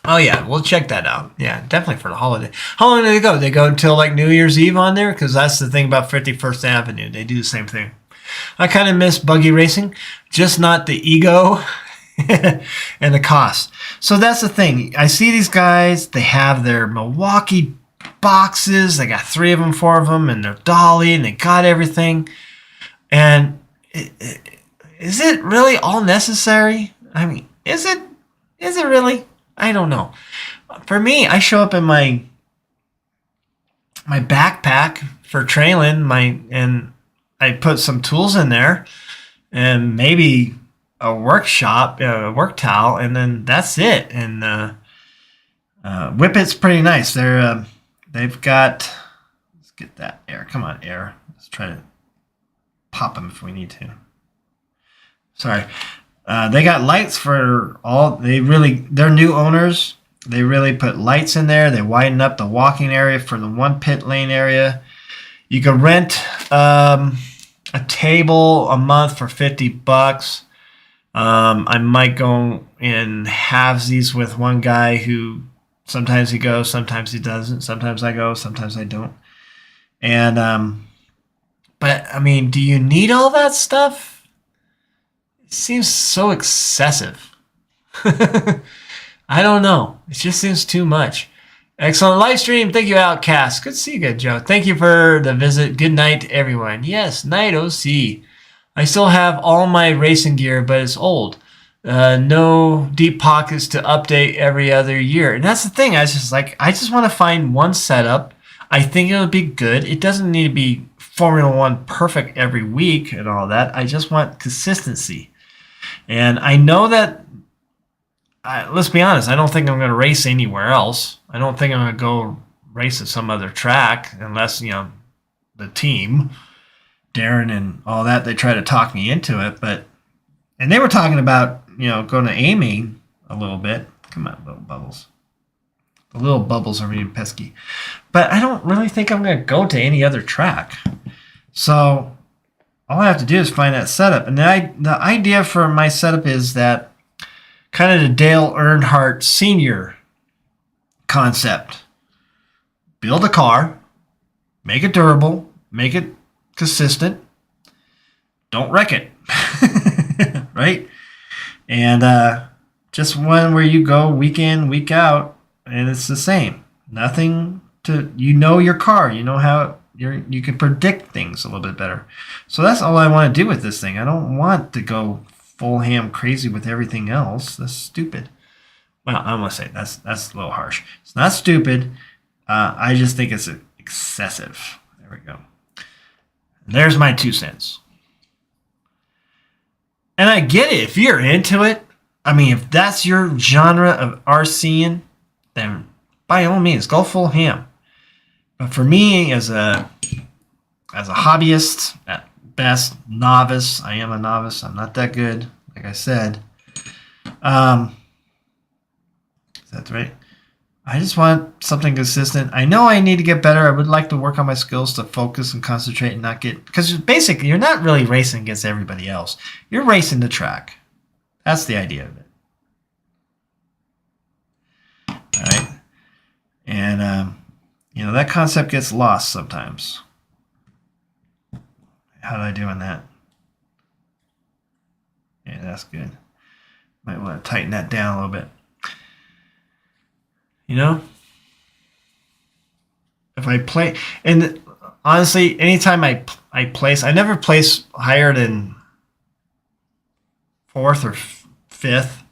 Oh, yeah. We'll check that out. Yeah, definitely for the holiday. How long do they go? They go until like New Year's Eve on there? Because that's the thing about 51st Avenue. They do the same thing. I kind of miss buggy racing, just not the ego and the cost. So that's the thing. I see these guys. They have their Milwaukee boxes. They got 3 of them, 4 of them, and they're dolly, and they got everything. And is it really all necessary? I mean, is it really? I don't know. For me, I show up in my backpack for trailing and I put some tools in there and maybe a work towel, and then that's it. And Whippet's pretty nice. They've got. Let's get that air. Come on, air. Let's try to pop them if we need to. Sorry. They got lights for all. They're new owners. They really put lights in there. They widen up the walking area for the one pit lane area. You can rent a table a month for $50. I might go in halvesies with one guy who sometimes he goes, sometimes he doesn't. Sometimes I go, sometimes I don't. And but I mean, do you need all that stuff? Seems so excessive. I don't know. It just seems too much. Excellent live stream. Thank you, Outcast. Good to see you again, Joe. Thank you for the visit. Good night, everyone. Yes, night OC. I still have all my racing gear, but it's old. No deep pockets to update every other year. And that's the thing. I just want to find one setup. I think it'll be good. It doesn't need to be Formula One perfect every week and all that. I just want consistency. And I know that, let's be honest, I don't think I'm going to race anywhere else. I don't think I'm going to go race at some other track unless, the team, Darren and all that, they try to talk me into it. And they were talking about going to aiming a little bit. Come on, little bubbles. The little bubbles are being pesky. But I don't really think I'm going to go to any other track. So all I have to do is find that setup. And the idea for my setup is that kind of the Dale Earnhardt Sr. concept. Build a car, make it durable, make it consistent, don't wreck it, right? And just one where you go week in, week out, and it's the same. Nothing to, your car, how you can predict things a little bit better. So that's all I want to do with this thing. I don't want to go full ham crazy with everything else. That's stupid. Well, I want to say that's a little harsh. It's not stupid. I just think it's excessive. There we go. There's my 2 cents. And I get it. If you're into it, if that's your genre of RCing, then by all means, go full ham. But for me, as a hobbyist, at best, novice, I am a novice. I'm not that good, like I said. That's right. I just want something consistent. I know I need to get better. I would like to work on my skills to focus and concentrate and not get... Because basically, you're not really racing against everybody else. You're racing the track. That's the idea of it. All right? And, that concept gets lost sometimes. How did I do on that? Yeah, that's good. Might want to tighten that down a little bit. If I play, and honestly, anytime I place, I never place higher than 4th or 5th.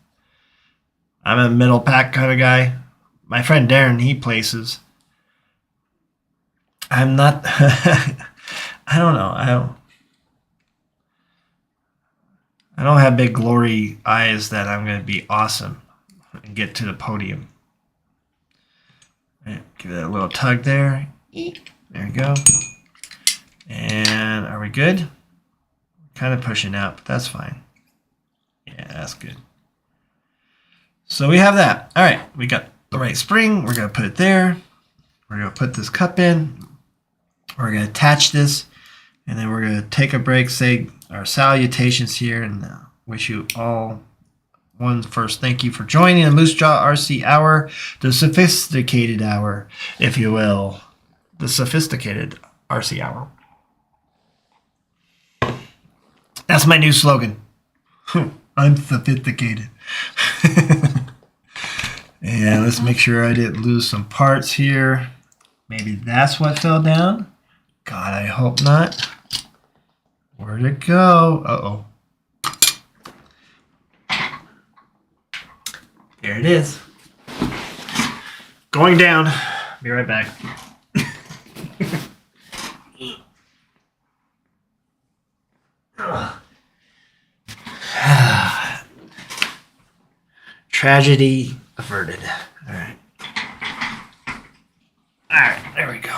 I'm a middle pack kind of guy. My friend Darren, he places. I'm not. I don't know. I don't have big glory eyes that I'm going to be awesome and get to the podium. Right, give it a little tug there. There we go. And are we good? Kind of pushing out, but that's fine. Yeah, that's good. So we have that. All right, we got the right spring. We're going to put it there. We're going to put this cup in. We're going to attach this. And then we're going to take a break, say our salutations here, and wish you all one first thank you for joining the Moosejaw RC Hour, the sophisticated hour, if you will. The sophisticated RC Hour. That's my new slogan. I'm sophisticated. And let's make sure I didn't lose some parts here. Maybe that's what fell down. God, I hope not. Where'd it go? Uh-oh. Here it is. Going down. Be right back. Tragedy averted. All right. All right, there we go.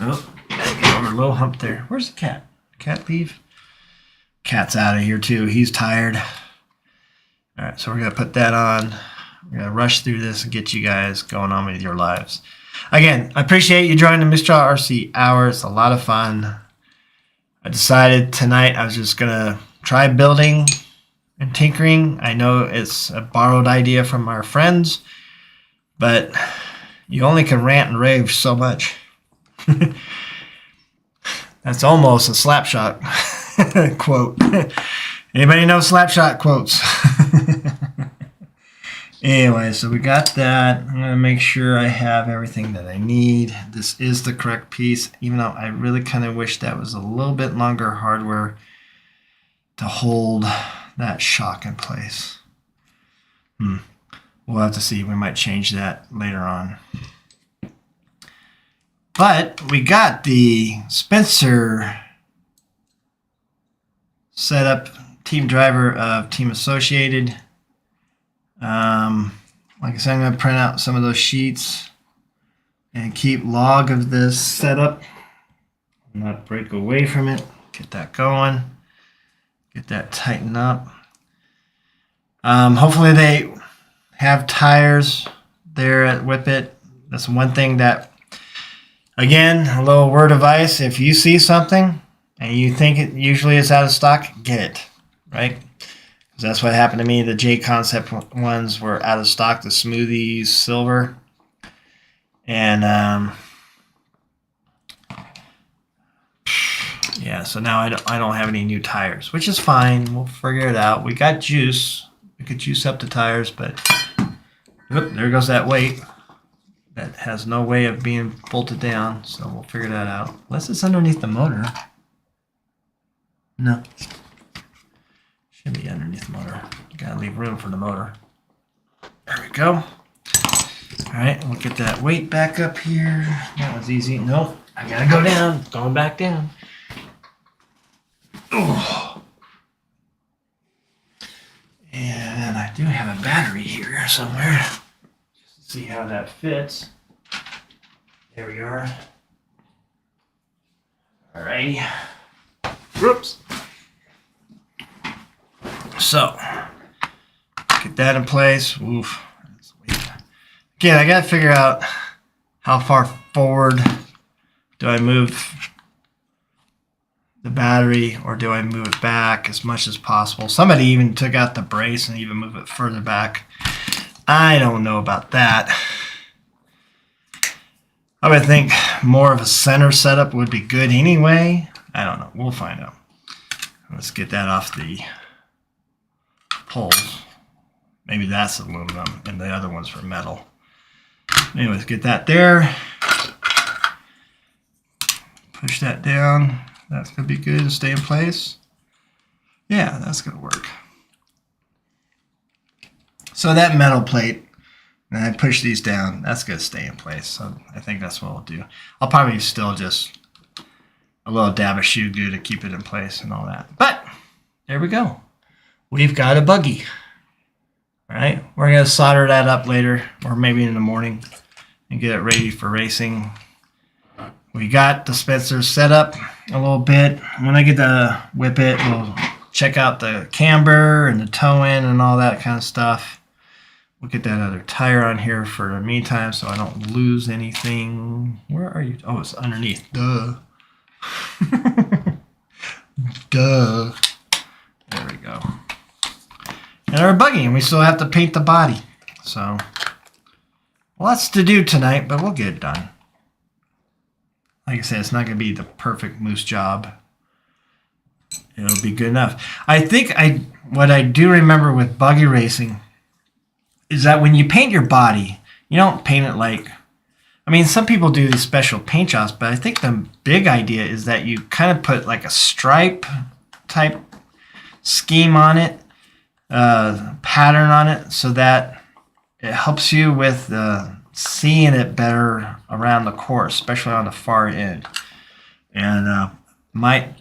Oh, gotta get over a little hump there. Where's the cat? Cat leave? Cat's out of here too. He's tired. All right, so we're gonna put that on. We're gonna rush through this and get you guys going on with your lives. Again, I appreciate you joining the Moosejaw RC Hour. It's a lot of fun. I decided tonight I was just gonna try building and tinkering. I know it's a borrowed idea from our friends, but you only can rant and rave so much. That's almost a Slapshot quote. Anybody know Slapshot quotes? Anyway, so we got that. I'm going to make sure I have everything that I need. This is the correct piece, even though I really kind of wish that was a little bit longer hardware to hold that shock in place. We'll have to see. We might change that later on. But we got the Spencer setup team driver of Team Associated. Like I said, I'm going to print out some of those sheets and keep log of this setup. Not break away from it. Get that going. Get that tightened up. Hopefully they have tires there at Whippet. That's one thing that, again, a little word of advice. If you see something and you think it usually is out of stock, get it, right? Because that's what happened to me. The J Concept ones were out of stock, the Smoothies Silver. And yeah, so now I don't have any new tires, which is fine. We'll figure it out. We got juice. We could juice up the tires, but whoop, there goes that weight. That has no way of being bolted down, so we'll figure that out. Unless it's underneath the motor. No. Should be underneath the motor. Gotta leave room for the motor. There we go. Alright, we'll get that weight back up here. That was easy. Nope, I gotta go down. Going back down. Oh. And I do have a battery here somewhere. Just to see how that fits. There we are. Alrighty. Whoops. So, get that in place. Oof. Again, I gotta figure out how far forward do I move the battery, or do I move it back as much as possible. Somebody even took out the brace and even moved it further back. I don't know about that. I would think more of a center setup would be good anyway. I don't know. We'll find out. Let's get that off the poles. Maybe that's aluminum and the other ones for metal. Anyways, get that there. Push that down. That's going to be good and stay in place. Yeah, that's going to work. So that metal plate, and I push these down, that's going to stay in place. So I think that's what we'll do. I'll probably still just a little dab of shoe glue to keep it in place and all that. But there we go. We've got a buggy. All right, we're going to solder that up later, or maybe in the morning, and get it ready for racing. We got the Spencer set up a little bit. When I get to Whippet, we'll check out the camber and the toe in and all that kind of stuff. We'll get that other tire on here for the meantime so I don't lose anything. Where are you? Oh, it's underneath. Duh. Duh. There we go. And our buggy, and we still have to paint the body. So, lots to do tonight, but we'll get it done. Like I said, it's not going to be the perfect moose job. It'll be good enough. I think what I do remember with buggy racing is that when you paint your body, you don't paint it like... I mean, some people do these special paint jobs, but I think the big idea is that you kind of put like a stripe type scheme on it. Pattern on it, so that it helps you with seeing it better around the course, especially on the far end. And I might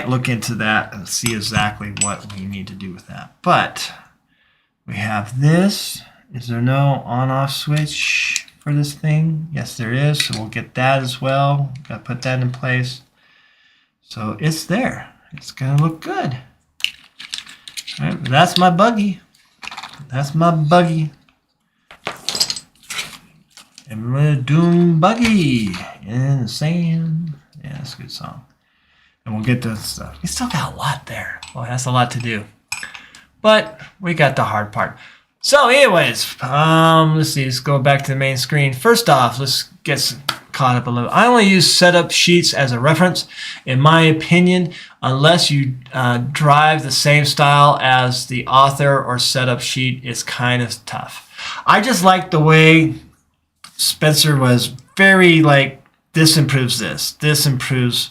look into that and see exactly what we need to do with that. But we have this. Is there no on-off switch for this thing? Yes, there is. So we'll get that as well. Got to put that in place. So it's there. It's gonna look good. All right, that's my buggy. That's my buggy. And Doom Buggy in the sand. Yeah, that's a good song. And we'll get to stuff. We still got a lot there. Well, that's a lot to do. But we got the hard part. So anyways, let's see. Let's go back to the main screen. First off, let's get caught up a little. I only use setup sheets as a reference. In my opinion, unless you drive the same style as the author or setup sheet, it's kind of tough. I just like the way Spencer was very like, this improves this. This improves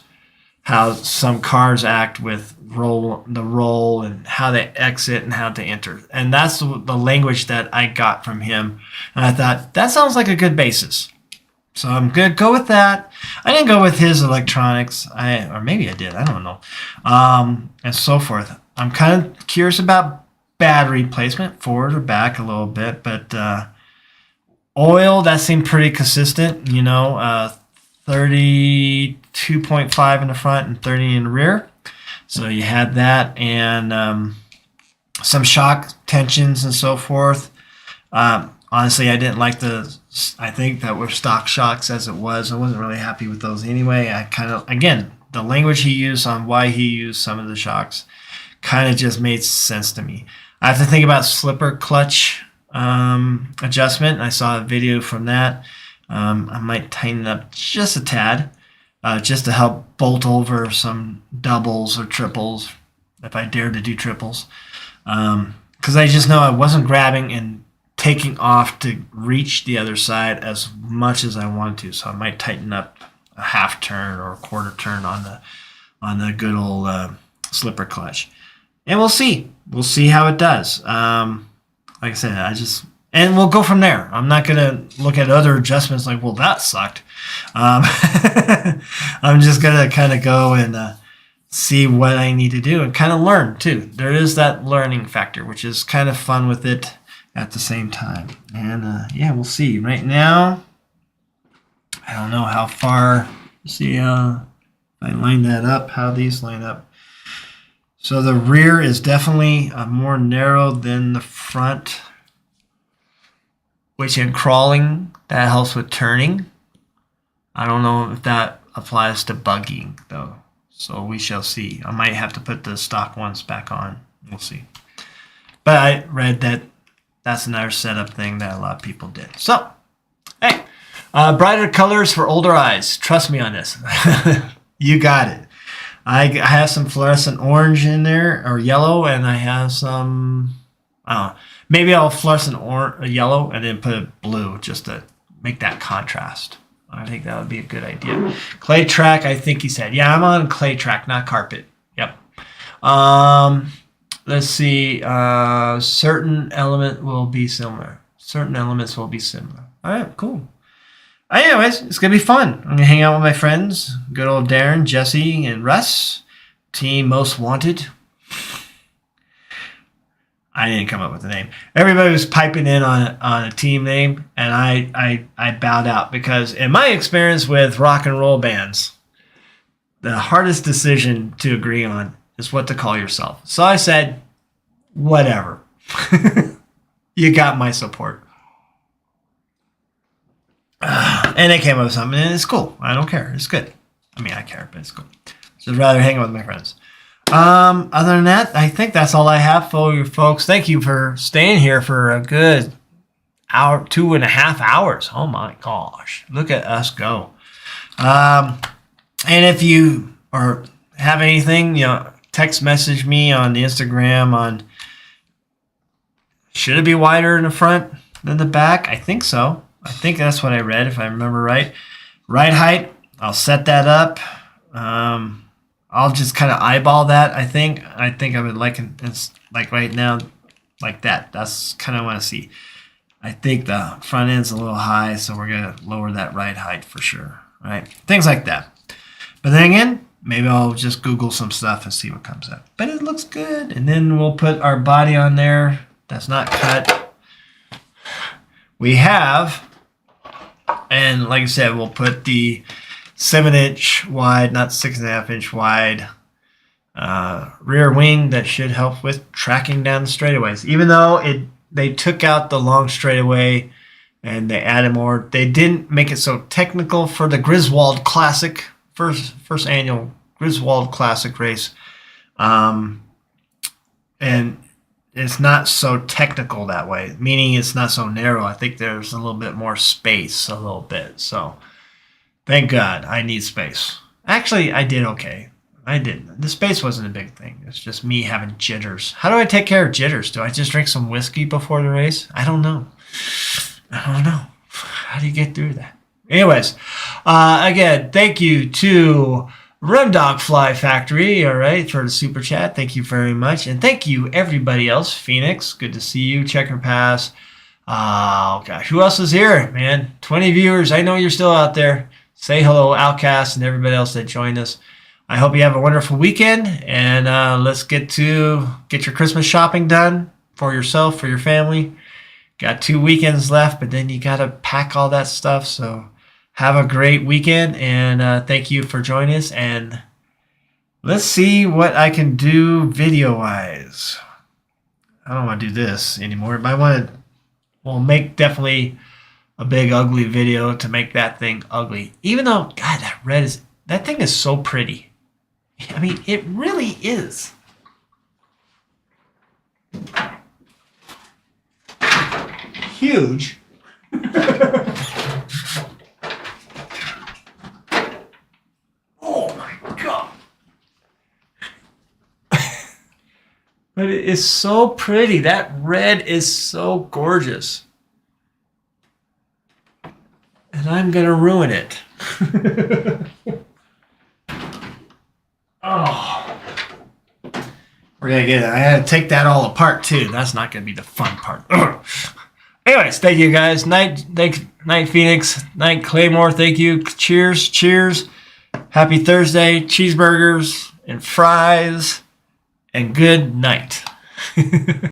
how some cars act with the roll and how they exit and how to enter. And that's the language that I got from him. And I thought, that sounds like a good basis. So I'm good. Go with that. I didn't go with his electronics. Or maybe I did. I don't know. And so forth. I'm kind of curious about battery placement, forward or back a little bit. But oil, that seemed pretty consistent. 32.5 in the front and 30 in the rear. So you had that. And some shock tensions and so forth. Honestly, I didn't like I think that were stock shocks as it was. I wasn't really happy with those anyway. I kind of, again, the language he used on why he used some of the shocks kind of just made sense to me. I have to think about slipper clutch adjustment. I saw a video from that. I might tighten it up just a tad, just to help bolt over some doubles or triples, if I dare to do triples. Because I just know I wasn't grabbing and taking off to reach the other side as much as I wanted to. So I might tighten up a half turn or a quarter turn on the good old slipper clutch. And we'll see. We'll see how it does. Like I said, and we'll go from there. I'm not going to look at other adjustments like, well, that sucked. I'm just going to kind of go and see what I need to do and kind of learn, too. There is that learning factor, which is kind of fun with it at the same time. And, yeah, we'll see. Right now, I don't know how far. See if I line that up, how these line up. So the rear is definitely more narrow than the front, which in crawling, that helps with turning. I don't know if that applies to buggying, though. So we shall see. I might have to put the stock ones back on. We'll see. But I read that that's another setup thing that a lot of people did. So, hey, brighter colors for older eyes. Trust me on this. You got it. I have some fluorescent orange in there, or yellow, and I have some, maybe I'll fluorescent yellow and then put blue just to make that contrast. I think that would be a good idea. Clay track, I think he said. Yeah, I'm on clay track, not carpet. Yep. Let's see. Certain element will be similar. Certain elements will be similar. All right, cool. Anyways, it's going to be fun. I'm going to hang out with my friends. Good old Darren, Jesse, and Russ. Team Most Wanted. I didn't come up with the name. Everybody was piping in on a team name, and I bowed out because in my experience with rock and roll bands, the hardest decision to agree on is what to call yourself. So I said, whatever. You got my support. And they came up with something, and it's cool. I don't care. It's good. I mean, I care, but it's cool. So I'd rather hang out with my friends. Other than that, I think that's all I have for you folks. Thank you for staying here for a good hour, 2.5 hours. Oh my gosh. Look at us go. And if you have anything, text message me on the Instagram on, should it be wider in the front than the back? I think so. I think that's what I read, if I remember right. Ride height, I'll set that up. I'll just kind of eyeball that, I think. I would like it's like right now, like that. That's kind of what I see. I think the front end's a little high, so we're going to lower that ride height for sure. Right? Things like that. But then again, maybe I'll just Google some stuff and see what comes up. But it looks good. And then we'll put our body on there. That's not cut. We have, and like I said, we'll put the 7-inch wide, not 6.5-inch wide rear wing that should help with tracking down the straightaways. Even though they took out the long straightaway and they added more, they didn't make it so technical for the Griswold Classic, first annual Griswold Classic race. And it's not so technical that way, meaning it's not so narrow. I think there's a little bit more space, a little bit. So thank God, I need space. Actually, I did okay. I didn't. The space wasn't a big thing. It's just me having jitters. How do I take care of jitters? Do I just drink some whiskey before the race? I don't know. How do you get through that? Anyways, again, thank you to Remdog Fly Factory, all right, for the super chat. Thank you very much. And thank you, everybody else. Phoenix, good to see you. Checker Pass. Oh, gosh. Who else is here, man? 20 viewers. I know you're still out there. Say hello, Outcast, and everybody else that joined us. I hope you have a wonderful weekend. And let's get your Christmas shopping done for yourself, for your family. Got 2 weekends left, but then you got to pack all that stuff. So have a great weekend, and thank you for joining us. And let's see what I can do video-wise. I don't want to do this anymore. But I want to, we'll make definitely a big ugly video to make that thing ugly. Even though, God, that thing is so pretty. I mean, it really is. Huge. Oh my God. But it is so pretty. That red is so gorgeous. And I'm going to ruin it. Oh. We're going to get it. I had to take that all apart too. That's not going to be the fun part. Anyways, thank you guys. Night Phoenix. Night Claymore. Thank you. Cheers. Cheers. Happy Thursday. Cheeseburgers and fries. And good night.